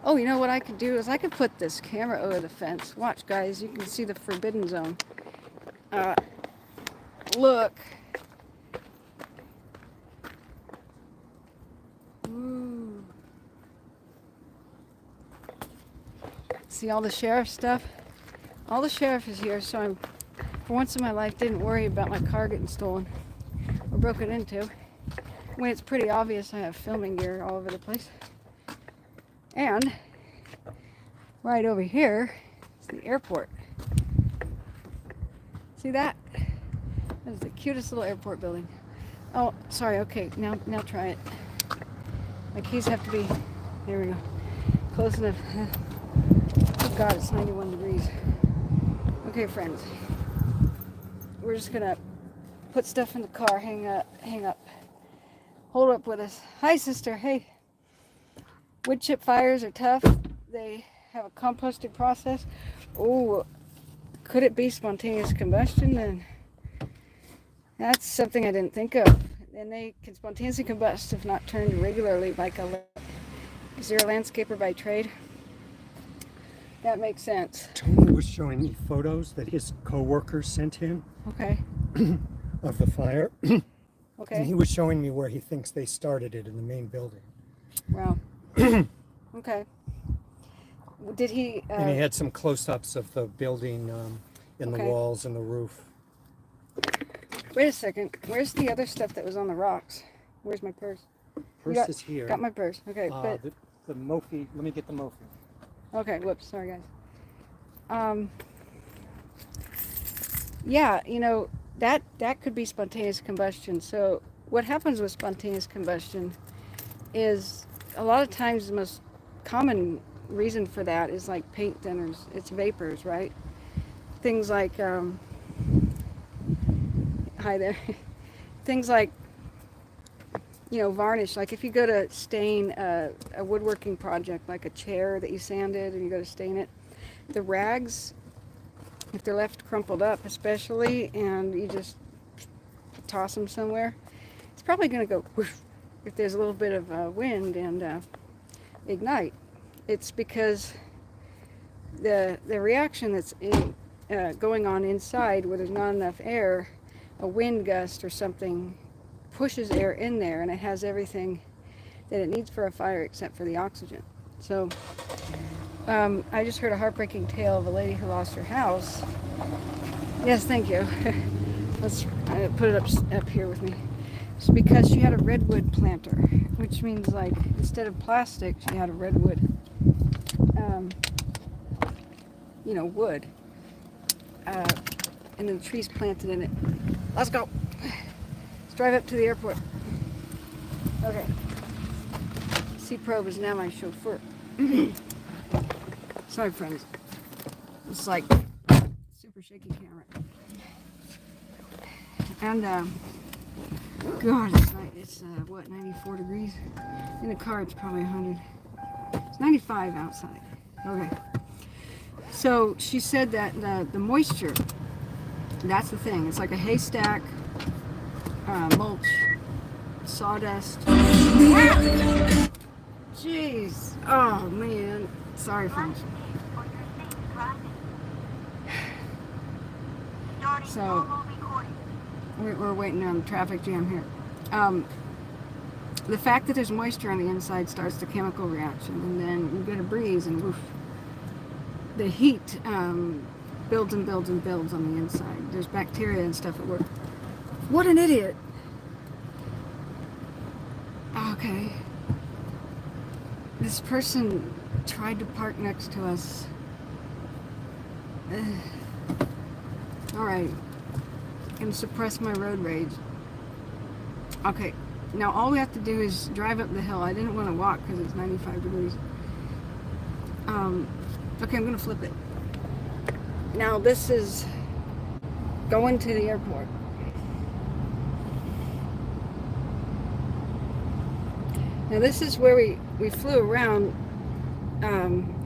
oh, you know what I could do is I could put this camera over the fence. Watch, guys. You can see the forbidden zone. Look. Ooh. See all the sheriff stuff? All the sheriff is here, so I'm, for once in my life, didn't worry about my car getting stolen or broken into. When it's pretty obvious I have filming gear all over the place. And right over here is the airport. See that? That is the cutest little airport building. Oh, sorry, okay, now try it. My keys have to be, there we go, close enough. Oh God, it's 91 degrees. Okay, friends, we're just gonna put stuff in the car, hang up. Hold up with us. Hi, sister. Hey. Wood chip fires are tough. They have a composting process. Oh, could it be spontaneous combustion? Then that's something I didn't think of. And they can spontaneously combust if not turned regularly, like a zero landscaper by trade. That makes sense. Tony was showing me photos that his coworkers sent him Okay. of the fire. Okay. And he was showing me where he thinks they started it in the main building. Wow. Okay. Did he? And he had some close-ups of the building in the Okay. walls and the roof. Wait a second. Where's the other stuff that was on the rocks? Where's my purse? Purse is here. Got my purse. Okay. But The Mophie, let me get the Mophie. okay. Whoops. Sorry, guys. Yeah. You know that could be spontaneous combustion. So what happens with spontaneous combustion is a lot of times the most common reason for that is like paint thinners. It's vapors, right? Things like hi there. Things like, you know, varnish. Like if you go to stain a woodworking project, like a chair that you sanded and you go to stain it, the rags, if they're left crumpled up especially, and you just toss them somewhere, it's probably going to go whoosh if there's a little bit of wind and ignite. It's because the reaction that's going on inside where there's not enough air, a wind gust or something pushes air in there, and it has everything that it needs for a fire except for the oxygen. So I just heard a heartbreaking tale of a lady who lost her house. Yes, thank you. Let's put it up here with me. It's because she had a redwood planter, which means like instead of plastic, she had a redwood, you know, wood. And then the trees planted in it. Let's go. Let's drive up to the airport. Okay. C-Probe is now my chauffeur. Sorry, friends. It's like super shaky camera. And God, it's what, 94 degrees? In the car, it's probably 100. It's 95 outside. Okay. So she said that the moisture, that's the thing. It's like a haystack, mulch, sawdust. Jeez. Oh, man. Sorry, friends. So, we're waiting on the traffic jam here. The fact that there's moisture on the inside starts the chemical reaction, and then you get a breeze, and woof, the heat builds and builds and builds on the inside. There's bacteria and stuff at work. What an idiot. Okay. This person tried to park next to us. Alright. Gonna suppress my road rage. Okay. Now all we have to do is drive up the hill. I didn't want to walk because it's 95 degrees. Okay, I'm gonna flip it. Now this is going to the airport. Now this is where we flew around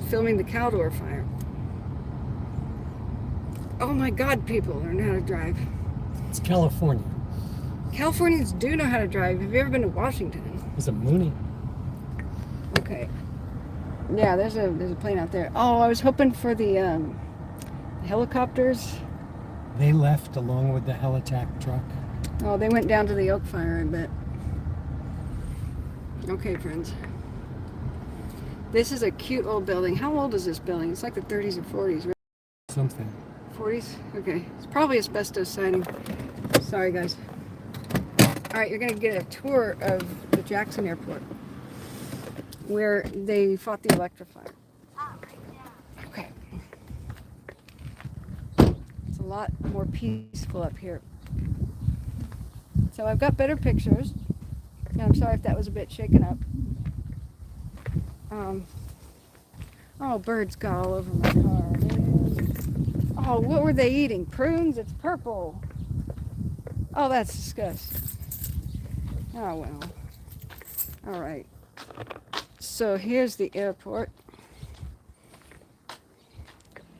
filming the Caldor fire. Oh my God, people learn how to drive. It's California. Californians do know how to drive. Have you ever been to Washington? It's a Mooney. Okay. Yeah, there's a plane out there. Oh, I was hoping for the helicopters. They left along with the helitack truck. Oh, they went down to the Oak Fire, I bet. Okay, friends. This is a cute old building. How old is this building? It's like the 30s or 40s, right? Something. 40s? Okay. It's probably asbestos siding. Sorry, guys. All right, you're going to get a tour of the Jackson Airport, where they fought the electrifier. Okay. It's a lot more peaceful up here. So I've got better pictures. And I'm sorry if that was a bit shaken up. Oh, birds got all over my car. Oh, what were they eating? Prunes? It's purple. Oh, that's disgusting. Oh, well. All right. So here's the airport.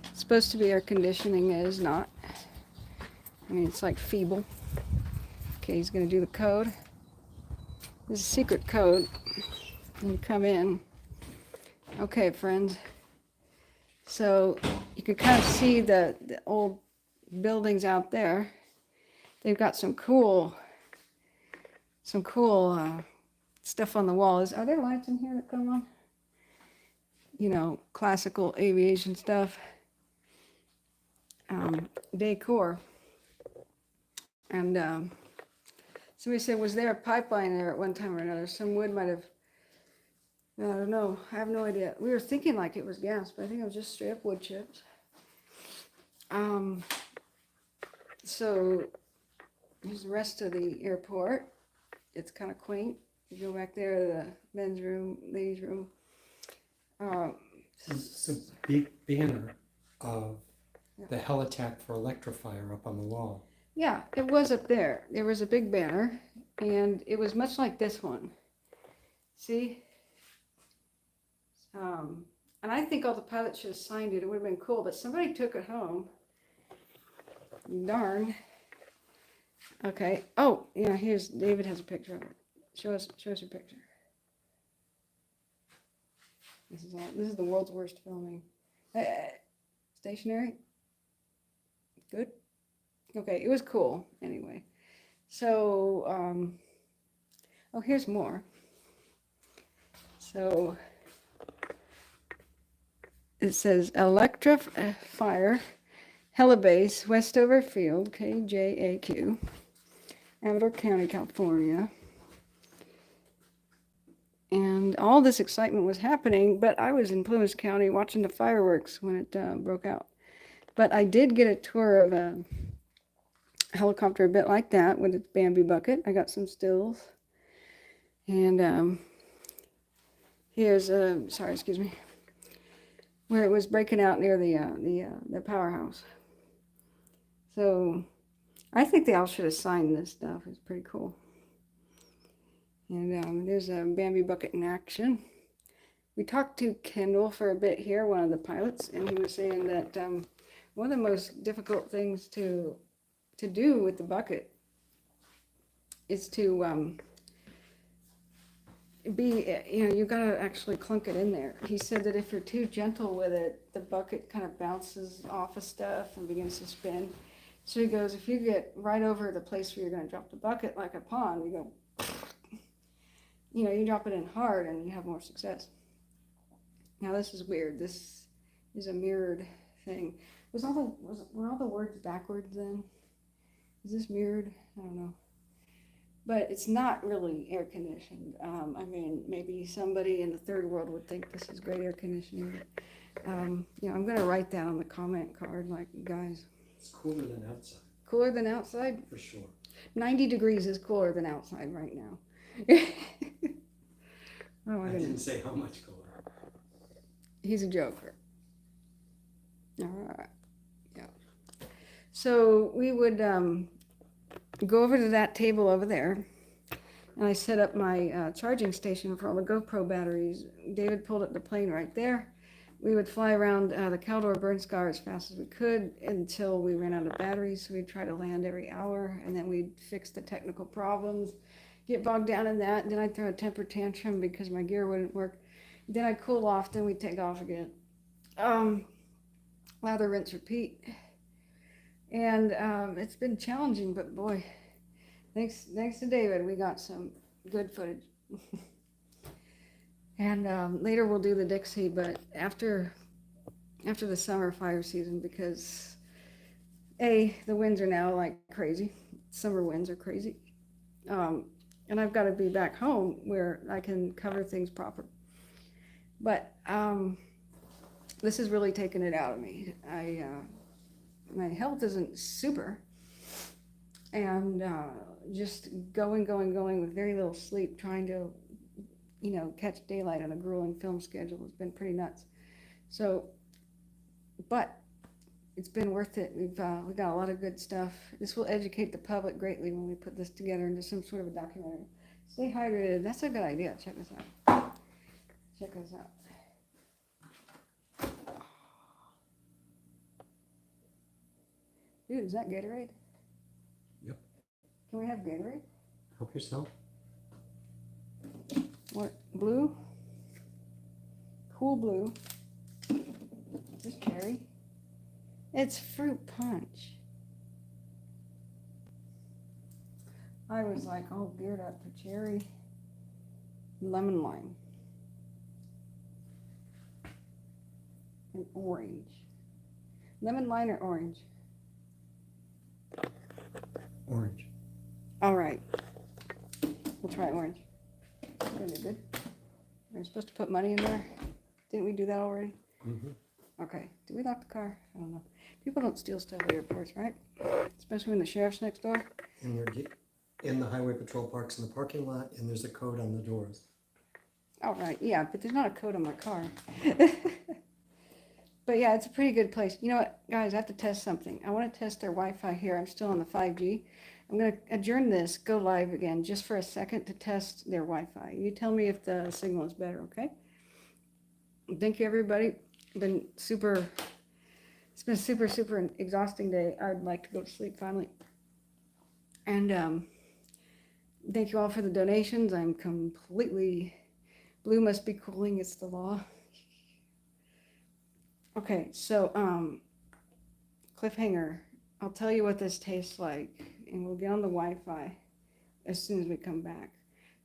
It's supposed to be air conditioning. It is not. I mean, it's like feeble. Okay, he's going to do the code. There's a secret code. You come in. Okay, friends. So you can kind of see the old buildings out there. They've got some cool stuff on the walls. Are there lights in here that come on? You know, classical aviation stuff. Decor. And somebody said, was there a pipeline there at one time or another? Some wood might have, I don't know. I have no idea. We were thinking like it was gas, but I think it was just straight up wood chips. So here's the rest of the airport. It's kind of quaint. You go back there to the men's room, ladies' room. It's a big banner of the hell attack for Electrofire up on the wall. Yeah, it was up there. There was a big banner, and it was much like this one. See? And I think all the pilots should have signed it. It would have been cool, but somebody took it home. Darn. Okay. Oh, yeah, here's David has a picture of it. Show us your picture. This is the world's worst filming. Stationary? Good? Okay, it was cool anyway. So, oh, here's more. So, it says Electrofire, Helibase, Westover Field, KJAQ, Amador County, California. And all this excitement was happening, but I was in Plymouth County watching the fireworks when it broke out. But I did get a tour of a helicopter a bit like that with its Bambi bucket. I got some stills. And here's sorry, excuse me, where it was breaking out near the powerhouse. So I think they all should have signed this stuff. It's pretty cool. And there's a Bambi bucket in action. We talked to Kendall for a bit here, one of the pilots, and he was saying that one of the most difficult things to do with the bucket is to you gotta actually clunk it in there. He said that if you're too gentle with it, the bucket kind of bounces off of stuff and begins to spin. So he goes, if you get right over the place where you're gonna drop the bucket, like a pond, you go, you drop it in hard and you have more success. Now this is weird. This is a mirrored thing. Were all the words backwards then? Is this mirrored? I don't know. But it's not really air conditioned. I mean, maybe somebody in the third world would think this is great air conditioning. I'm going to write that on the comment card, like, guys. It's cooler than outside. Cooler than outside? For sure. 90 degrees is cooler than outside right now. Oh, I didn't say how much cooler. He's a joker. All right. Yeah. So we would go over to that table over there, and I set up my charging station for all the GoPro batteries. David pulled up the plane right there. We would fly around the Caldor burn scar as fast as we could until we ran out of batteries. So we'd try to land every hour, and then we'd fix the technical problems, get bogged down in that. Then I'd throw a temper tantrum because my gear wouldn't work. Then I'd cool off, then we'd take off again. Lather, rinse, repeat. And it's been challenging, but boy, thanks to David, we got some good footage. And later we'll do the Dixie, but after the summer fire season, because the winds are now like crazy. Summer winds are crazy. And I've got to be back home where I can cover things proper. But this has really taken it out of me. My health isn't super, and just going with very little sleep, trying to catch daylight on a grueling film schedule has been pretty nuts. So, but it's been worth it. We've got a lot of good stuff. This will educate the public greatly when we put this together into some sort of a documentary. Stay hydrated. That's a good idea. Check this out. Check this out. Dude, is that Gatorade? Yep. Can we have Gatorade? Help yourself. What? Blue? Cool blue. Is this cherry? It's fruit punch. I was like all geared up for cherry. Lemon lime. And orange. Lemon lime or orange? Orange. All right. We'll try orange. Really good. We're supposed to put money in there. Didn't we do that already? Mm-hmm. Okay. Did we lock the car? I don't know. People don't steal stuff at airports, right? Especially when the sheriff's next door. And in the highway patrol parks in the parking lot, and there's a code on the doors. All right. Yeah, but there's not a code on my car. But yeah, it's a pretty good place. You know what, guys? I have to test something. I want to test their Wi-Fi here. I'm still on the 5G. I'm going to adjourn this, go live again, just for a second to test their Wi-Fi. You tell me if the signal is better, okay? Thank you, everybody. It's been a super exhausting day. I'd like to go to sleep finally. And thank you all for the donations. I'm completely, blue must be cooling. It's the law. Okay, so cliffhanger. I'll tell you what this tastes like, and we'll get on the Wi-Fi as soon as we come back.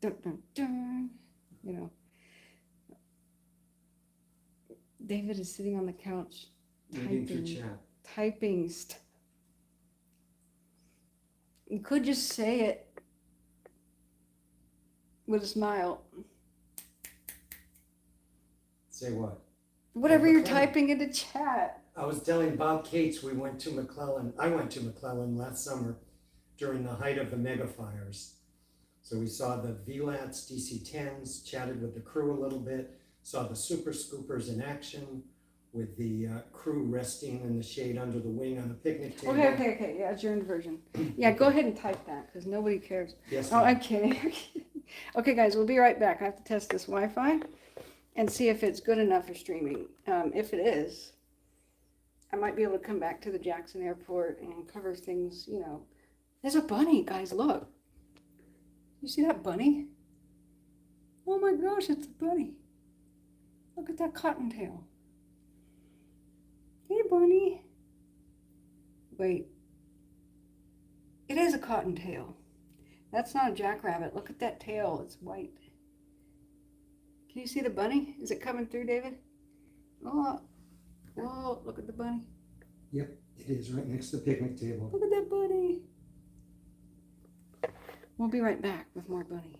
Dun, dun, dun. You know, David is sitting on the couch typing. You could just say it with a smile. Say what? Whatever you're McClellan. typing in the chat. I was telling Bob Cates I went to McClellan last summer during the height of the mega fires. So we saw the VLATs, DC-10s, chatted with the crew a little bit, saw the Super Scoopers in action with the crew resting in the shade under the wing on a picnic table. Okay. Yeah, adjourned version. Yeah, go ahead and type that because nobody cares. Yes, Oh, ma'am. I'm kidding. Okay, guys, we'll be right back. I have to test this Wi-Fi and see if it's good enough for streaming. If it is, I might be able to come back to the Jackson Airport and cover things, you know. There's a bunny, guys, look. You see that bunny? Oh my gosh, it's a bunny. Look at that cottontail. Hey, bunny. Wait. It is a cottontail. That's not a jackrabbit. Look at that tail. It's white. Can you see the bunny? Is it coming through, David? Oh, whoa, look at the bunny. Yep, it is right next to the picnic table. Look at that bunny. We'll be right back with more bunny.